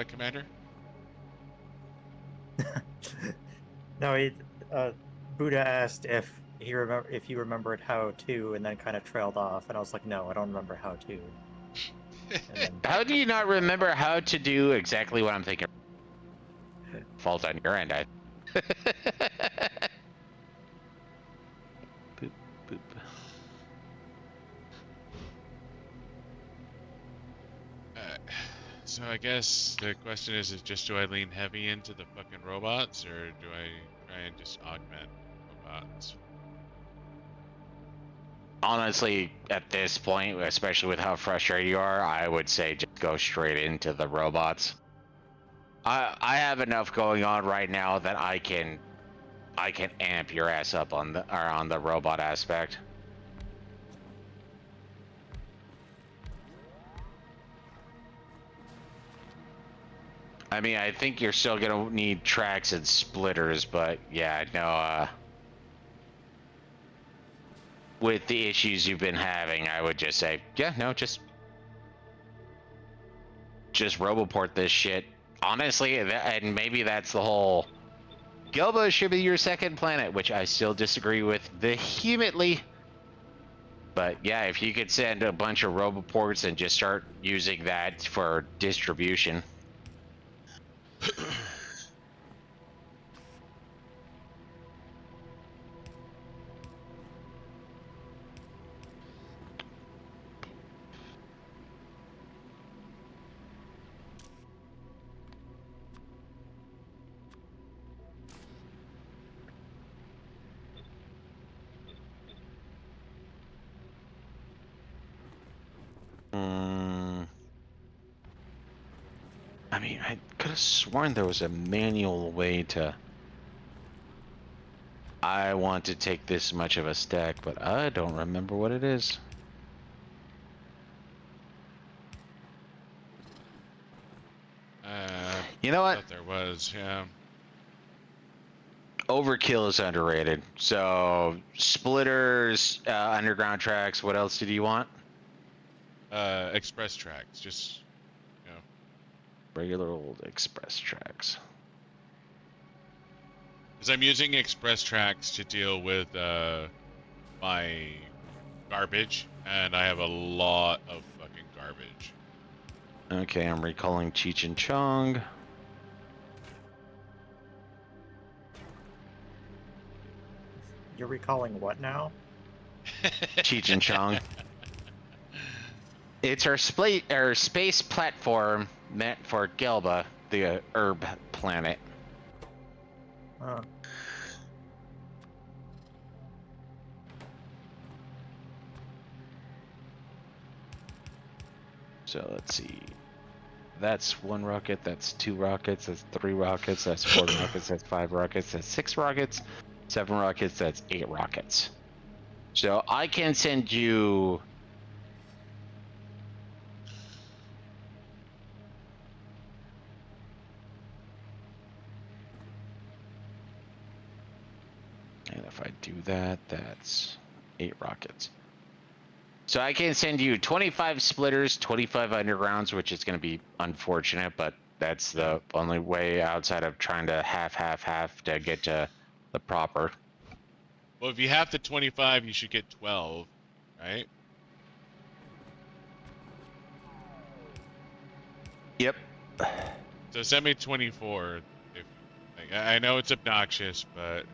Commander? No, Buddha asked if you remembered how to, and then kind of trailed off, and I was like, no, I don't remember how to. How do you not remember how to do exactly what I'm thinking? Fault on your end, I. Boop, boop. So I guess the question is just do I lean heavy into the fucking robots, or do I try and just augment robots? Honestly, at this point, especially with how frustrated you are, I would say just go straight into the robots. I have enough going on right now that I can amp your ass up on the robot aspect. I mean, I think you're still gonna need tracks and splitters, but yeah, no, with the issues you've been having, I would just say, yeah, no, just roboport this shit. Honestly, and maybe that's the whole Gelba should be your second planet, which I still disagree with vehemently. But yeah, if you could send a bunch of roboports and just start using that for distribution. I mean, I could have sworn there was a manual way to. I want to take this much of a stack, but I don't remember what it is. You know I what? thought there was, yeah. Overkill is underrated. So splitters, underground tracks. What else did you want? Express tracks, just, you know. Regular old express tracks. Because I'm using express tracks to deal with my garbage, and I have a lot of fucking garbage. Okay, I'm recalling Cheech and Chong. You're recalling what now? Cheech and Chong. It's our space platform meant for Gelba, the herb planet. Huh. So let's see. That's 1 rocket, that's 2 rockets, that's 3 rockets, that's 4 rockets, that's 5 rockets, that's 6 rockets, 7 rockets, that's 8 rockets. So I can send you... And if I do that, that's 8 rockets. So I can send you 25 splitters, 25 undergrounds, which is going to be unfortunate, but that's the only way outside of trying to half to get to the proper. Well, if you have the 25, you should get 12, right? Yep. So send me 24. If like, I know it's obnoxious, but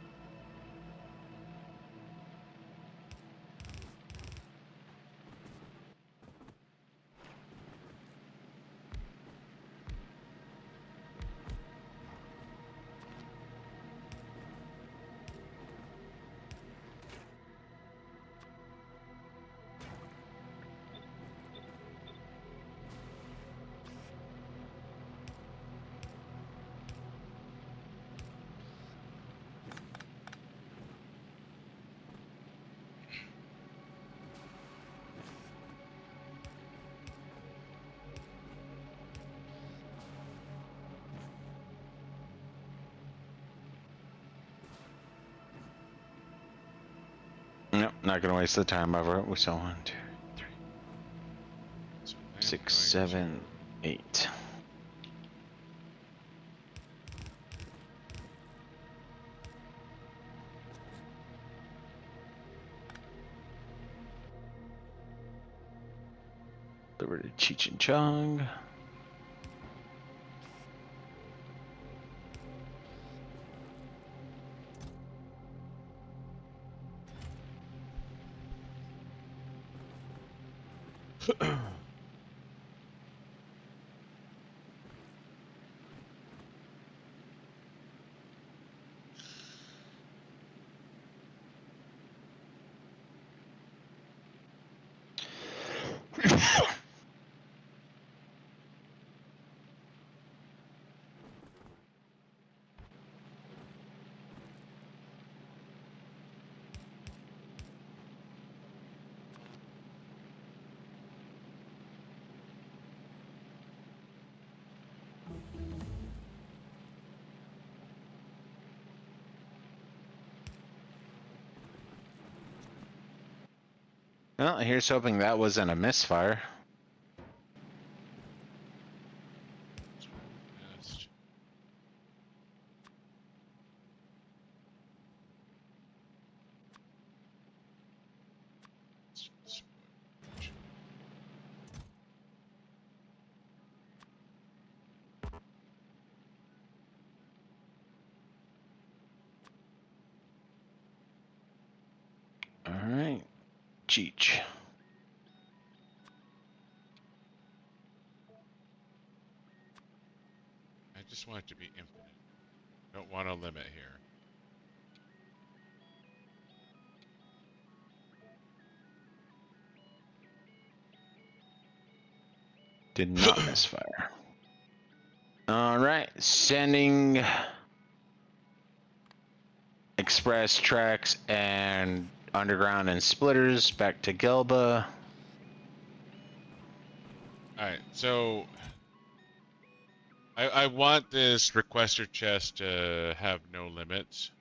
Nope, not gonna waste the time over it. So 1, 2, 3, so I'm 6, going 7, 8. Liberty Cheech and Chong. Well, here's hoping that wasn't a misfire. Just- All right, Cheech. I just want it to be infinite. Don't want a limit here. Did not misfire. All right, sending express tracks and underground and splitters back to Gelba. Alright, so I want this requester chest to have no limits.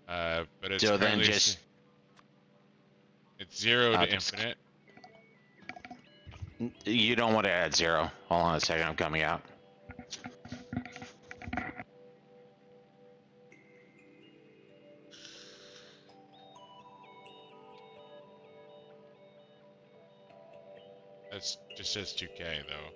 But it's So then currently just it's 0 to just- infinite. you don't want to add 0. Hold on a second, I'm coming out. That's just says 2K though.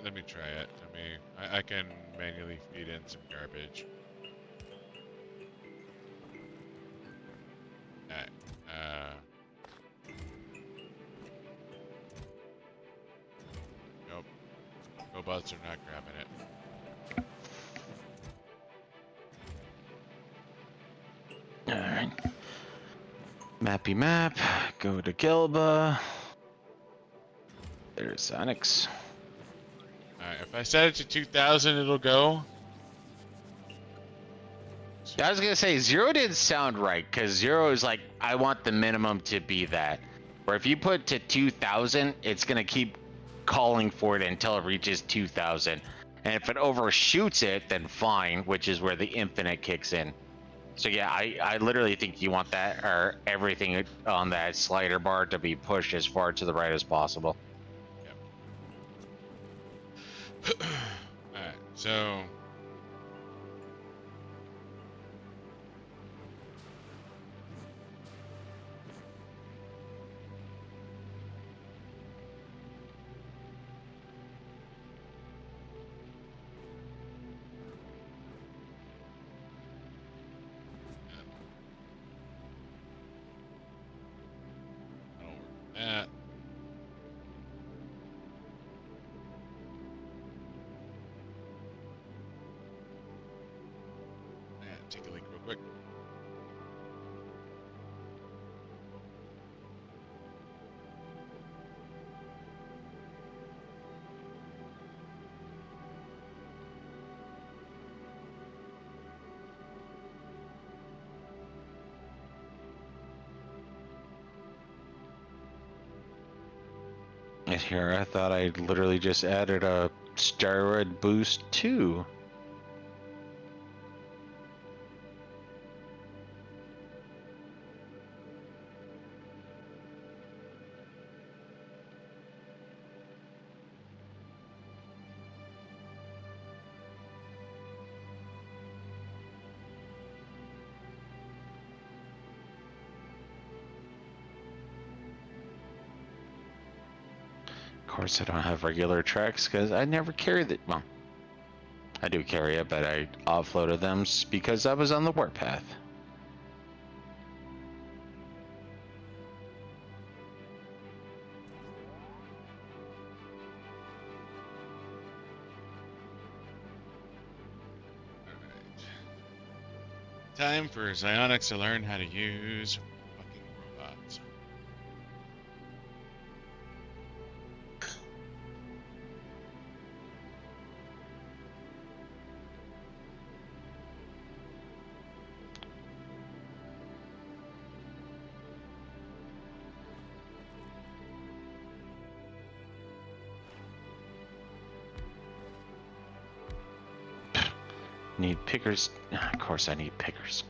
Let me try it. I can manually feed in some garbage. Alright, nope. Robots are not grabbing it. Alright. Mappy map. Go to Gelba. There's XioniX. Alright, if I set it to 2000, it'll go. I was gonna say 0 didn't sound right, because 0 is like, I want the minimum to be that. Or if you put to 2000, it's gonna keep calling for it until it reaches 2000. And if it overshoots it, then fine, which is where the infinite kicks in. So yeah, I literally think you want that, or everything on that slider bar to be pushed as far to the right as possible. Alright, so that'll work with that. Yeah, take a leak real quick. And here I thought I literally just added a steroid boost too. Of course, I don't have regular tracks because I never carried it. Well, I do carry it, but I offloaded them because I was on the warpath. Time for XioniX to learn how to use fucking robots. Need pickers. Of course, I need pickers.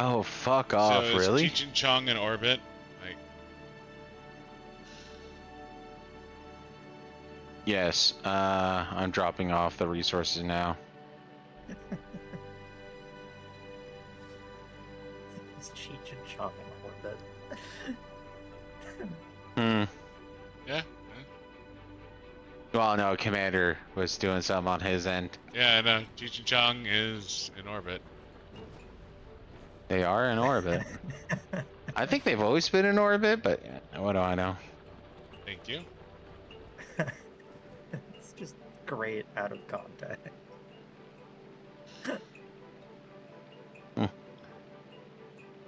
Oh, fuck So off, is really? Cheech and Chong in orbit? Like, Yes, I'm dropping off the resources now. It's Cheech and Chong in orbit. Hmm. yeah, Well, no, Commander was doing something on his end. yeah. No, Cheech and Chong is in orbit. They are in orbit. I think they've always been in orbit, but what do I know? Thank you. It's just great out of context.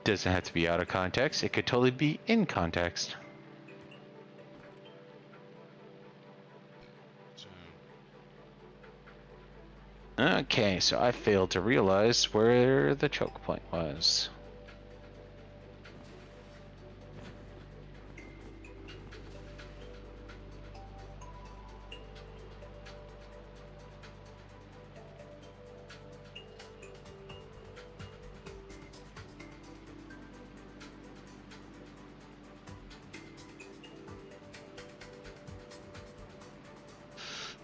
Doesn't have to be out of context. It could totally be in context. So, Okay, so I failed to realize where the choke point was.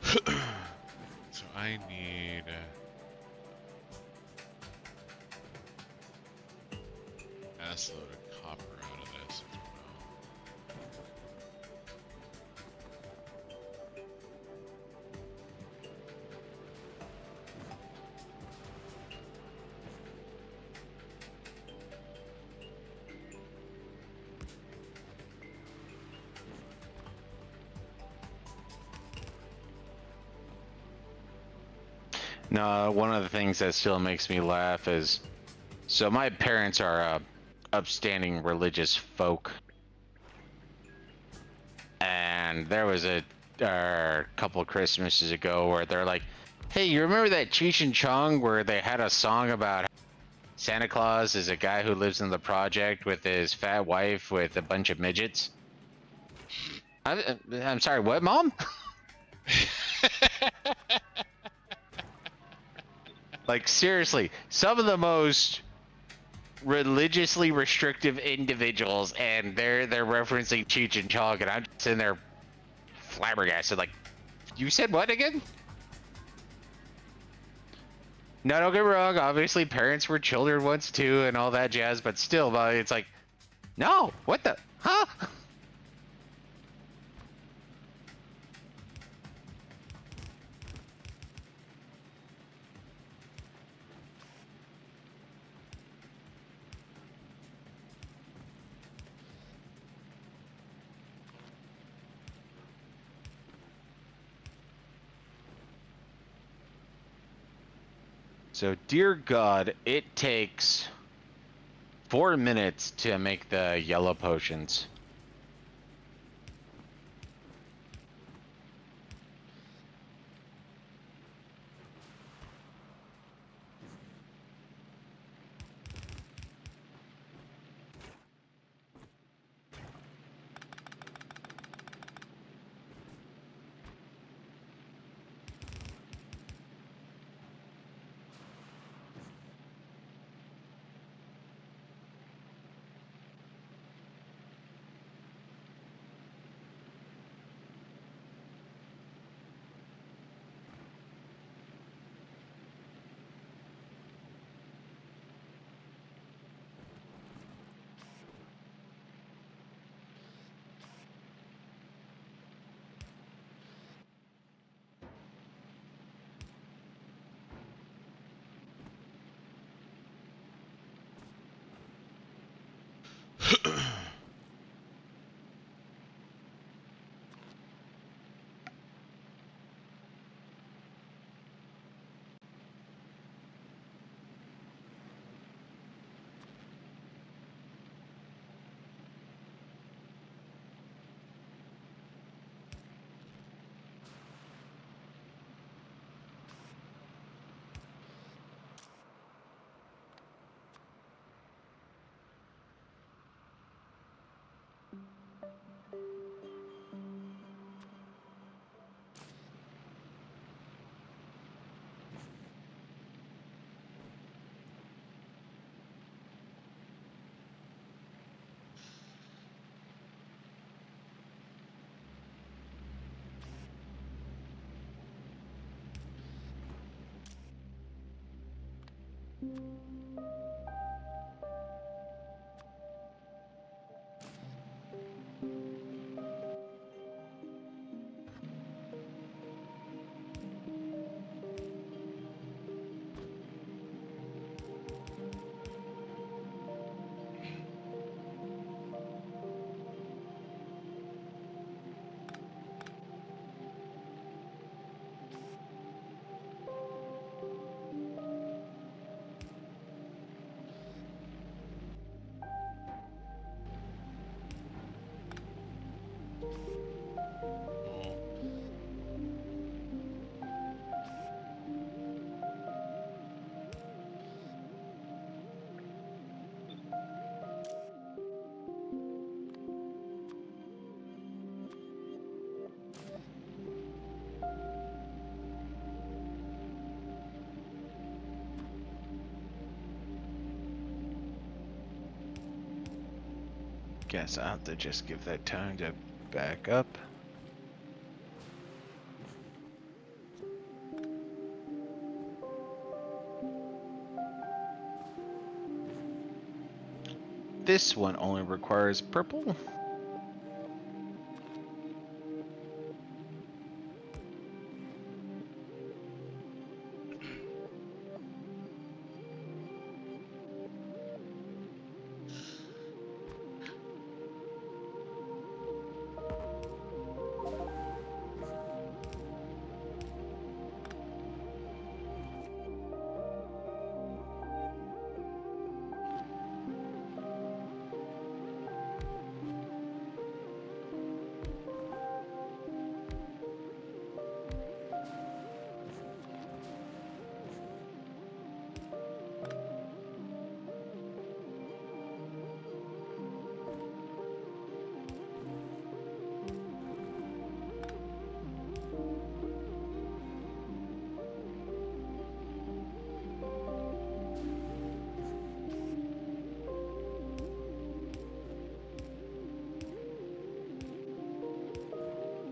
so I need mass load of copper out of this as well. No, one of the things that still makes me laugh is, so my parents are upstanding religious folk, and there was a couple Christmases ago where they're like, "Hey, you remember that Cheech and Chong where they had a song about Santa Claus is a guy who lives in the project with his fat wife with a bunch of midgets?" I'm sorry, what, Mom? Like, seriously, some of the most religiously restrictive individuals, and they're referencing Cheech and Chong, and I'm just sitting there flabbergasted. Like, you said what again? No, don't get me wrong. Obviously, parents were children once too, and all that jazz. But still, it's like, no, what the, huh? So, dear God, it takes 4 minutes to make the yellow potions. Guess I'll have to just give that time to back up. This one only requires purple.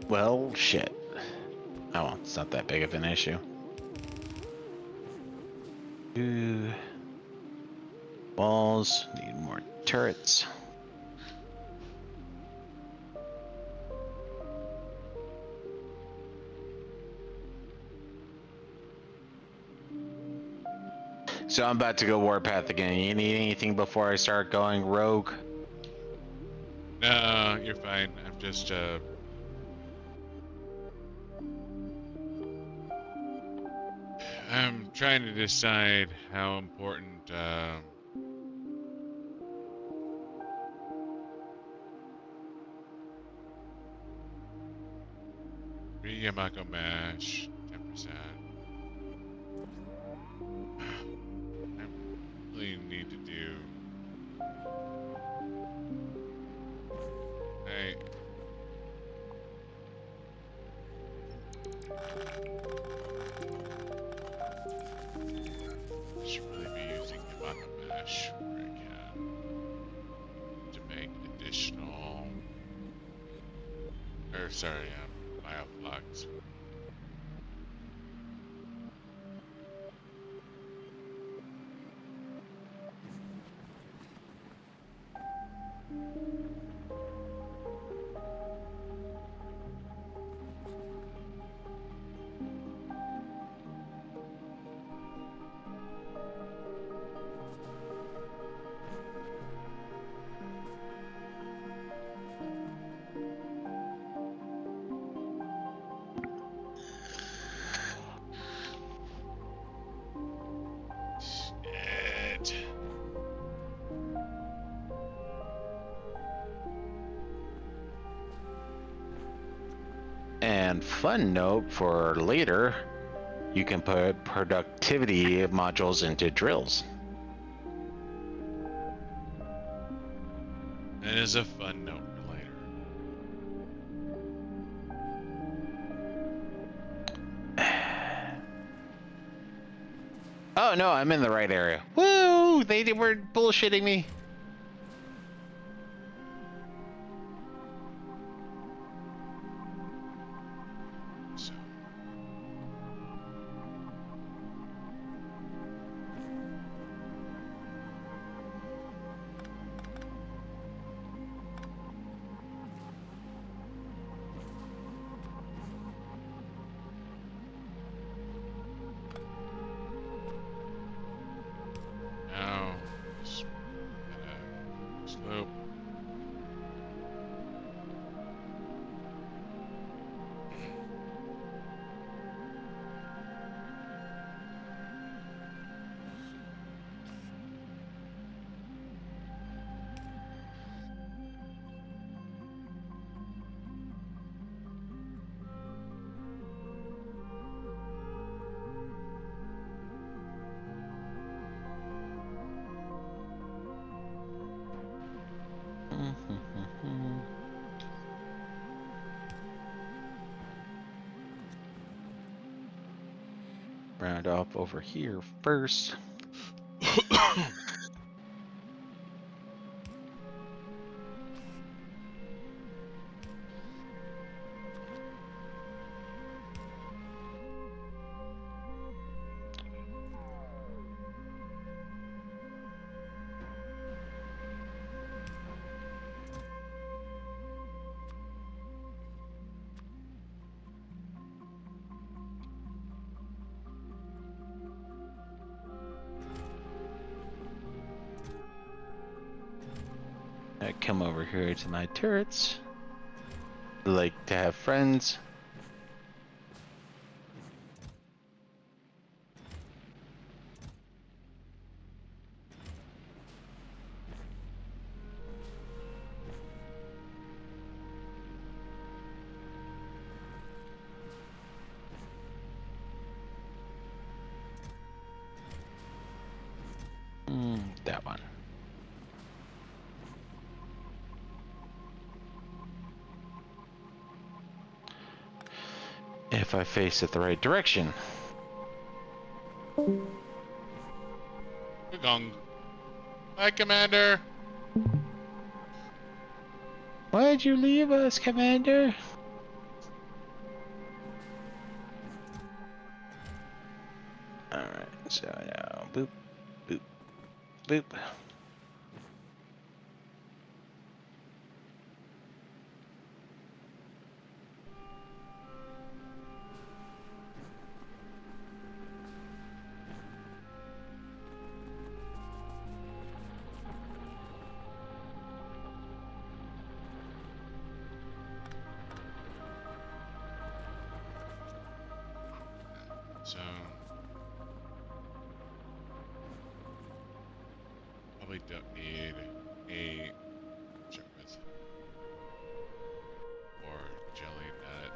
Well, shit. Oh, well, it's not that big of an issue. Walls, need more turrets. So I'm about to go Warpath again. You need anything before I start going rogue? No, you're fine. I'm just I'm trying to decide how important Yamako Mash 10%. I really need to do. I should really be using Yamako Mash where I can to make additional. Or sorry, bioflux. Shit. And fun note for later, you can put productivity modules into drills. That is a fun note for later. Oh no, I'm in the right area. Woo! They were bullshitting me. round off over here first. I come over here to my turrets. Like to have friends. That one. If I face it the right direction. Gong. Hi, Commander. Why'd you leave us, Commander? Alright, so now boop, boop, boop. So probably don't need a with or jelly nut.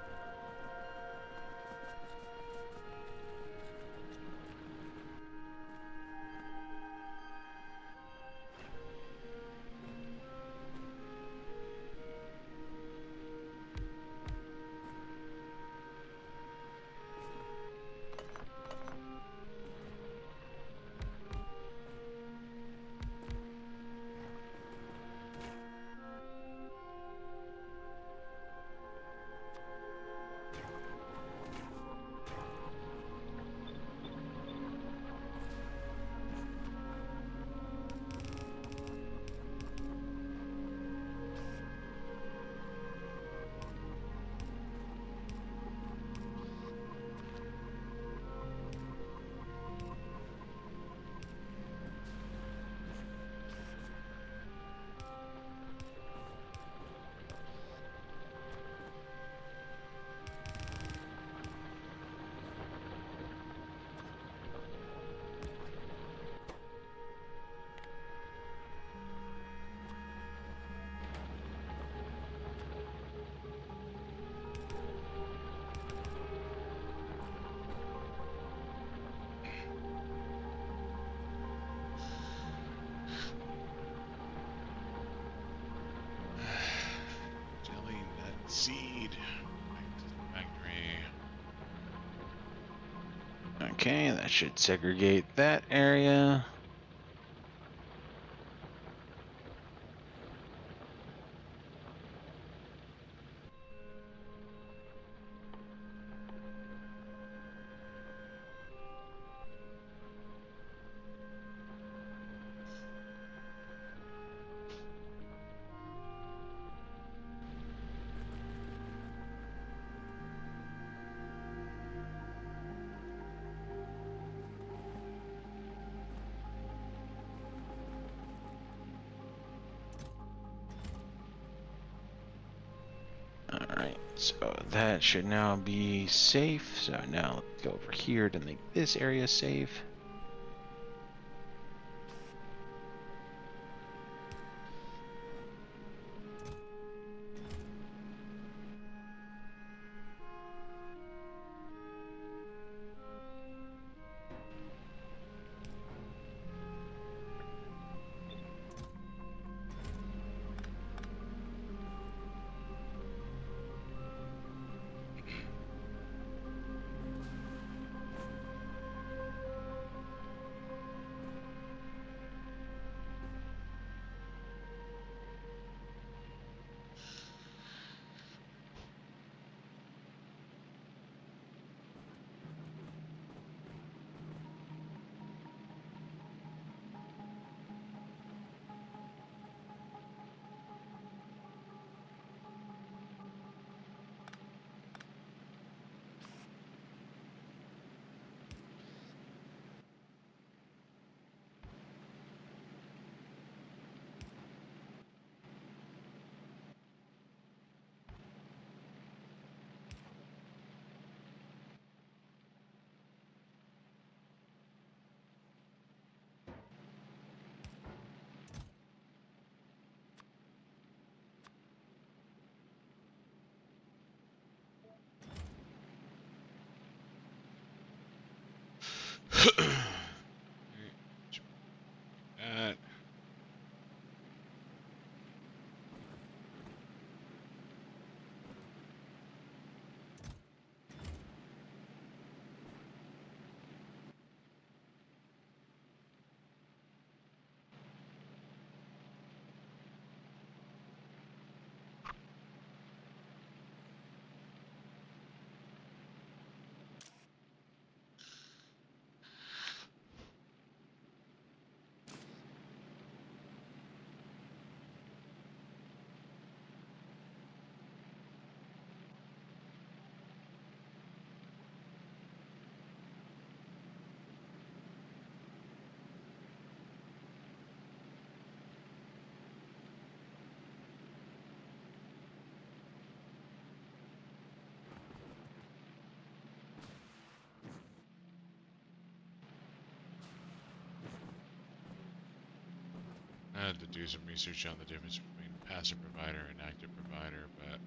Jelly nut seed. Back to the factory. Okay, that should segregate that area. Alright, so that should now be safe. So now let's go over here to make this area safe. Uh, I had to do some research on the difference between passive provider and active provider, but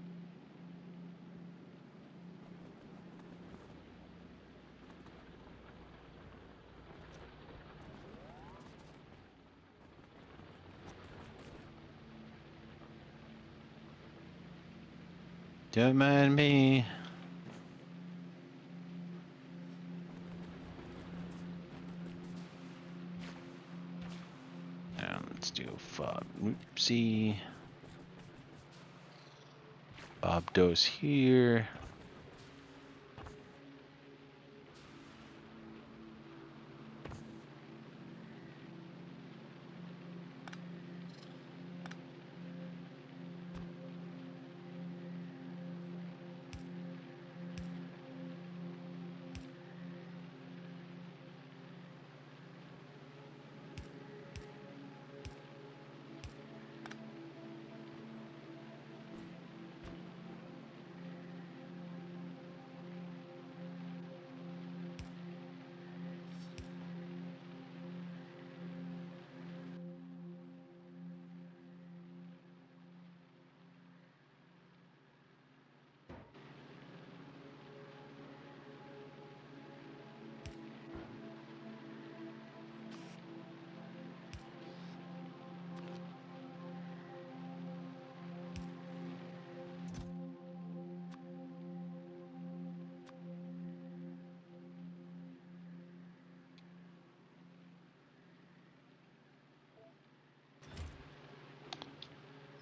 Don't mind me. Let's do fob. Oopsie. Bob dose here.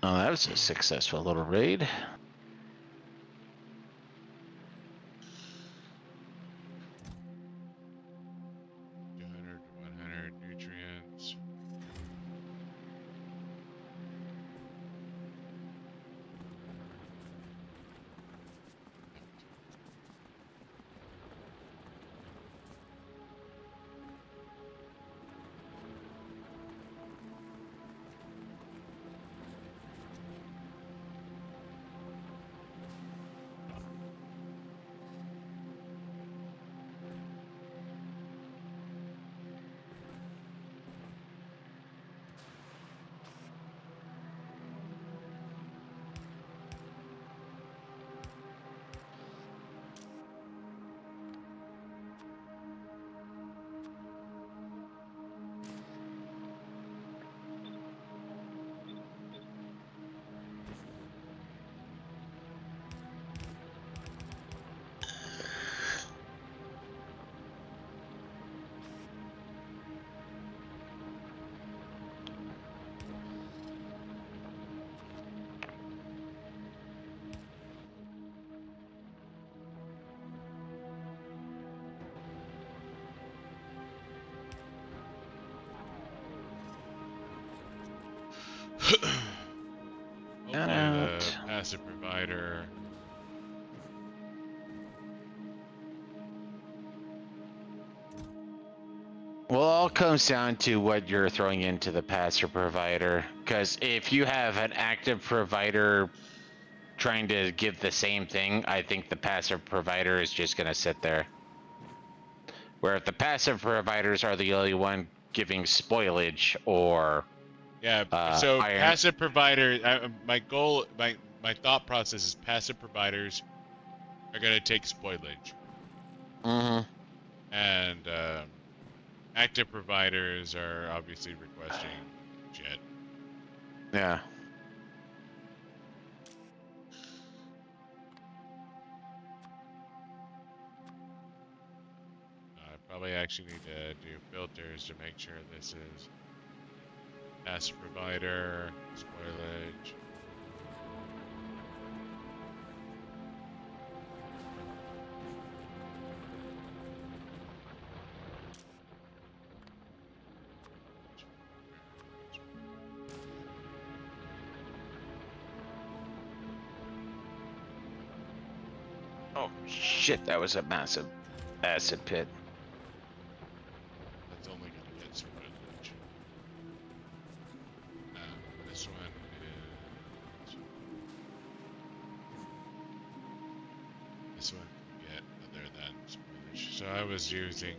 Oh, that was a successful little raid. 200 to 100 nutrients. Hopefully the passive provider. Well, it all comes down to what you're throwing into the passive provider. Because if you have an active provider trying to give the same thing, I think the passive provider is just going to sit there. Where if the passive providers are the only one giving spoilage or Yeah, so iron. passive provider, my goal, my thought process is passive providers are going to take spoilage. Mm-hmm. And active providers are obviously requesting jet. Yeah. I probably actually need to do filters to make sure this is active provider, spoilage. Oh shit, that was a massive acid pit. That's only gonna get spoilage. This one is. This one can get other than spoilage. So I was using.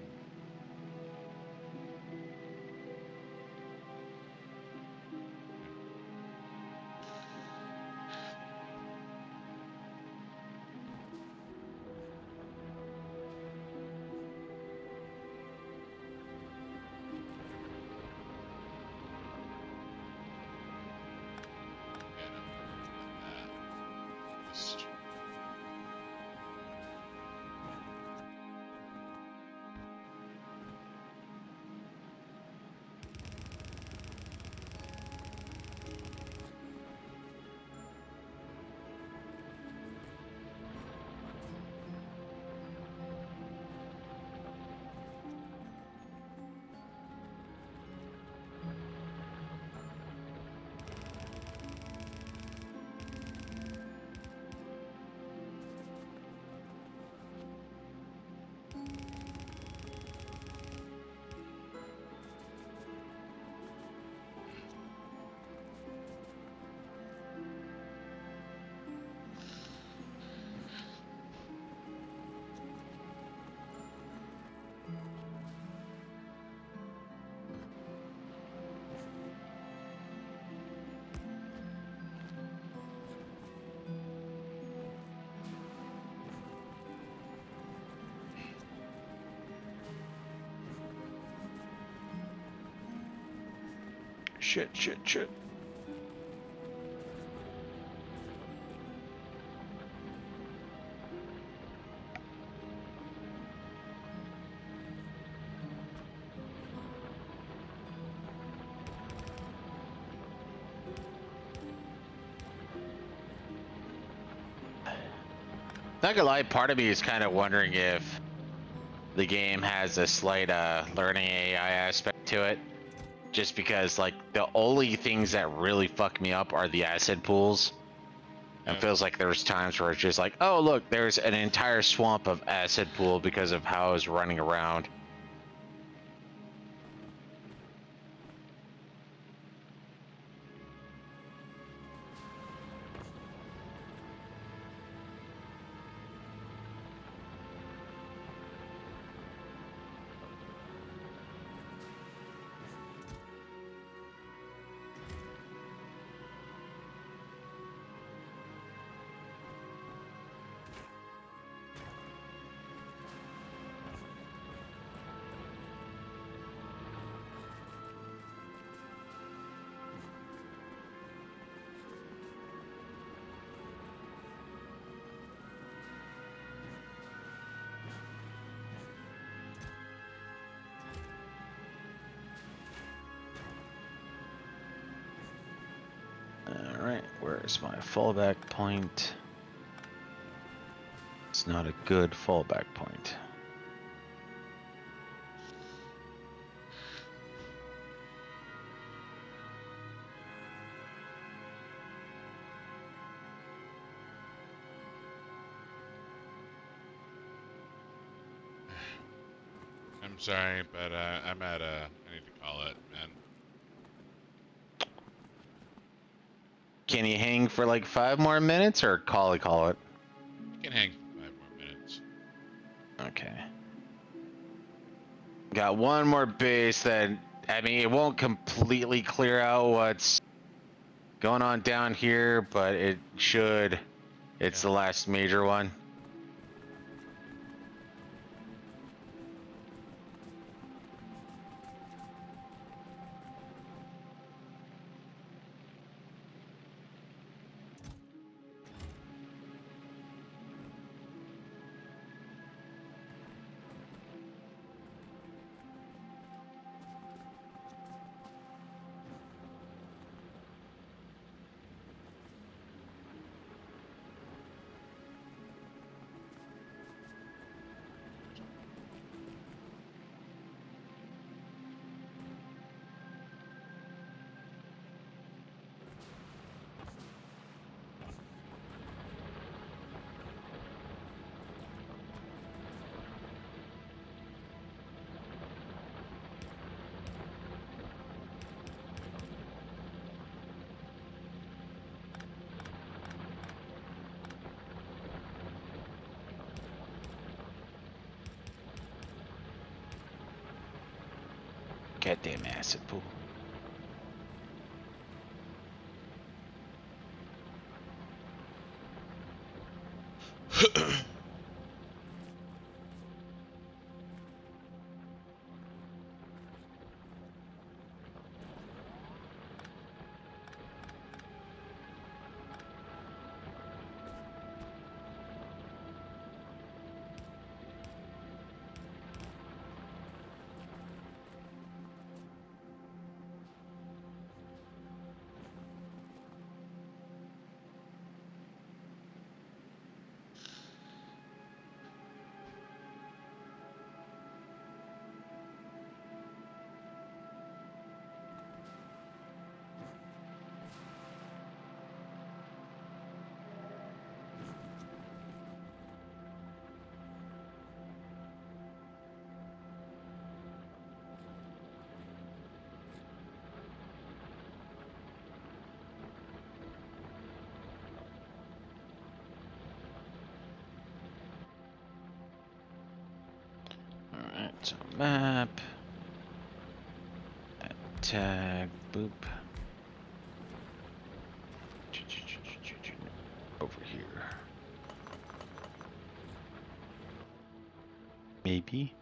Shit. Not gonna lie, part of me is kind of wondering if the game has a slight learning AI aspect to it. Just because, like, the only things that really fuck me up are the acid pools. It feels like there's times where it's just like, oh look, there's an entire swamp of acid pool because of how I was running around. Alright, where's my fallback point? It's not a good fallback point. I'm sorry, but I'm at a. I need to call it, man. Can you hang for like 5 more minutes or call it? You can hang for 5 more minutes. Okay. Got one more base that, I mean, it won't completely clear out what's going on down here, but it should. It's the last major one. Goddamn acid pool. Alright, so map. Tag, boop. Over here. Maybe.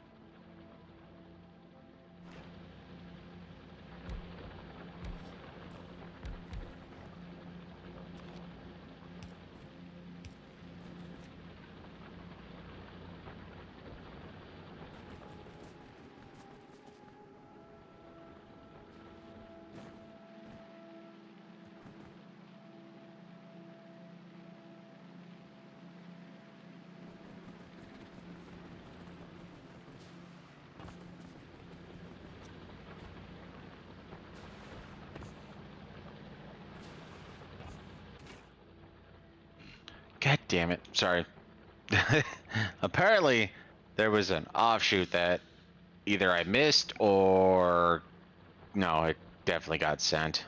God damn it. Sorry. Apparently, there was an offshoot that either I missed or... No, it definitely got sent.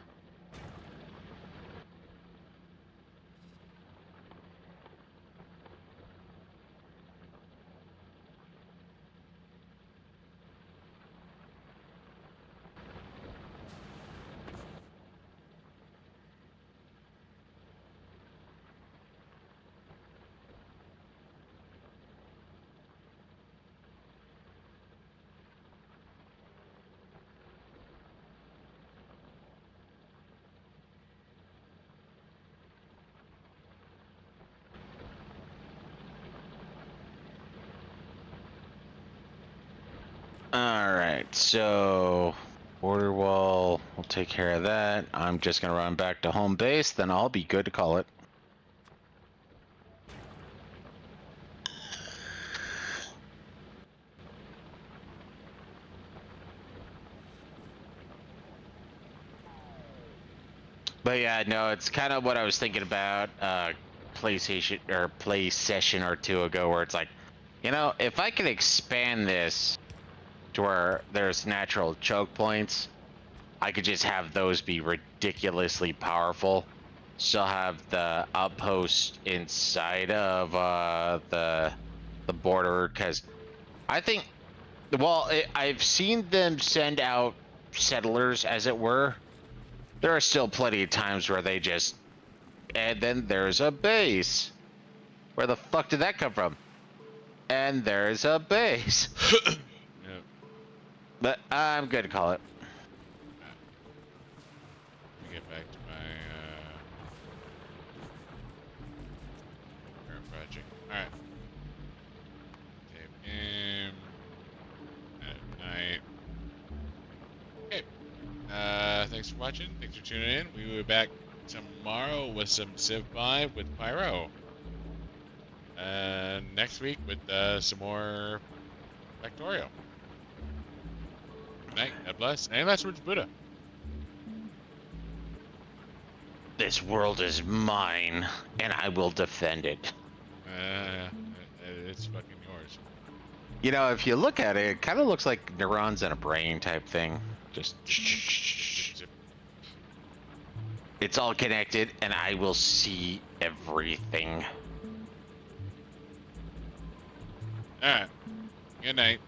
Alright, so border wall, we'll take care of that. I'm just gonna run back to home base, then I'll be good to call it. But yeah, no, it's kind of what I was thinking about PlayStation or play session or two ago, where it's like, you know, if I could expand this to where there's natural choke points, I could just have those be ridiculously powerful. Still have the outpost inside of the border, because I think, well, I've seen them send out settlers, as it were. There are still plenty of times where they just, and then there's a base. Where the fuck did that come from? And there's a base. Yep. But I'm good to call it. Let me get back to my current project. Alright. Save game. At night. Okay. Thanks for watching. Thanks for tuning in. We will be back tomorrow with some Civ 5 with Pyro. And next week with some more Factorio. Good night. God bless. And last words, Buddah. This world is mine, and I will defend it. It's fucking yours. You know, if you look at it, it kind of looks like neurons in a brain type thing. Just... It's all connected, and I will see everything. Alright. Good night.